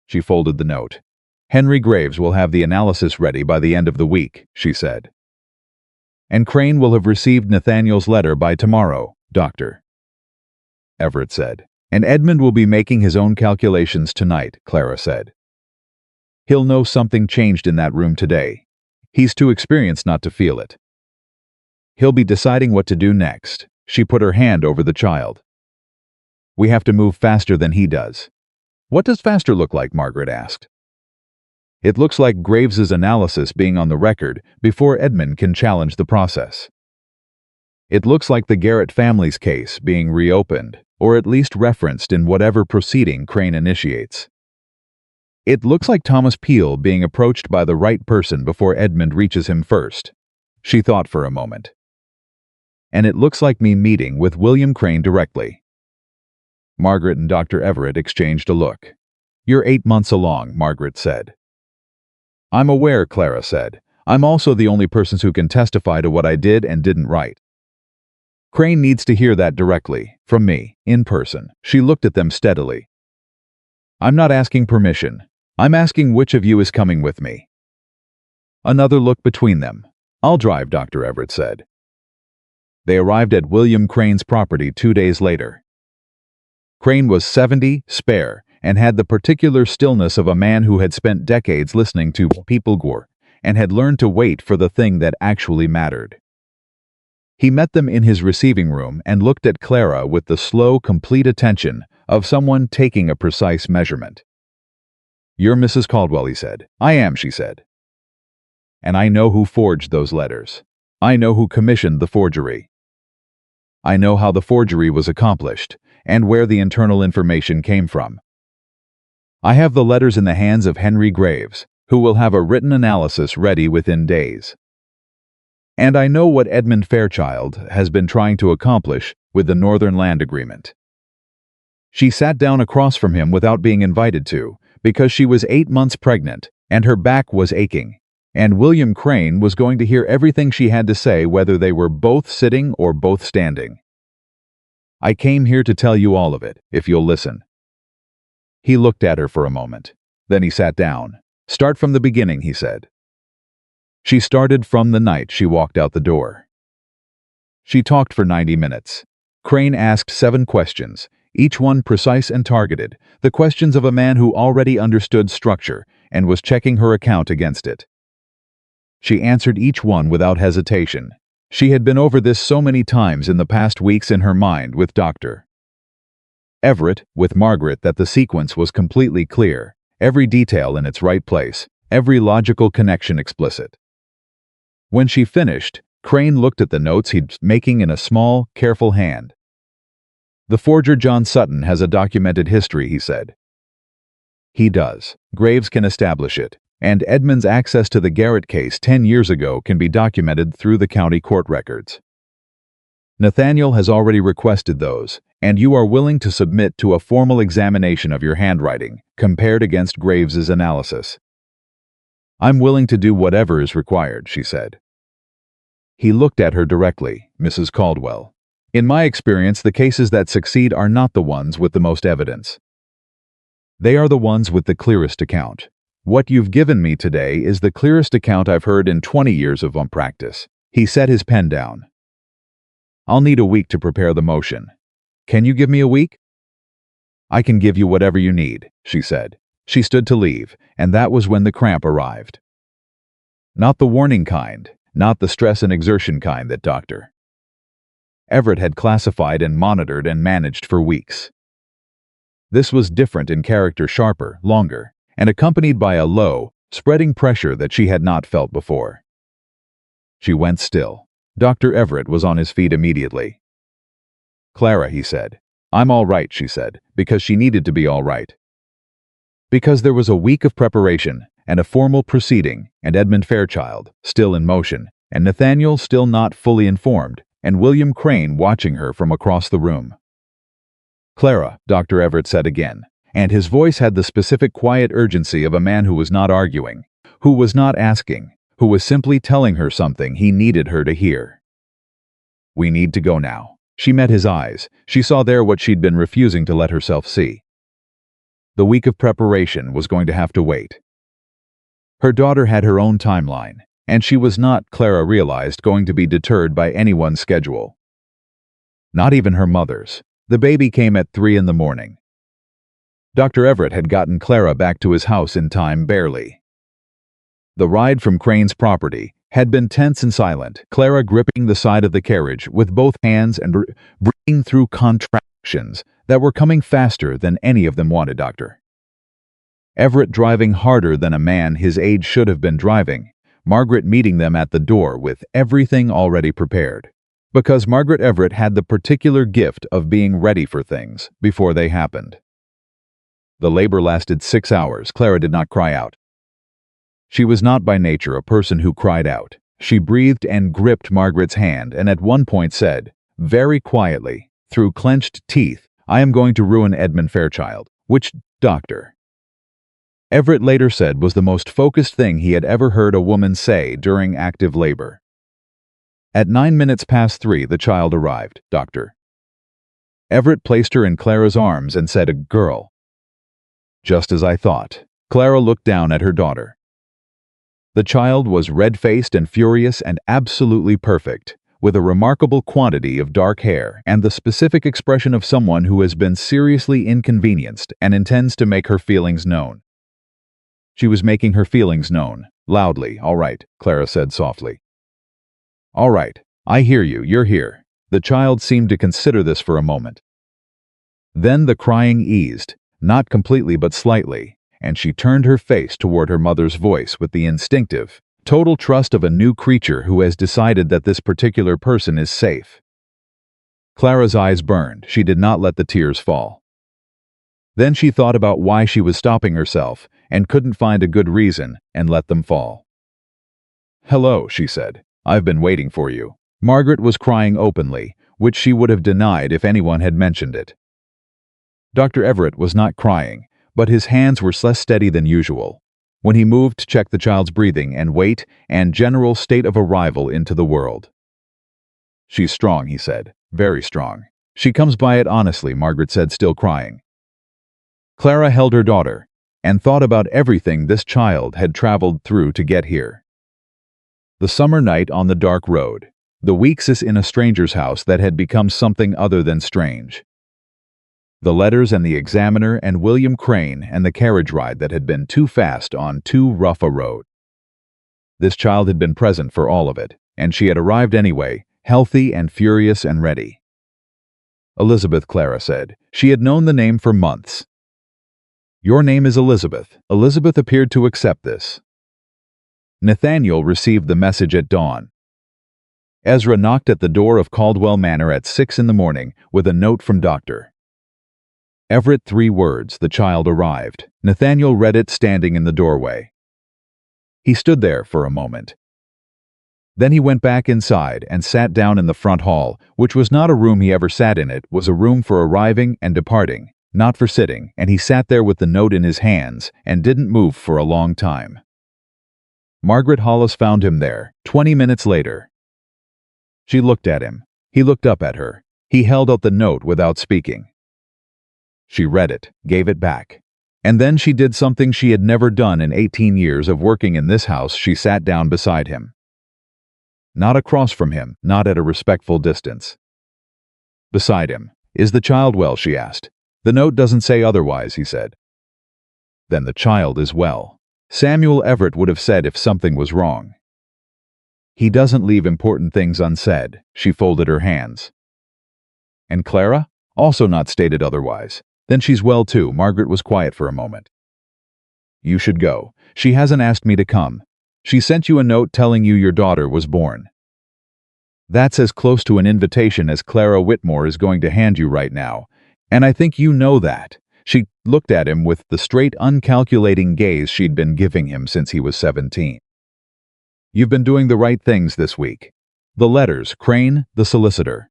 She folded the note. Henry Graves will have the analysis ready by the end of the week, she said. And Crane will have received Nathaniel's letter by tomorrow, Doctor. Everett said. And Edmund will be making his own calculations tonight, Clara said. He'll know something changed in that room today. He's too experienced not to feel it. He'll be deciding what to do next. She put her hand over the child. We have to move faster than he does. What does faster look like? Margaret asked. It looks like Graves's analysis being on the record before Edmund can challenge the process. It looks like the Garrett family's case being reopened, or at least referenced in whatever proceeding Crane initiates. It looks like Thomas Peel being approached by the right person before Edmund reaches him first. She thought for a moment. And it looks like me meeting with William Crane directly. Margaret and Dr. Everett exchanged a look. You're 8 months along, Margaret said. I'm aware, Clara said. I'm also the only person who can testify to what I did and didn't write. Crane needs to hear that directly, from me, in person. She looked at them steadily. I'm not asking permission. I'm asking which of you is coming with me. Another look between them. I'll drive, Dr. Everett said. They arrived at William Crane's property 2 days later. Crane was 70, spare, and had the particular stillness of a man who had spent decades listening to people gore and had learned to wait for the thing that actually mattered. He met them in his receiving room and looked at Clara with the slow, complete attention of someone taking a precise measurement. "You're Mrs. Caldwell," he said. "I am," she said. "And I know who forged those letters. I know who commissioned the forgery. I know how the forgery was accomplished and where the internal information came from. I have the letters in the hands of Henry Graves, who will have a written analysis ready within days. And I know what Edmund Fairchild has been trying to accomplish with the Northern Land Agreement." She sat down across from him without being invited to, because she was 8 months pregnant and her back was aching, and William Crane was going to hear everything she had to say whether they were both sitting or both standing. "I came here to tell you all of it, if you'll listen." He looked at her for a moment. Then he sat down. "Start from the beginning," he said. She started from the night she walked out the door. She talked for 90 minutes. Crane asked 7 questions, each one precise and targeted, the questions of a man who already understood structure and was checking her account against it. She answered each one without hesitation. She had been over this so many times in the past weeks in her mind with Dr. Everett, with Margaret, that the sequence was completely clear, every detail in its right place, every logical connection explicit. When she finished, Crane looked at the notes he'd making in a small, careful hand. "The forger John Sutton has a documented history," he said. "He does. Graves can establish it, and Edmund's access to the Garrett case 10 years ago can be documented through the county court records. Nathaniel has already requested those, and you are willing to submit to a formal examination of your handwriting, compared against Graves's analysis." "I'm willing to do whatever is required," she said. He looked at her directly. "Mrs. Caldwell, in my experience, the cases that succeed are not the ones with the most evidence. They are the ones with the clearest account. What you've given me today is the clearest account I've heard in 20 years of practice." He set his pen down. "I'll need a week to prepare the motion. Can you give me a week?" "I can give you whatever you need," she said. She stood to leave, and that was when the cramp arrived. Not the warning kind, not the stress and exertion kind that Dr. Everett had classified and monitored and managed for weeks. This was different in character, sharper, longer, and accompanied by a low, spreading pressure that she had not felt before. She went still. Dr. Everett was on his feet immediately. "Clara," he said. "I'm all right," she said, because she needed to be all right. Because there was a week of preparation, and a formal proceeding, and Edmund Fairchild still in motion, and Nathaniel still not fully informed, and William Crane watching her from across the room. "Clara," Dr. Everett said again, and his voice had the specific quiet urgency of a man who was not arguing, who was not asking, who was simply telling her something he needed her to hear. "We need to go now." She met his eyes. She saw there what she'd been refusing to let herself see. The week of preparation was going to have to wait. Her daughter had her own timeline, and she was not, Clara realized, going to be deterred by anyone's schedule. Not even her mother's. The baby came at 3 in the morning. Dr. Everett had gotten Clara back to his house in time, barely. The ride from Crane's property had been tense and silent, Clara gripping the side of the carriage with both hands and breathing through contractions that were coming faster than any of them wanted. Dr. Everett driving harder than a man his age should have been driving, Margaret meeting them at the door with everything already prepared. Because Margaret Everett had the particular gift of being ready for things before they happened. The labor lasted 6 hours. Clara did not cry out. She was not by nature a person who cried out. She breathed and gripped Margaret's hand and at one point said, very quietly, through clenched teeth, "I am going to ruin Edmund Fairchild," which Dr. Everett later said was the most focused thing he had ever heard a woman say during active labor. At 9 minutes past 3, the child arrived. Dr. Everett placed her in Clara's arms and said, "A girl." Just as I thought. Clara looked down at her daughter. The child was red-faced and furious and absolutely perfect, with a remarkable quantity of dark hair and the specific expression of someone who has been seriously inconvenienced and intends to make her feelings known. She was making her feelings known, loudly. "All right," Clara said softly. "All right, I hear you, you're here. The child seemed to consider this for a moment. Then the crying eased, not completely but slightly, and she turned her face toward her mother's voice with the instinctive, total trust of a new creature who has decided that this particular person is safe. Clara's eyes burned. She did not let the tears fall. Then she thought about why she was stopping herself and couldn't find a good reason and let them fall. "Hello," she said. "I've been waiting for you." Margaret was crying openly, which she would have denied if anyone had mentioned it. Dr. Everett was not crying, but his hands were less steady than usual when he moved to check the child's breathing and weight and general state of arrival into the world. "She's strong," he said. "Very strong. She comes by it honestly," Margaret said, still crying. Clara held her daughter and thought about everything this child had traveled through to get here. The summer night on the dark road, the weeks in a stranger's house that had become something other than strange. The letters and the examiner and William Crane and the carriage ride that had been too fast on too rough a road. This child had been present for all of it, and she had arrived anyway, healthy and furious and ready. Elizabeth, Clara said. She had known the name for months. "Your name is Elizabeth." Elizabeth appeared to accept this. Nathaniel received the message at dawn. Ezra knocked at the door of Caldwell Manor at 6 in the morning with a note from Dr. Everett. 3 words. The child arrived. Nathaniel read it standing in the doorway. He stood there for a moment. Then he went back inside and sat down in the front hall, which was not a room he ever sat in. It was a room for arriving and departing, not for sitting, and he sat there with the note in his hands and didn't move for a long time. Margaret Hollis found him there, 20 minutes later. She looked at him. He looked up at her. He held out the note without speaking. She read it, gave it back. And then she did something she had never done in 18 years of working in this house. She sat down beside him. Not across from him, not at a respectful distance. Beside him. "Is the child well?" she asked. "The note doesn't say otherwise," he said. "Then the child is well," Samuel Everett would have said if something was wrong. "He doesn't leave important things unsaid." She folded her hands. "And Clara?" "Also not stated otherwise." "Then she's well too." Margaret was quiet for a moment. "You should go. She hasn't asked me to come. She sent you a note telling you your daughter was born." "That's as close to an invitation as Clara Whitmore is going to hand you right now, and I think you know that." She looked at him with the straight, uncalculating gaze she'd been giving him since he was 17. "You've been doing the right things this week. The letters, Crane, the solicitor.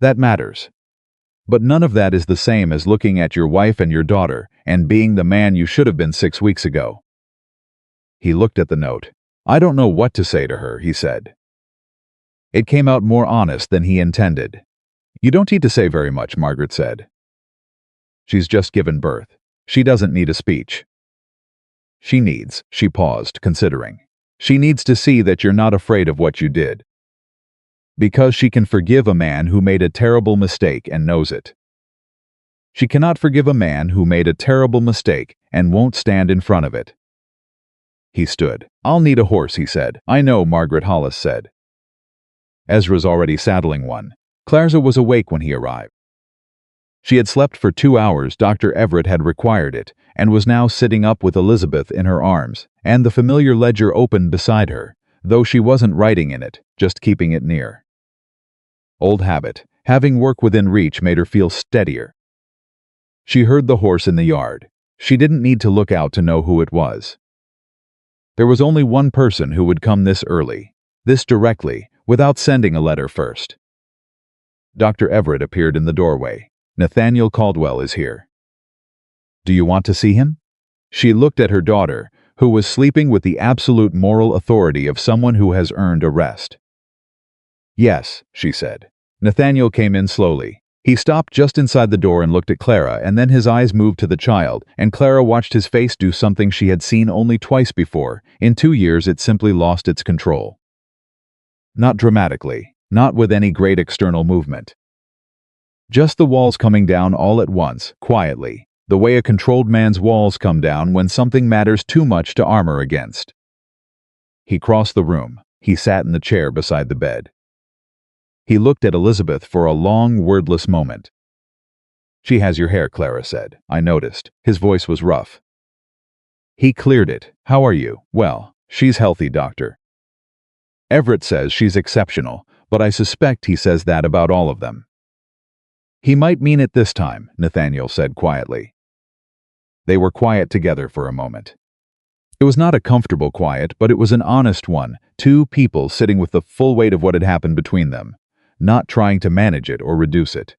That matters. But none of that is the same as looking at your wife and your daughter and being the man you should have been 6 weeks ago." He looked at the note. "I don't know what to say to her," he said. It came out more honest than he intended. "You don't need to say very much," Margaret said. "She's just given birth. She doesn't need a speech." She paused, considering. "She needs to see that you're not afraid of what you did. Because she can forgive a man who made a terrible mistake and knows it. She cannot forgive a man who made a terrible mistake and won't stand in front of it." He stood. "I'll need a horse," he said. "I know," Margaret Hollis said. "Ezra's already saddling one." Clara was awake when he arrived. She had slept for 2 hours. Dr. Everett had required it, and was now sitting up with Elizabeth in her arms, and the familiar ledger open beside her, though she wasn't writing in it, just keeping it near. Old habit. Having work within reach made her feel steadier. She heard the horse in the yard. She didn't need to look out to know who it was. There was only one person who would come this early, this directly, without sending a letter first. Dr. Everett appeared in the doorway. "Nathaniel Caldwell is here." "Do you want to see him?" She looked at her daughter, who was sleeping with the absolute moral authority of someone who has earned a rest. "Yes," she said. Nathaniel came in slowly. He stopped just inside the door and looked at Clara, and then his eyes moved to the child, and Clara watched his face do something she had seen only twice before. In 2 years it simply lost its control. Not dramatically, not with any great external movement. Just the walls coming down all at once, quietly, the way a controlled man's walls come down when something matters too much to armor against. He crossed the room. He sat in the chair beside the bed. He looked at Elizabeth for a long, wordless moment. "She has your hair," Clara said. "I noticed." His voice was rough. He cleared it. "How are you?" "Well, she's healthy, doctor. Everett says she's exceptional, but I suspect he says that about all of them." "He might mean it this time," Nathaniel said quietly. They were quiet together for a moment. It was not a comfortable quiet, but it was an honest one, two people sitting with the full weight of what had happened between them, not trying to manage it or reduce it.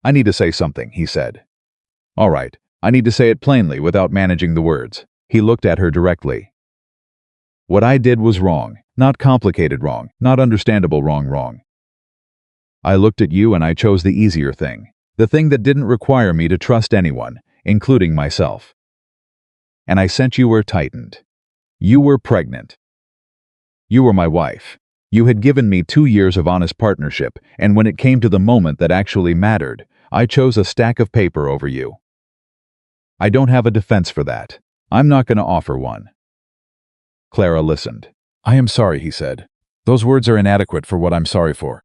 "I need to say something," he said. "All right, I need to say it plainly without managing the words." He looked at her directly. "What I did was wrong, not complicated wrong, not understandable wrong. I looked at you and I chose the easier thing, the thing that didn't require me to trust anyone, including myself. And I sent you where tightened. You were pregnant. You were my wife. You had given me 2 years of honest partnership, and when it came to the moment that actually mattered, I chose a stack of paper over you. I don't have a defense for that. I'm not going to offer one." Clara listened. "I am sorry," he said. "Those words are inadequate for what I'm sorry for."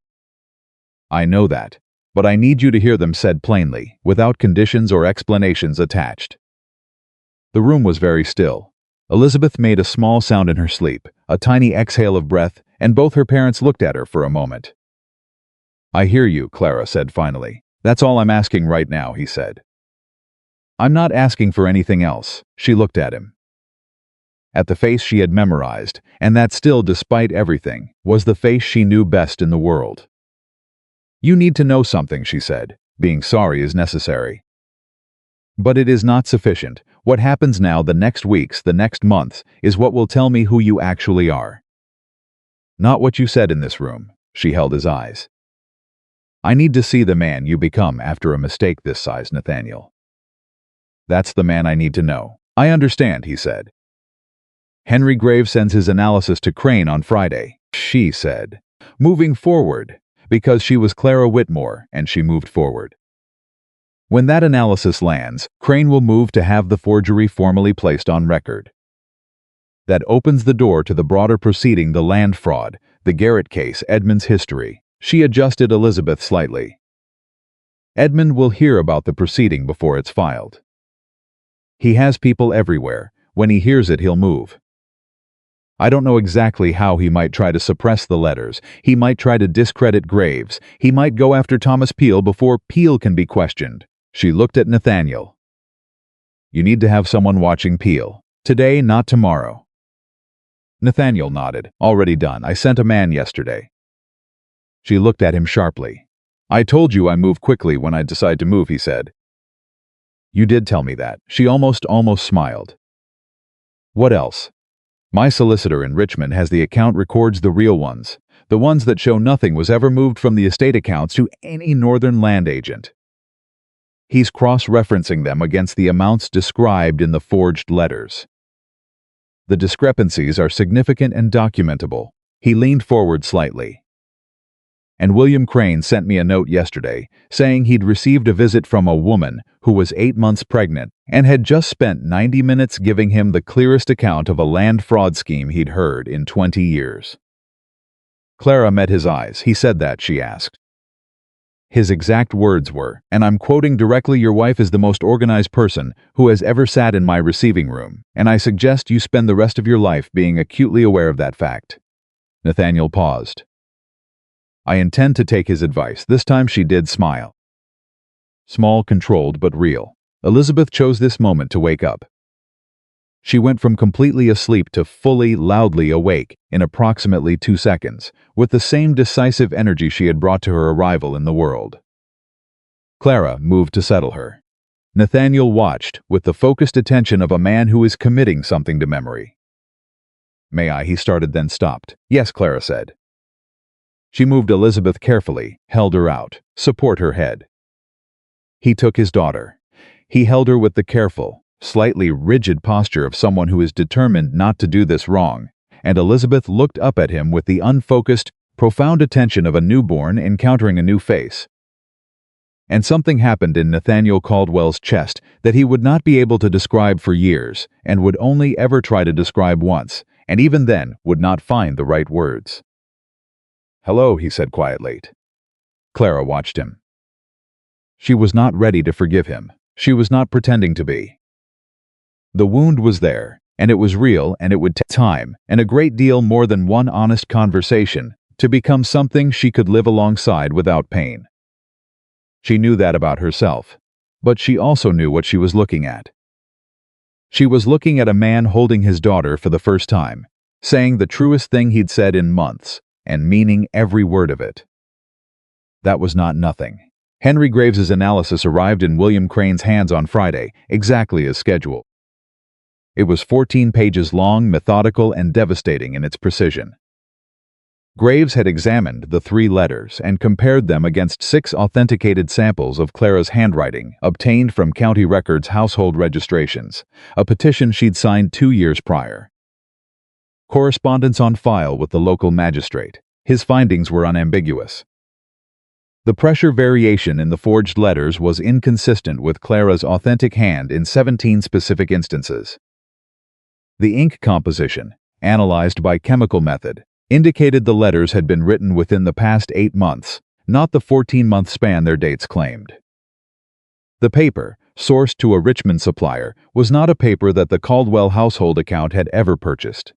"I know that, but I need you to hear them said plainly, without conditions or explanations attached." The room was very still. Elizabeth made a small sound in her sleep, a tiny exhale of breath, and both her parents looked at her for a moment. "I hear you," Clara said finally. "That's all I'm asking right now," he said. "I'm not asking for anything else." She looked at him. At the face she had memorized, and that still, despite everything, was the face she knew best in the world. "You need to know something," she said. "Being sorry is necessary. But it is not sufficient. What happens now, the next weeks, the next months, is what will tell me who you actually are. Not what you said in this room." She held his eyes. "I need to see the man you become after a mistake this size, Nathaniel. That's the man I need to know." "I understand," he said. "Henry Graves sends his analysis to Crane on Friday," she said, moving forward, because she was Clara Whitmore and she moved forward. "When that analysis lands, Crane will move to have the forgery formally placed on record. That opens the door to the broader proceeding, the land fraud, the Garrett case, Edmund's history." She adjusted Elizabeth slightly. "Edmund will hear about the proceeding before it's filed. He has people everywhere. When he hears it, he'll move. I don't know exactly how he might try to suppress the letters. He might try to discredit Graves. He might go after Thomas Peel before Peel can be questioned." She looked at Nathaniel. "You need to have someone watching Peel. Today, not tomorrow." Nathaniel nodded. "Already done. I sent a man yesterday." She looked at him sharply. "I told you I move quickly when I decide to move," he said. "You did tell me that." She almost smiled. "What else?" "My solicitor in Richmond has the account records, the real ones, the ones that show nothing was ever moved from the estate accounts to any northern land agent. He's cross-referencing them against the amounts described in the forged letters. The discrepancies are significant and documentable." He leaned forward slightly. "And William Crane sent me a note yesterday saying he'd received a visit from a woman who was 8 months pregnant and had just spent 90 minutes giving him the clearest account of a land fraud scheme he'd heard in 20 years. Clara met his eyes. "He said that?" she asked. His exact words were, and I'm quoting directly, "Your wife is the most organized person who has ever sat in my receiving room, and I suggest you spend the rest of your life being acutely aware of that fact." Nathaniel paused. "I intend to take his advice." This time she did smile. Small, controlled, but real. Elizabeth chose this moment to wake up. She went from completely asleep to fully, loudly awake in approximately 2 seconds, with the same decisive energy she had brought to her arrival in the world. Clara moved to settle her. Nathaniel watched with the focused attention of a man who is committing something to memory. "May I?" he started, then stopped. "Yes," Clara said. She moved Elizabeth carefully, held her out, support her head. He took his daughter. He held her with the careful, slightly rigid posture of someone who is determined not to do this wrong, and Elizabeth looked up at him with the unfocused, profound attention of a newborn encountering a new face. And something happened in Nathaniel Caldwell's chest that he would not be able to describe for years, and would only ever try to describe once, and even then would not find the right words. "Hello," he said quietly. Clara watched him. She was not ready to forgive him. She was not pretending to be. The wound was there, and it was real, and it would take time, and a great deal more than one honest conversation, to become something she could live alongside without pain. She knew that about herself, but she also knew what she was looking at. She was looking at a man holding his daughter for the first time, saying the truest thing he'd said in months, and meaning every word of it. That was not nothing. Henry Graves's analysis arrived in William Crane's hands on Friday, exactly as scheduled. It was 14 pages long, methodical, and devastating in its precision. Graves had examined the 3 letters and compared them against 6 authenticated samples of Clara's handwriting obtained from County Records household registrations, a petition she'd signed 2 years prior. Correspondence on file with the local magistrate. His findings were unambiguous. The pressure variation in the forged letters was inconsistent with Clara's authentic hand in 17 specific instances. The ink composition, analyzed by chemical method, indicated the letters had been written within the past 8 months, not the 14-month span their dates claimed. The paper, sourced to a Richmond supplier, was not a paper that the Caldwell household account had ever purchased.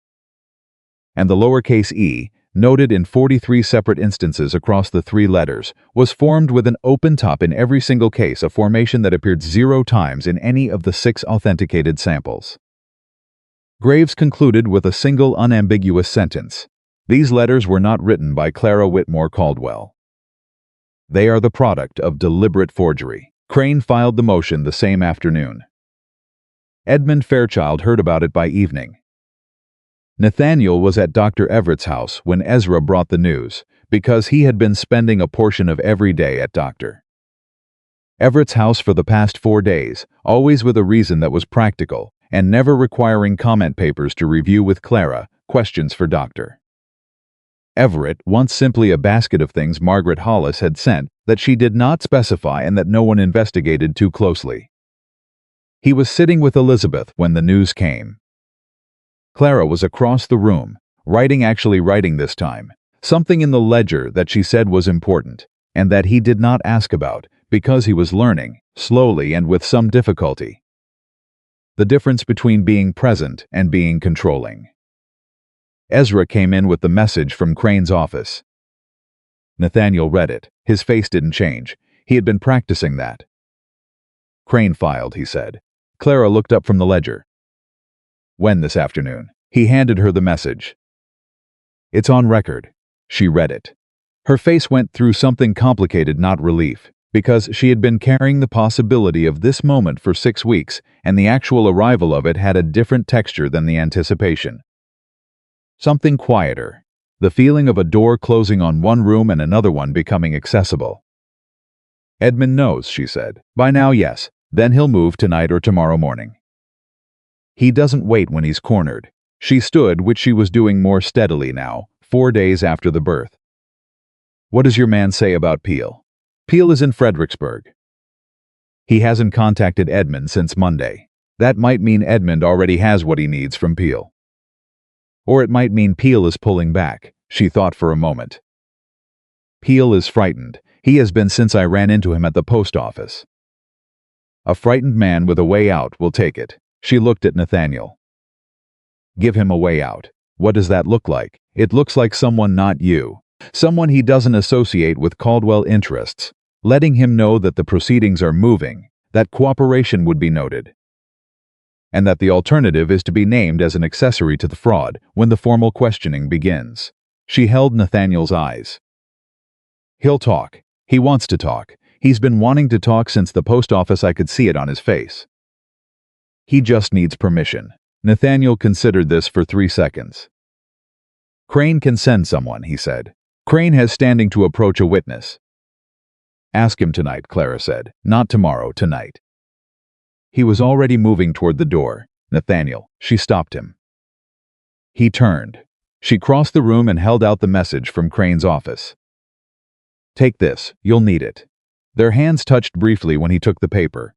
And the lowercase e, noted in 43 separate instances across the 3 letters, was formed with an open top in every single case, a formation that appeared 0 times in any of the 6 authenticated samples. Graves concluded with a single unambiguous sentence. These letters were not written by Clara Whitmore Caldwell. They are the product of deliberate forgery. Crane filed the motion the same afternoon. Edmund Fairchild heard about it by evening. Nathaniel was at Dr. Everett's house when Ezra brought the news, because he had been spending a portion of every day at Dr. Everett's house for the past 4 days, always with a reason that was practical, and never requiring comment papers to review with Clara, questions for Dr. Everett, once simply a basket of things Margaret Hollis had sent that she did not specify and that no one investigated too closely. He was sitting with Elizabeth when the news came. Clara was across the room, actually writing this time, something in the ledger that she said was important, and that he did not ask about, because he was learning, slowly and with some difficulty, the difference between being present and being controlling. Ezra came in with the message from Crane's office. Nathaniel read it. His face didn't change. He had been practicing that. "Crane filed," he said. Clara looked up from the ledger. "When this afternoon?" He handed her the message. "It's on record." She read it. Her face went through something complicated, not relief, because she had been carrying the possibility of this moment for 6 weeks, and the actual arrival of it had a different texture than the anticipation. Something quieter, the feeling of a door closing on one room and another one becoming accessible. "Edmund knows," she said. "By now, yes. Then he'll move tonight or tomorrow morning. He doesn't wait when he's cornered." She stood, which she was doing more steadily now, 4 days after the birth. "What does your man say about Peel?" "Peel is in Fredericksburg. He hasn't contacted Edmund since Monday. That might mean Edmund already has what he needs from Peel. Or it might mean Peel is pulling back." She thought for a moment. "Peel is frightened. He has been since I ran into him at the post office. A frightened man with a way out will take it." She looked at Nathaniel. "Give him a way out. What does that look like?" "It looks like someone not you. Someone he doesn't associate with Caldwell interests. Letting him know that the proceedings are moving, that cooperation would be noted, and that the alternative is to be named as an accessory to the fraud when the formal questioning begins." She held Nathaniel's eyes. "He'll talk. He wants to talk. He's been wanting to talk since the post office. I could see it on his face. He just needs permission." Nathaniel considered this for 3 seconds. "Crane can send someone," he said. "Crane has standing to approach a witness." "Ask him tonight," Clara said. "Not tomorrow, tonight." He was already moving toward the door. "Nathaniel," she stopped him. He turned. She crossed the room and held out the message from Crane's office. "Take this. You'll need it." Their hands touched briefly when he took the paper.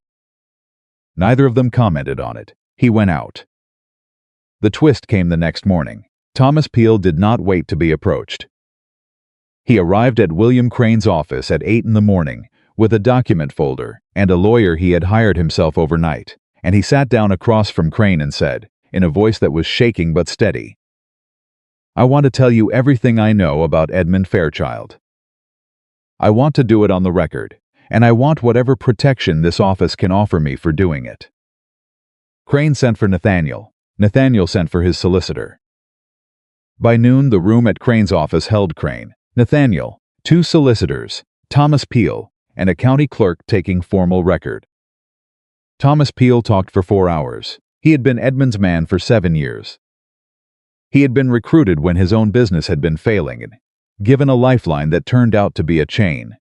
Neither of them commented on it. He went out. The twist came the next morning. Thomas Peel did not wait to be approached. He arrived at William Crane's office at 8 in the morning with a document folder and a lawyer he had hired himself overnight, and he sat down across from Crane and said, in a voice that was shaking but steady, "I want to tell you everything I know about Edmund Fairchild. I want to do it on the record, and I want whatever protection this office can offer me for doing it." Crane sent for Nathaniel. Nathaniel sent for his solicitor. By noon, the room at Crane's office held Crane, Nathaniel, two solicitors, Thomas Peel, and a county clerk taking formal record. Thomas Peel talked for 4 hours. He had been Edmund's man for 7 years. He had been recruited when his own business had been failing and given a lifeline that turned out to be a chain.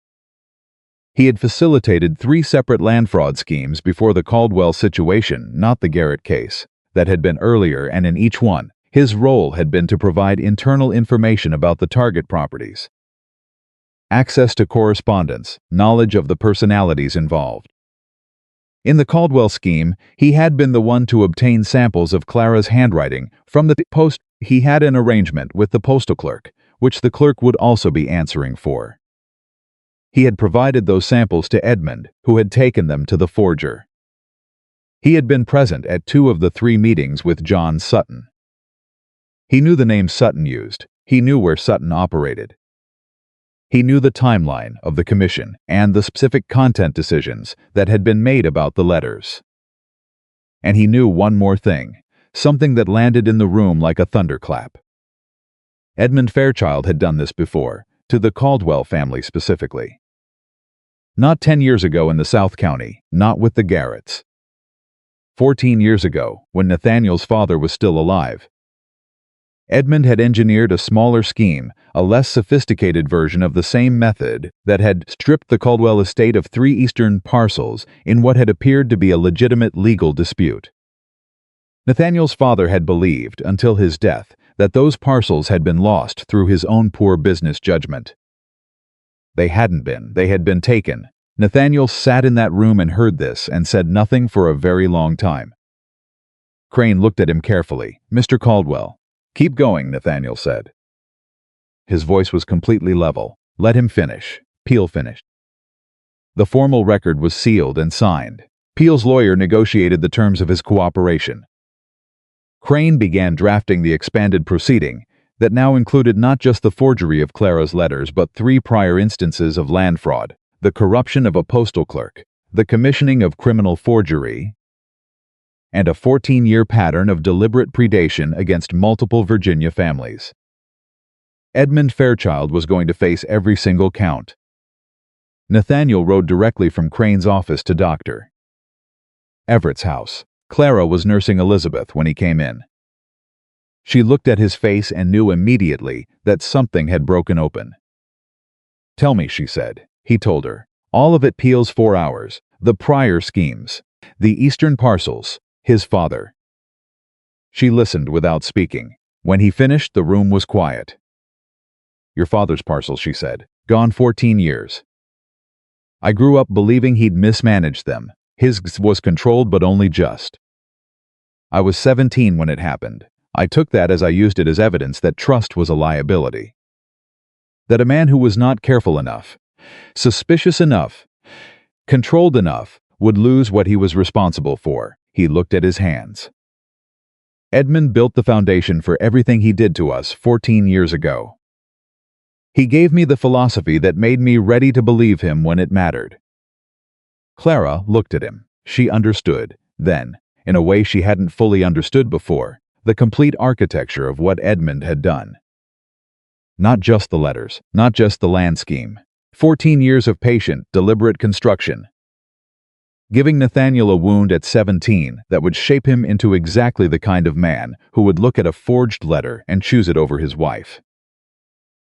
He had facilitated 3 separate land fraud schemes before the Caldwell situation, not the Garrett case, that had been earlier, and in each one, his role had been to provide internal information about the target properties, access to correspondence, knowledge of the personalities involved. In the Caldwell scheme, he had been the one to obtain samples of Clara's handwriting from the post. He had an arrangement with the postal clerk, which the clerk would also be answering for. He had provided those samples to Edmund, who had taken them to the forger. He had been present at 2 of the 3 meetings with John Sutton. He knew the name Sutton used. He knew where Sutton operated. He knew the timeline of the commission and the specific content decisions that had been made about the letters. And he knew one more thing, something that landed in the room like a thunderclap. Edmund Fairchild had done this before, to the Caldwell family specifically. Not 10 years ago in the South County, not with the Garretts. 14 years ago, when Nathaniel's father was still alive. Edmund had engineered a smaller scheme, a less sophisticated version of the same method that had stripped the Caldwell estate of 3 eastern parcels in what had appeared to be a legitimate legal dispute. Nathaniel's father had believed, until his death, that those parcels had been lost through his own poor business judgment. They hadn't been. They had been taken. Nathaniel sat in that room and heard this and said nothing for a very long time. Crane looked at him carefully. "Mr. Caldwell." "Keep going," Nathaniel said. His voice was completely level. "Let him finish." Peel finished. The formal record was sealed and signed. Peel's lawyer negotiated the terms of his cooperation. Crane began drafting the expanded proceeding that now included not just the forgery of Clara's letters but 3 prior instances of land fraud, the corruption of a postal clerk, the commissioning of criminal forgery, and a 14-year pattern of deliberate predation against multiple Virginia families. Edmund Fairchild was going to face every single count. Nathaniel rode directly from Crane's office to Dr. Everett's house. Clara was nursing Elizabeth when he came in. She looked at his face and knew immediately that something had broken open. "Tell me," she said. He told her. All of it. Peel's 4 hours, the prior schemes, the eastern parcels, his father. She listened without speaking. When he finished, the room was quiet. "Your father's parcels," she said. "Gone 14 years. I grew up believing he'd mismanaged them. His was controlled but only just. I was 17 when it happened. I took that as I used it as evidence that trust was a liability. That a man who was not careful enough, suspicious enough, controlled enough, would lose what he was responsible for." He looked at his hands. "Edmund built the foundation for everything he did to us 14 years ago. He gave me the philosophy that made me ready to believe him when it mattered." Clara looked at him. She understood, then, in a way she hadn't fully understood before, the complete architecture of what Edmund had done. Not just the letters, not just the land scheme. 14 years of patient, deliberate construction. Giving Nathaniel a wound at 17 that would shape him into exactly the kind of man who would look at a forged letter and choose it over his wife.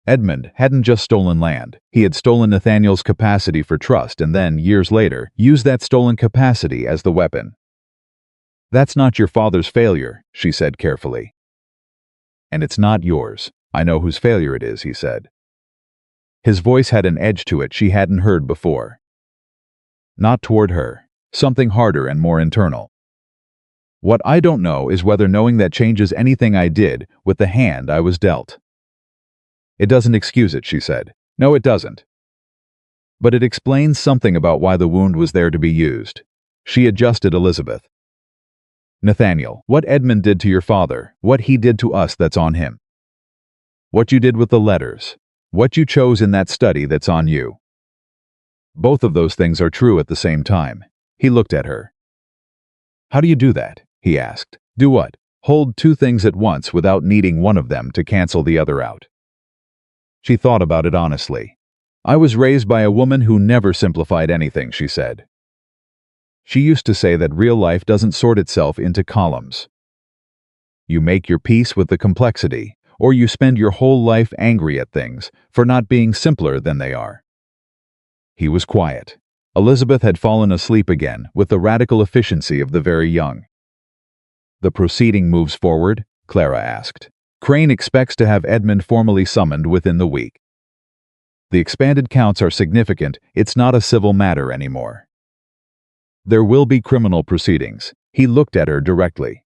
Edmund hadn't just stolen land. He had stolen Nathaniel's capacity for trust and then, years later, used that stolen capacity as the weapon. "That's not your father's failure," she said carefully. "And it's not yours. I know whose failure it is," he said. His voice had an edge to it she hadn't heard before. Not toward her. Something harder and more internal. "What I don't know is whether knowing that changes anything I did with the hand I was dealt." It doesn't excuse it, she said. No, it doesn't. But it explains something about why the wound was there to be used. She adjusted Elizabeth. Nathaniel, what Edmund did to your father, what he did to us, that's on him. What you did with the letters, what you chose in that study, that's on you. Both of those things are true at the same time. He looked at her. How do you do that? He asked. Do what? Hold two things at once without needing one of them to cancel the other out. She thought about it honestly. I was raised by a woman who never simplified anything, she said. She used to say that real life doesn't sort itself into columns. You make your peace with the complexity, or you spend your whole life angry at things for not being simpler than they are. He was quiet. Elizabeth had fallen asleep again with the radical efficiency of the very young. The proceeding moves forward? Clara asked. Crane expects to have Edmund formally summoned within the week. The expanded counts are significant. It's not a civil matter anymore. There will be criminal proceedings. He looked at her directly.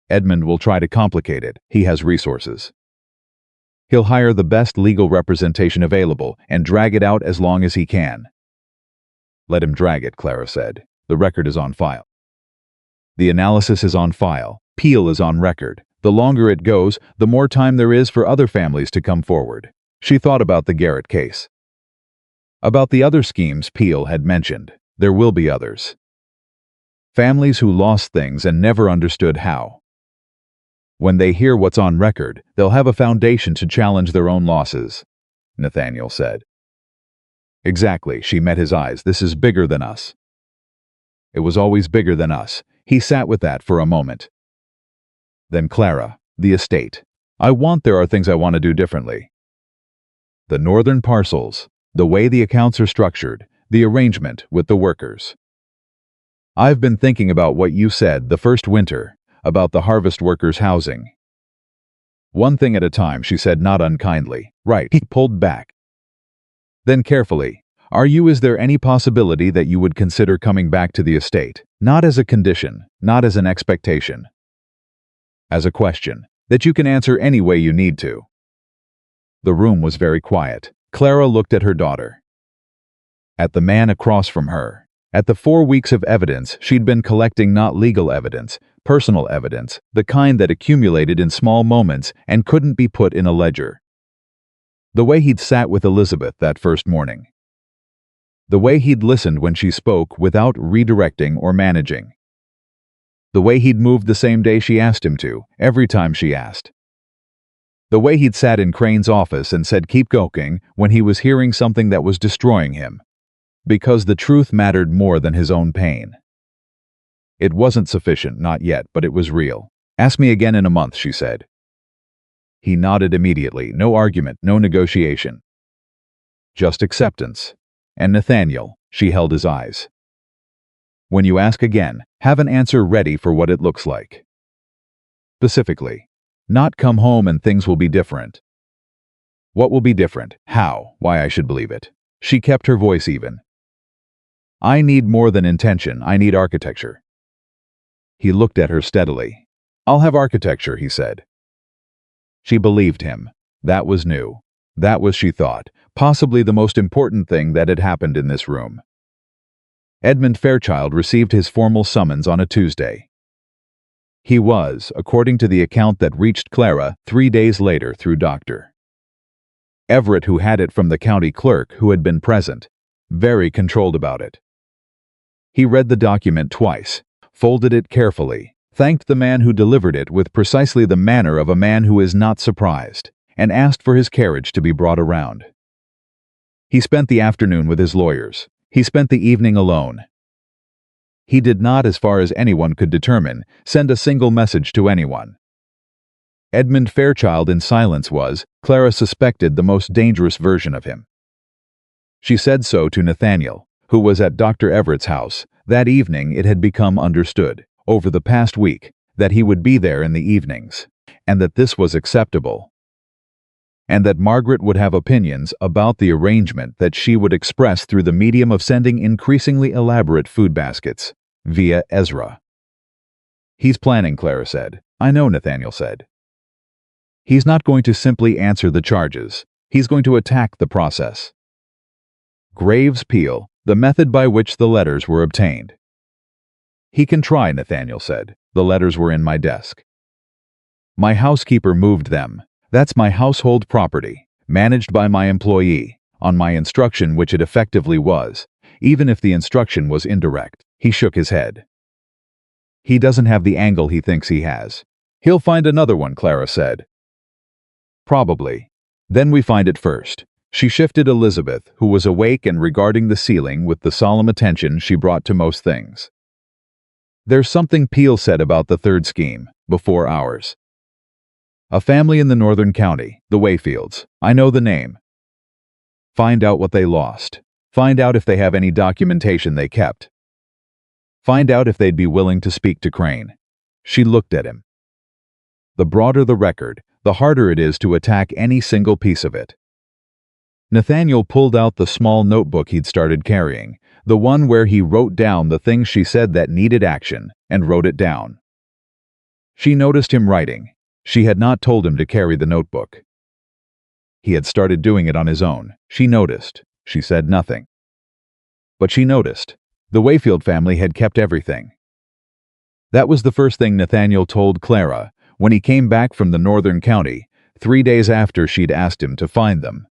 Edmund will try to complicate it. He has resources. He'll hire the best legal representation available and drag it out as long as he can. Let him drag it, Clara said. The record is on file. The analysis is on file. Peel is on record. The longer it goes, the more time there is for other families to come forward. She thought about the Garrett case. About the other schemes Peel had mentioned. There will be others. Families who lost things and never understood how. When they hear what's on record, they'll have a foundation to challenge their own losses, Nathaniel said. Exactly, she met his eyes. This is bigger than us. It was always bigger than us. He sat with that for a moment. Then Clara, the estate. There are things I want to do differently. The northern parcels, the way the accounts are structured, the arrangement with the workers. I've been thinking about what you said the first winter, about the harvest workers' housing. One thing at a time, she said, not unkindly. Right, he pulled back. Then carefully, is there any possibility that you would consider coming back to the estate? Not as a condition, not as an expectation. As a question, that you can answer any way you need to. The room was very quiet. Clara looked at her daughter. At the man across from her. At the 4 weeks of evidence she'd been collecting, not legal evidence, personal evidence, the kind that accumulated in small moments and couldn't be put in a ledger. The way he'd sat with Elizabeth that first morning. The way he'd listened when she spoke without redirecting or managing. The way he'd moved the same day she asked him to, every time she asked. The way he'd sat in Crane's office and said keep going when he was hearing something that was destroying him. Because the truth mattered more than his own pain. It wasn't sufficient, not yet, but it was real. Ask me again in a month, she said. He nodded immediately, no argument, no negotiation. Just acceptance. And Nathaniel, she held his eyes. When you ask again, have an answer ready for what it looks like. Specifically, not come home and things will be different. What will be different? How? Why I should believe it. She kept her voice even. I need more than intention, I need architecture. He looked at her steadily. I'll have architecture, he said. She believed him. That was new. That was, she thought, possibly the most important thing that had happened in this room. Edmund Fairchild received his formal summons on a Tuesday. He was, according to the account that reached Clara 3 days later through Dr. Everett, who had it from the county clerk who had been present, very controlled about it. He read the document twice, folded it carefully, thanked the man who delivered it with precisely the manner of a man who is not surprised, and asked for his carriage to be brought around. He spent the afternoon with his lawyers. He spent the evening alone. He did not, as far as anyone could determine, send a single message to anyone. Edmund Fairchild in silence was, Clara suspected, the most dangerous version of him. She said so to Nathaniel, who was at Dr. Everett's house. That evening it had become understood, over the past week, that he would be there in the evenings, and that this was acceptable. And that Margaret would have opinions about the arrangement that she would express through the medium of sending increasingly elaborate food baskets, via Ezra. He's planning, Clara said. I know, Nathaniel said. He's not going to simply answer the charges. He's going to attack the process. Graves Peel, the method by which the letters were obtained. He can try, Nathaniel said. The letters were in my desk. My housekeeper moved them. That's my household property, managed by my employee, on my instruction, which it effectively was, even if the instruction was indirect. He shook his head. He doesn't have the angle he thinks he has. He'll find another one, Clara said. Probably. Then we find it first. She shifted Elizabeth, who was awake and regarding the ceiling with the solemn attention she brought to most things. There's something Peel said about the third scheme, before ours. A family in the northern county, the Wayfields. I know the name. Find out what they lost. Find out if they have any documentation they kept. Find out if they'd be willing to speak to Crane. She looked at him. The broader the record, the harder it is to attack any single piece of it. Nathaniel pulled out the small notebook he'd started carrying, the one where he wrote down the things she said that needed action, and wrote it down. She noticed him writing. She had not told him to carry the notebook. He had started doing it on his own. She noticed. She said nothing. But she noticed. The Wayfield family had kept everything. That was the first thing Nathaniel told Clara when he came back from the northern county, 3 days after she'd asked him to find them.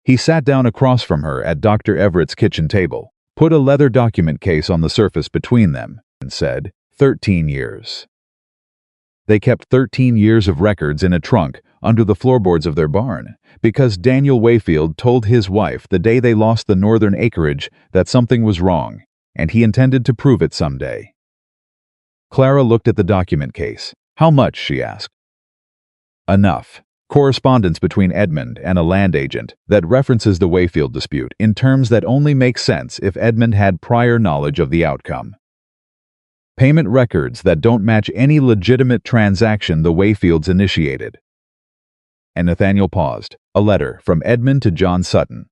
He sat down across from her at Dr. Everett's kitchen table, put a leather document case on the surface between them, and said, 13 years. They kept 13 years of records in a trunk under the floorboards of their barn, because Daniel Wayfield told his wife the day they lost the northern acreage that something was wrong, and he intended to prove it someday. Clara looked at the document case. How much? She asked. Enough. Correspondence between Edmund and a land agent that references the Wayfield dispute in terms that only make sense if Edmund had prior knowledge of the outcome. Payment records that don't match any legitimate transaction the Wayfields initiated. And Nathaniel paused. A letter from Edmund to John Sutton.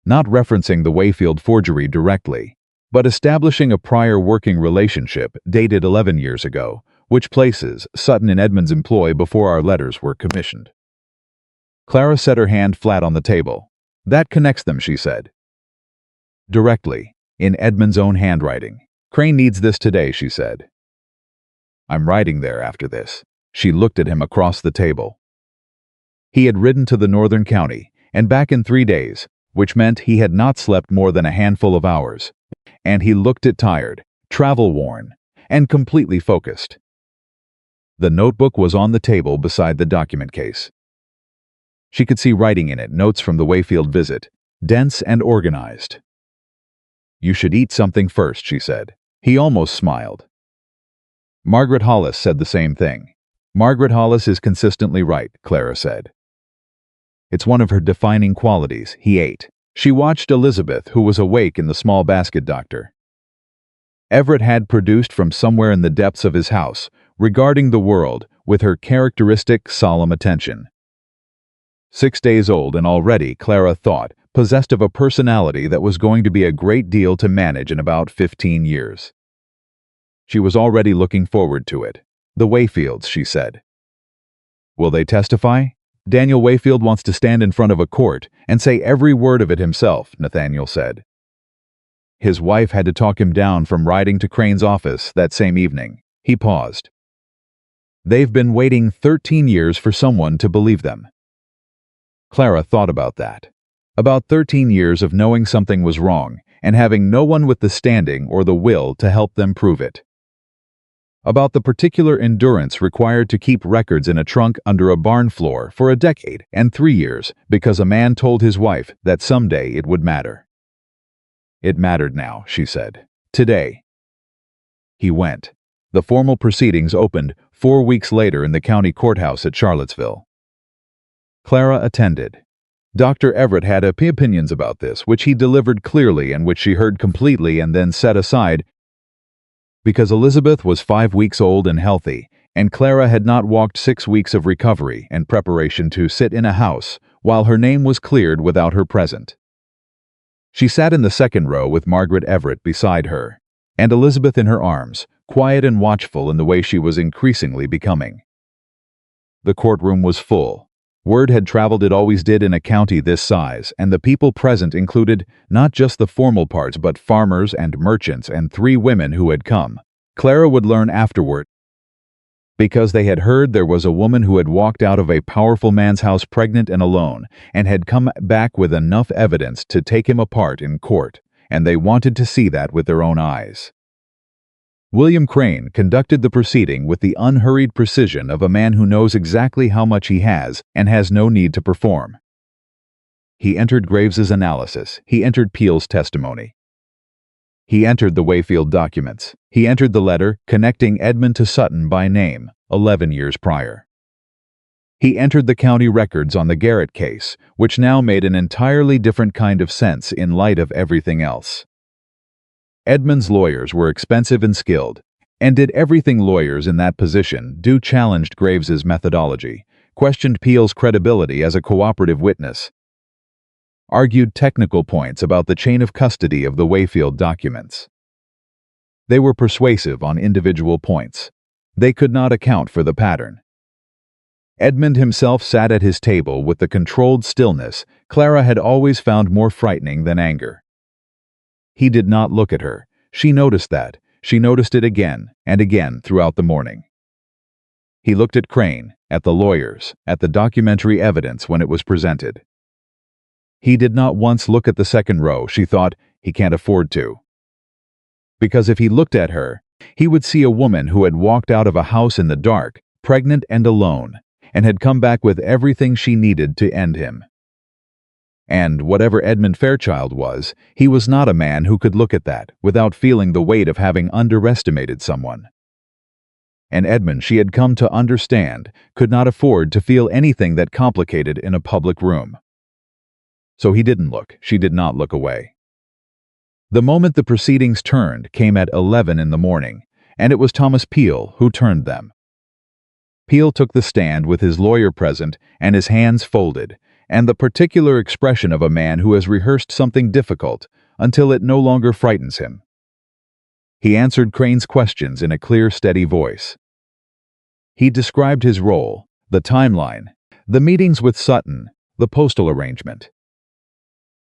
Not referencing the Wayfield forgery directly, but establishing a prior working relationship dated 11 years ago, which places Sutton in Edmund's employ before our letters were commissioned. Clara set her hand flat on the table. That connects them, she said. Directly, in Edmund's own handwriting. Crane needs this today, she said. I'm writing there after this. She looked at him across the table. He had ridden to the northern county, and back in 3 days, which meant he had not slept more than a handful of hours, and he looked it tired, travel-worn, and completely focused. The notebook was on the table beside the document case. She could see writing in it notes from the Wayfield visit, dense and organized. You should eat something first, she said. He almost smiled. Margaret Hollis said the same thing. Margaret Hollis is consistently right, Clara said. It's one of her defining qualities. He ate. She watched Elizabeth, who was awake in the small basket doctor. Everett had produced from somewhere in the depths of his house, regarding the world with her characteristic solemn attention. 6 days old and already, Clara thought, possessed of a personality that was going to be a great deal to manage in about 15 years. She was already looking forward to it. The Wayfields, she said. Will they testify? Daniel Wayfield wants to stand in front of a court and say every word of it himself, Nathaniel said. His wife had to talk him down from riding to Crane's office that same evening. He paused. They've been waiting 13 years for someone to believe them. Clara thought about that. About 13 years of knowing something was wrong and having no one with the standing or the will to help them prove it. About the particular endurance required to keep records in a trunk under a barn floor for a decade and 3 years because a man told his wife that someday it would matter. It mattered now, she said. Today. He went. The formal proceedings opened 4 weeks later in the county courthouse at Charlottesville. Clara attended. Dr. Everett had opinions about this, which he delivered clearly and which she heard completely and then set aside because Elizabeth was 5 weeks old and healthy, and Clara had not walked 6 weeks of recovery and preparation to sit in a house while her name was cleared without her present. She sat in the second row with Margaret Everett beside her, and Elizabeth in her arms, quiet and watchful in the way she was increasingly becoming. The courtroom was full. Word had traveled, it always did in a county this size, and the people present included not just the formal parts but farmers and merchants and 3 women who had come. Clara would learn afterward, because they had heard there was a woman who had walked out of a powerful man's house pregnant and alone, and had come back with enough evidence to take him apart in court, and they wanted to see that with their own eyes. William Crane conducted the proceeding with the unhurried precision of a man who knows exactly how much he has and has no need to perform. He entered Graves's analysis. He entered Peel's testimony. He entered the Wayfield documents. He entered the letter connecting Edmund to Sutton by name, 11 years prior. He entered the county records on the Garrett case, which now made an entirely different kind of sense in light of everything else. Edmund's lawyers were expensive and skilled, and did everything lawyers in that position do. Challenged Graves's methodology, questioned Peel's credibility as a cooperative witness, argued technical points about the chain of custody of the Wayfield documents. They were persuasive on individual points. They could not account for the pattern. Edmund himself sat at his table with the controlled stillness Clara had always found more frightening than anger. He did not look at her. She noticed that. She noticed it again and again throughout the morning. He looked at Crane, at the lawyers, at the documentary evidence when it was presented. He did not once look at the second row. She thought, he can't afford to. Because if he looked at her, he would see a woman who had walked out of a house in the dark, pregnant and alone, and had come back with everything she needed to end him. And whatever Edmund Fairchild was, he was not a man who could look at that without feeling the weight of having underestimated someone. And Edmund, she had come to understand, could not afford to feel anything that complicated in a public room. So he didn't look. She did not look away. The moment the proceedings turned came at 11 in the morning, and it was Thomas Peel who turned them. Peel took the stand with his lawyer present and his hands folded, and the particular expression of a man who has rehearsed something difficult until it no longer frightens him. He answered Crane's questions in a clear, steady voice. He described his role, the timeline, the meetings with Sutton, the postal arrangement.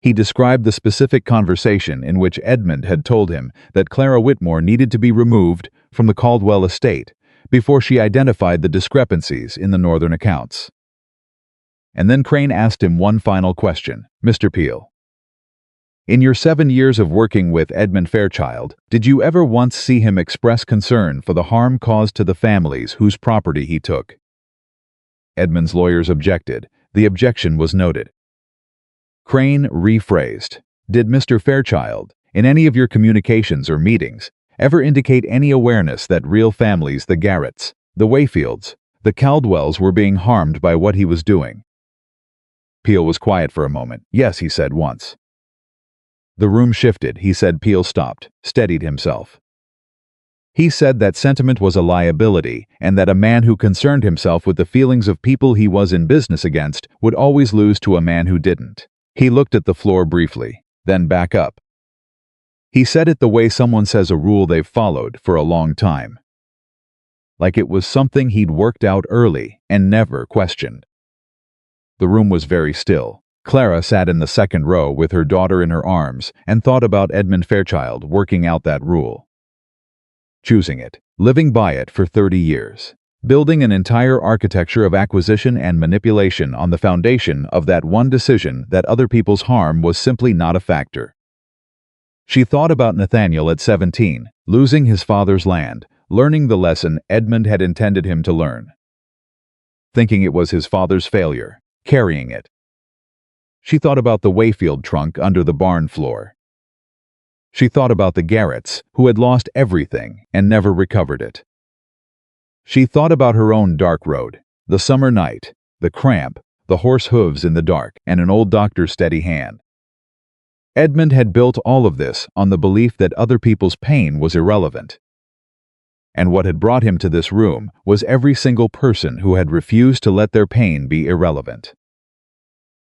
He described the specific conversation in which Edmund had told him that Clara Whitmore needed to be removed from the Caldwell estate before she identified the discrepancies in the northern accounts. And then Crane asked him one final question. Mr. Peel, in your 7 years of working with Edmund Fairchild, did you ever once see him express concern for the harm caused to the families whose property he took? Edmund's lawyers objected. The objection was noted. Crane rephrased. Did Mr. Fairchild, in any of your communications or meetings, ever indicate any awareness that real families, the Garretts, the Wayfields, the Caldwells, were being harmed by what he was doing? Peel was quiet for a moment. Yes, he said once. The room shifted. He said. Peel stopped, steadied himself. He said that sentiment was a liability and that a man who concerned himself with the feelings of people he was in business against would always lose to a man who didn't. He looked at the floor briefly, then back up. He said it the way someone says a rule they've followed for a long time. Like it was something he'd worked out early and never questioned. The room was very still. Clara sat in the second row with her daughter in her arms and thought about Edmund Fairchild working out that rule. Choosing it, living by it for 30 years. Building an entire architecture of acquisition and manipulation on the foundation of that one decision that other people's harm was simply not a factor. She thought about Nathaniel at 17, losing his father's land, learning the lesson Edmund had intended him to learn. Thinking it was his father's failure, carrying it. She thought about the Wayfield trunk under the barn floor. She thought about the Garretts, who had lost everything and never recovered it. She thought about her own dark road, the summer night, the cramp, the horse hooves in the dark, and an old doctor's steady hand. Edmund had built all of this on the belief that other people's pain was irrelevant. And what had brought him to this room was every single person who had refused to let their pain be irrelevant.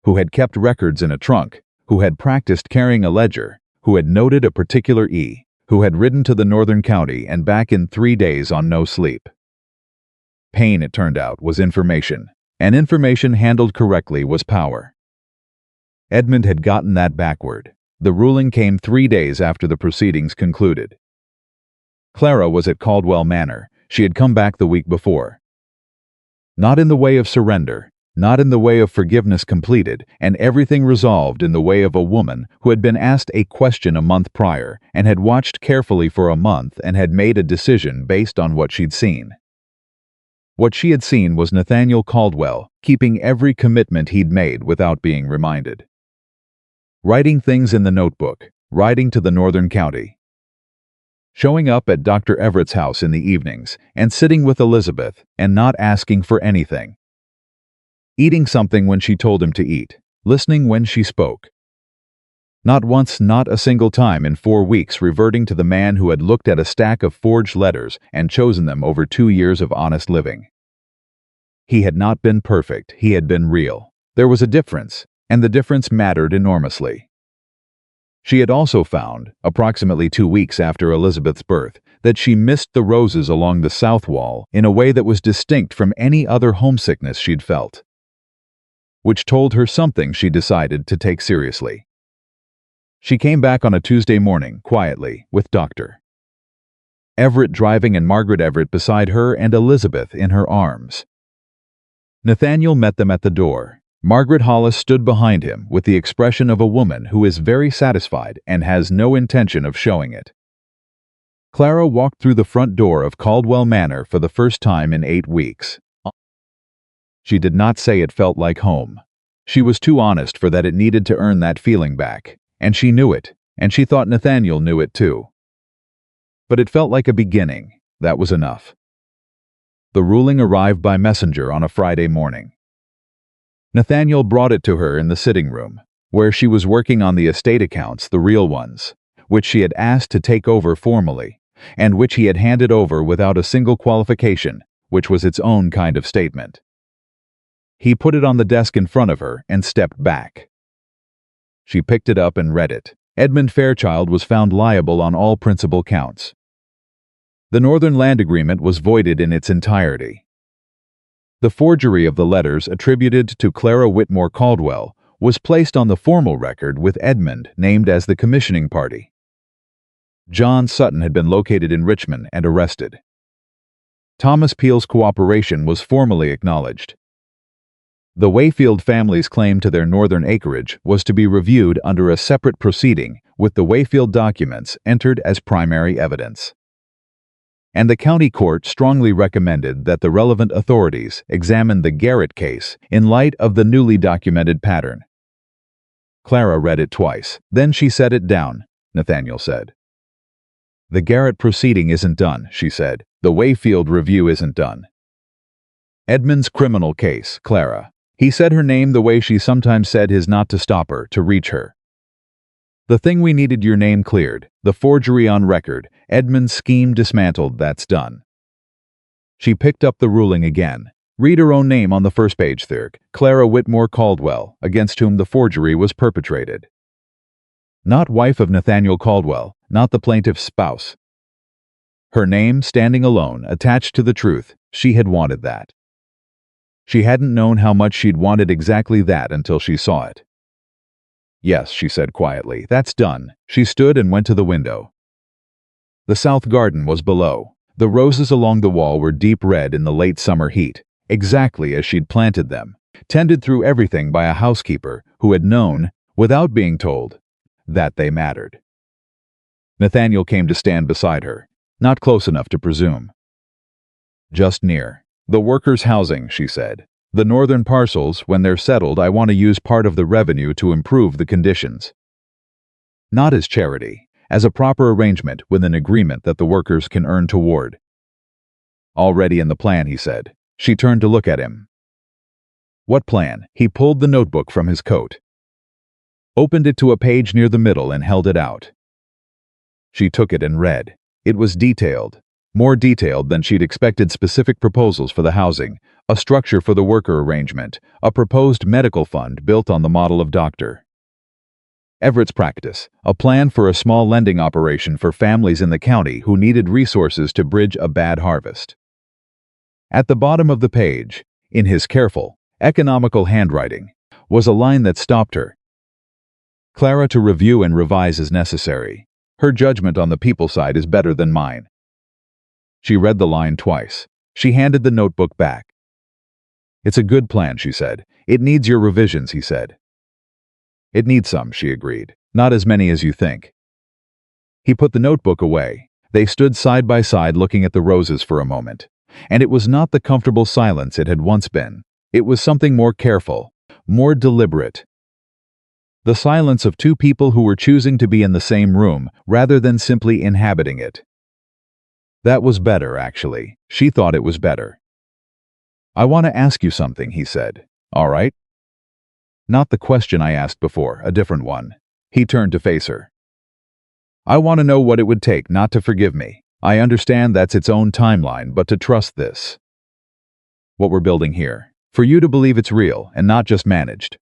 Who had kept records in a trunk, who had practiced carrying a ledger, who had noted a particular E, who had ridden to the northern county and back in 3 days on no sleep. Pain, it turned out, was information, and information handled correctly was power. Edmund had gotten that backward. The ruling came 3 days after the proceedings concluded. Clara was at Caldwell Manor. She had come back the week before. Not in the way of surrender, not in the way of forgiveness completed, and everything resolved in the way of a woman who had been asked a question a month prior and had watched carefully for a month and had made a decision based on what she'd seen. What she had seen was Nathaniel Caldwell keeping every commitment he'd made without being reminded. Writing things in the notebook, riding to the northern county. Showing up at Dr. Everett's house in the evenings and sitting with Elizabeth and not asking for anything. Eating something when she told him to eat, listening when she spoke. Not once, not a single time in 4 weeks reverting to the man who had looked at a stack of forged letters and chosen them over 2 years of honest living. He had not been perfect, he had been real. There was a difference, and the difference mattered enormously. She had also found, approximately 2 weeks after Elizabeth's birth, that she missed the roses along the south wall in a way that was distinct from any other homesickness she'd felt, which told her something she decided to take seriously. She came back on a Tuesday morning, quietly, with Dr. Everett driving and Margaret Everett beside her and Elizabeth in her arms. Nathaniel met them at the door. Margaret Hollis stood behind him with the expression of a woman who is very satisfied and has no intention of showing it. Clara walked through the front door of Caldwell Manor for the first time in 8 weeks. She did not say it felt like home. She was too honest for that. It needed to earn that feeling back, and she knew it, and she thought Nathaniel knew it too. But it felt like a beginning. That was enough. The ruling arrived by messenger on a Friday morning. Nathaniel brought it to her in the sitting room, where she was working on the estate accounts, the real ones, which she had asked to take over formally, and which he had handed over without a single qualification, which was its own kind of statement. He put it on the desk in front of her and stepped back. She picked it up and read it. Edmund Fairchild was found liable on all principal counts. The Northern Land Agreement was voided in its entirety. The forgery of the letters attributed to Clara Whitmore Caldwell was placed on the formal record with Edmund named as the commissioning party. John Sutton had been located in Richmond and arrested. Thomas Peel's cooperation was formally acknowledged. The Wayfield family's claim to their northern acreage was to be reviewed under a separate proceeding with the Wayfield documents entered as primary evidence. And the county court strongly recommended that the relevant authorities examine the Garrett case in light of the newly documented pattern. Clara read it twice. Then she set it down, Nathaniel said. The Garrett proceeding isn't done, she said. The Wayfield review isn't done. Edmund's criminal case, Clara. He said her name the way she sometimes said his not to stop her, to reach her. The thing we needed, your name cleared, the forgery on record, Edmund's scheme dismantled, that's done. She picked up the ruling again. Read her own name on the first page there, Clara Whitmore Caldwell, against whom the forgery was perpetrated. Not wife of Nathaniel Caldwell, not the plaintiff's spouse. Her name standing alone, attached to the truth, she had wanted that. She hadn't known how much she'd wanted exactly that until she saw it. Yes, she said quietly, that's done. She stood and went to the window. The south garden was below. The roses along the wall were deep red in the late summer heat, exactly as she'd planted them, tended through everything by a housekeeper who had known, without being told, that they mattered. Nathaniel came to stand beside her, not close enough to presume. Just near. The workers' housing, she said. The northern parcels, when they're settled, I want to use part of the revenue to improve the conditions. Not as charity, as a proper arrangement with an agreement that the workers can earn toward. Already in the plan, he said. She turned to look at him. What plan? He pulled the notebook from his coat, opened it to a page near the middle and held it out. She took it and read. It was detailed. More detailed than she'd expected. Specific proposals for the housing, a structure for the worker arrangement, a proposed medical fund built on the model of Dr. Everett's practice, a plan for a small lending operation for families in the county who needed resources to bridge a bad harvest. At the bottom of the page, in his careful, economical handwriting, was a line that stopped her. Clara, to review and revise as necessary. Her judgment on the people side is better than mine. She read the line twice. She handed the notebook back. It's a good plan, she said. It needs your revisions, he said. It needs some, she agreed. Not as many as you think. He put the notebook away. They stood side by side looking at the roses for a moment. And it was not the comfortable silence it had once been. It was something more careful, more deliberate. The silence of two people who were choosing to be in the same room rather than simply inhabiting it. That was better, actually. She thought it was better. I want to ask you something, he said. All right? Not the question I asked before, a different one. He turned to face her. I want to know what it would take not to forgive me. I understand that's its own timeline, but to trust this. What we're building here. For you to believe it's real and not just managed.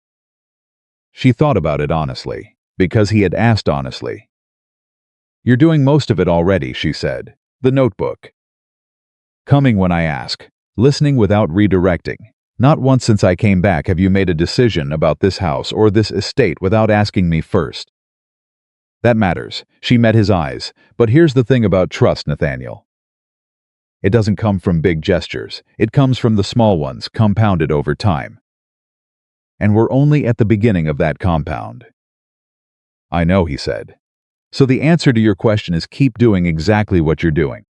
She thought about it honestly, because he had asked honestly. You're doing most of it already, she said. The notebook. Coming when I ask. Listening without redirecting. Not once since I came back have you made a decision about this house or this estate without asking me first. That matters. She met his eyes. But here's the thing about trust, Nathaniel. It doesn't come from big gestures. It comes from the small ones, compounded over time. And we're only at the beginning of that compound. I know, he said. So the answer to your question is keep doing exactly what you're doing.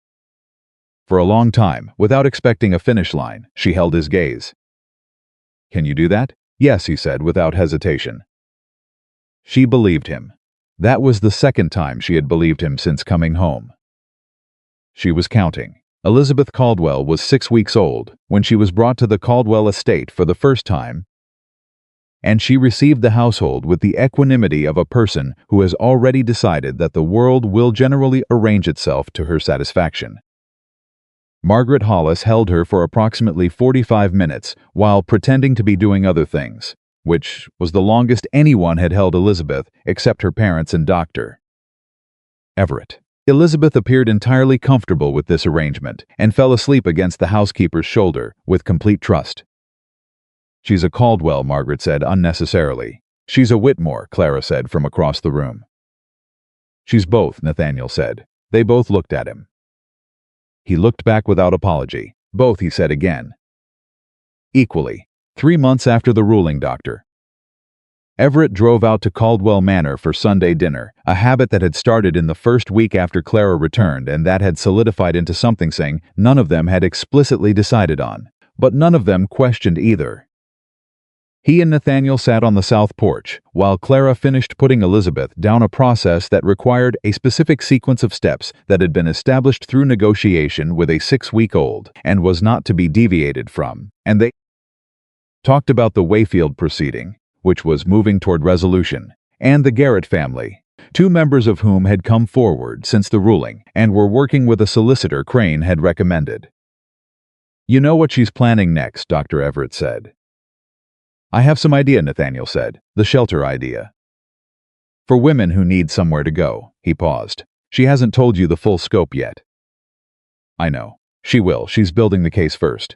For a long time, without expecting a finish line, she held his gaze. Can you do that? Yes, he said without hesitation. She believed him. That was the second time she had believed him since coming home. She was counting. Elizabeth Caldwell was 6 weeks old when she was brought to the Caldwell estate for the first time, and she received the household with the equanimity of a person who has already decided that the world will generally arrange itself to her satisfaction. Margaret Hollis held her for approximately 45 minutes while pretending to be doing other things, which was the longest anyone had held Elizabeth except her parents and Dr. Everett. Elizabeth appeared entirely comfortable with this arrangement and fell asleep against the housekeeper's shoulder with complete trust. She's a Caldwell, Margaret said unnecessarily. She's a Whitmore, Clara said from across the room. She's both, Nathaniel said. They both looked at him. He looked back without apology. Both, he said again. Equally. 3 months after the ruling, Dr. Everett drove out to Caldwell Manor for Sunday dinner, a habit that had started in the first week after Clara returned and that had solidified into something saying none of them had explicitly decided on, but none of them questioned either. He and Nathaniel sat on the south porch, while Clara finished putting Elizabeth down a process that required a specific sequence of steps that had been established through negotiation with a 6-week-old and was not to be deviated from, and they talked about the Wayfield proceeding, which was moving toward resolution, and the Garrett family, 2 members of whom had come forward since the ruling and were working with a solicitor Crane had recommended. You know what she's planning next, Dr. Everett said. I have some idea, Nathaniel said. The shelter idea. For women who need somewhere to go, he paused. She hasn't told you the full scope yet. I know. She will. She's building the case first.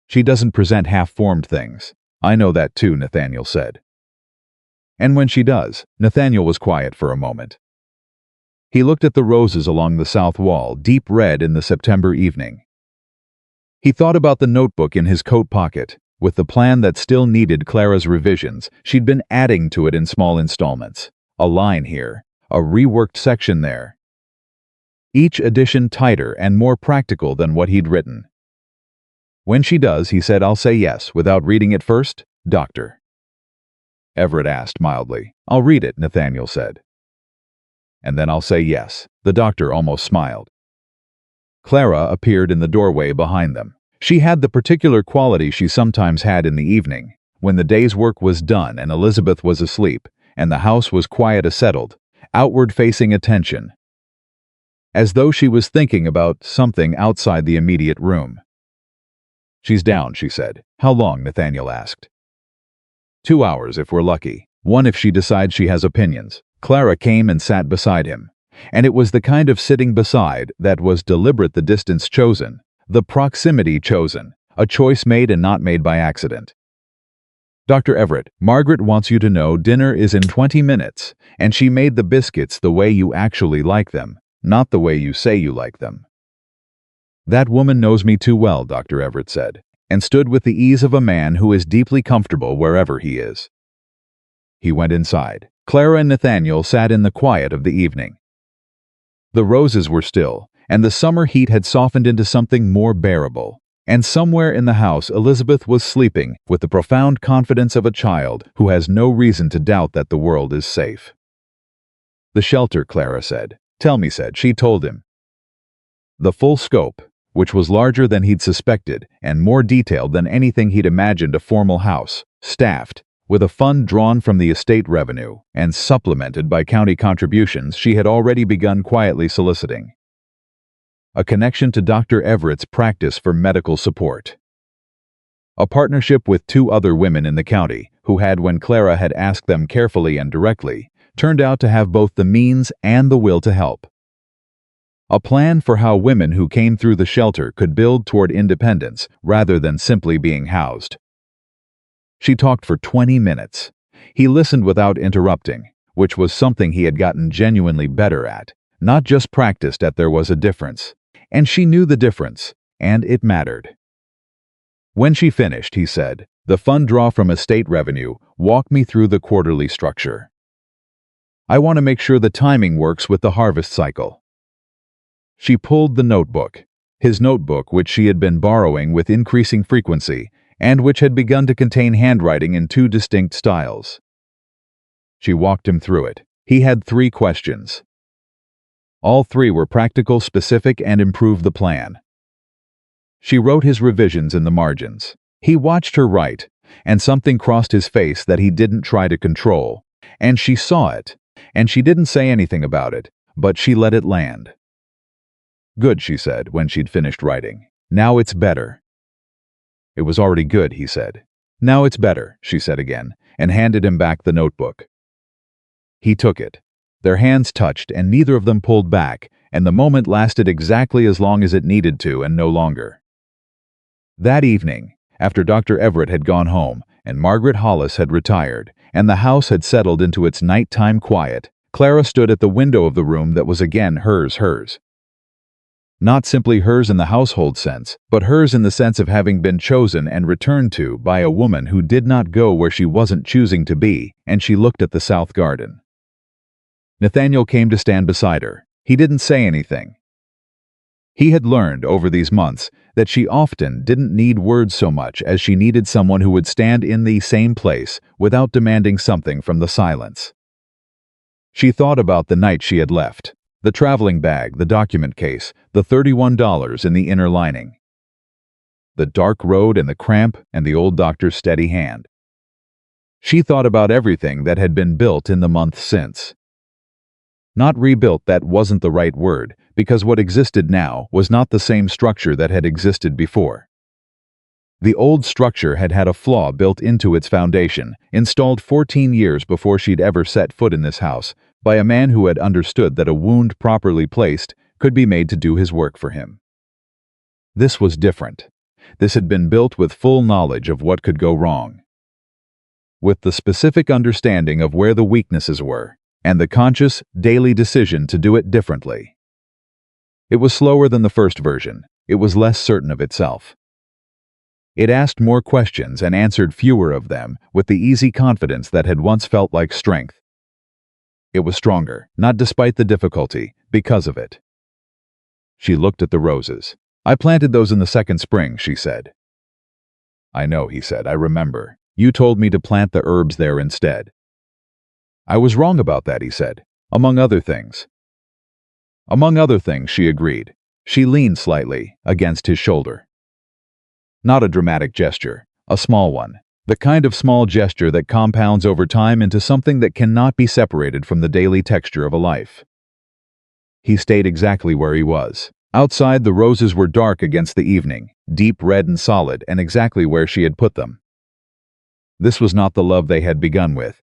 She doesn't present half-formed things. I know that too, Nathaniel said. And when she does, Nathaniel was quiet for a moment. He looked at the roses along the south wall, deep red in the September evening. He thought about the notebook in his coat pocket. With the plan that still needed Clara's revisions, she'd been adding to it in small installments. A line here, a reworked section there. Each addition tighter and more practical than what he'd written. When she does, he said, I'll say yes, without reading it first, Doctor. Everett asked mildly. I'll read it, Nathaniel said. And then I'll say yes. The doctor almost smiled. Clara appeared in the doorway behind them. She had the particular quality she sometimes had in the evening, when the day's work was done and Elizabeth was asleep, and the house was quiet and settled, outward-facing attention, as though she was thinking about something outside the immediate room. She's down, she said. How long? Nathaniel asked. 2 hours if we're lucky. 1 if she decides she has opinions. Clara came and sat beside him, and it was the kind of sitting beside that was deliberate, the distance chosen, The proximity chosen, a choice made and not made by accident. Dr. Everett, Margaret wants you to know dinner is in 20 minutes, and she made the biscuits the way you actually like them, not the way you say you like them. That woman knows me too well, Dr. Everett said, and stood with the ease of a man who is deeply comfortable wherever he is. He went inside. Clara and Nathaniel sat in the quiet of the evening. The roses were still, and the summer heat had softened into something more bearable. And somewhere in the house Elizabeth was sleeping with the profound confidence of a child who has no reason to doubt that the world is safe. The shelter, Clara said. Tell me, said she told him. The full scope, which was larger than he'd suspected and more detailed than anything he'd imagined a formal house, staffed, with a fund drawn from the estate revenue and supplemented by county contributions she had already begun quietly soliciting. A connection to Dr. Everett's practice for medical support. A partnership with 2 other women in the county who had, when Clara had asked them carefully and directly, turned out to have both the means and the will to help. A plan for how women who came through the shelter could build toward independence rather than simply being housed. She talked for 20 minutes. He listened without interrupting, which was something he had gotten genuinely better at, not just practiced at. There was a difference. And she knew the difference, and it mattered. When she finished, he said, the fund draw from estate revenue, walk me through the quarterly structure. I want to make sure the timing works with the harvest cycle. She pulled the notebook, his notebook which she had been borrowing with increasing frequency, and which had begun to contain handwriting in 2 distinct styles. She walked him through it. He had 3 questions. All 3 were practical, specific, and improved the plan. She wrote his revisions in the margins. He watched her write, and something crossed his face that he didn't try to control, and she saw it, and she didn't say anything about it, but she let it land. Good, she said when she'd finished writing. Now it's better. It was already good, he said. Now it's better, she said again, and handed him back the notebook. He took it. Their hands touched and neither of them pulled back, and the moment lasted exactly as long as it needed to and no longer. That evening, after Dr. Everett had gone home and Margaret Hollis had retired and the house had settled into its nighttime quiet, Clara stood at the window of the room that was again hers. Not simply hers in the household sense, but hers in the sense of having been chosen and returned to by a woman who did not go where she wasn't choosing to be, and she looked at the south garden. Nathaniel came to stand beside her. He didn't say anything. He had learned over these months that she often didn't need words so much as she needed someone who would stand in the same place without demanding something from the silence. She thought about the night she had left, the traveling bag, the document case, the $31 in the inner lining, the dark road and the cramp and the old doctor's steady hand. She thought about everything that had been built in the months since. Not rebuilt, that wasn't the right word, because what existed now was not the same structure that had existed before. The old structure had had a flaw built into its foundation, installed 14 years before she'd ever set foot in this house, by a man who had understood that a wound properly placed could be made to do his work for him. This was different. This had been built with full knowledge of what could go wrong, with the specific understanding of where the weaknesses were, and the conscious, daily decision to do it differently. It was slower than the first version. It was less certain of itself. It asked more questions and answered fewer of them with the easy confidence that had once felt like strength. It was stronger, not despite the difficulty, because of it. She looked at the roses. I planted those in the second spring, she said. I know, he said, I remember. You told me to plant the herbs there instead. I was wrong about that, he said, among other things. Among other things, she agreed. She leaned slightly against his shoulder. Not a dramatic gesture, a small one, the kind of small gesture that compounds over time into something that cannot be separated from the daily texture of a life. He stayed exactly where he was. Outside, the roses were dark against the evening, deep red and solid, and exactly where she had put them. This was not the love they had begun with.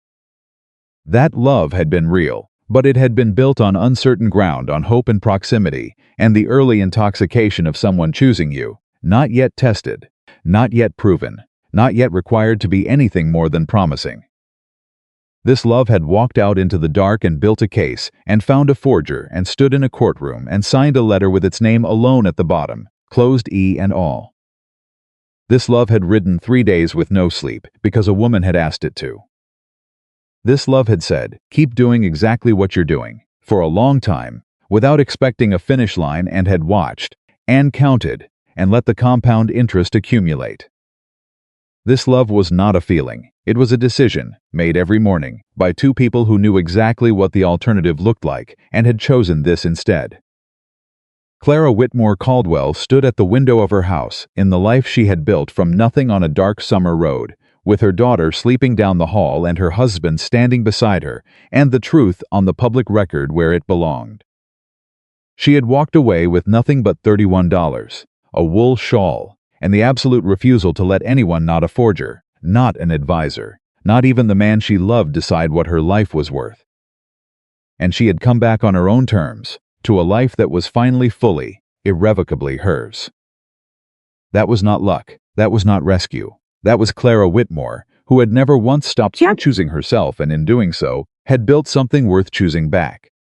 That love had been real, But it had been built on uncertain ground, on hope and proximity, and the early intoxication of someone choosing you, not yet tested, not yet proven, not yet required to be anything more than promising. This love had walked out into the dark and built a case, and found a forger, and stood in a courtroom, and signed a letter with its name alone at the bottom, closed E and all. This love had ridden 3 days with no sleep, because a woman had asked it to. This love had said, keep doing exactly what you're doing, for a long time, without expecting a finish line, and had watched, and counted, and let the compound interest accumulate. This love was not a feeling, it was a decision, made every morning, by two people who knew exactly what the alternative looked like, and had chosen this instead. Clara Whitmore Caldwell stood at the window of her house, in the life she had built from nothing on a dark summer road, with her daughter sleeping down the hall and her husband standing beside her, and the truth on the public record where it belonged. She had walked away with nothing but $31, a wool shawl, and the absolute refusal to let anyone, not a forger, not an advisor, not even the man she loved, decide what her life was worth. And she had come back on her own terms, to a life that was finally fully, irrevocably hers. That was not luck, that was not rescue, that was Clara Whitmore, who had never once stopped choosing herself, and in doing so, had built something worth choosing back,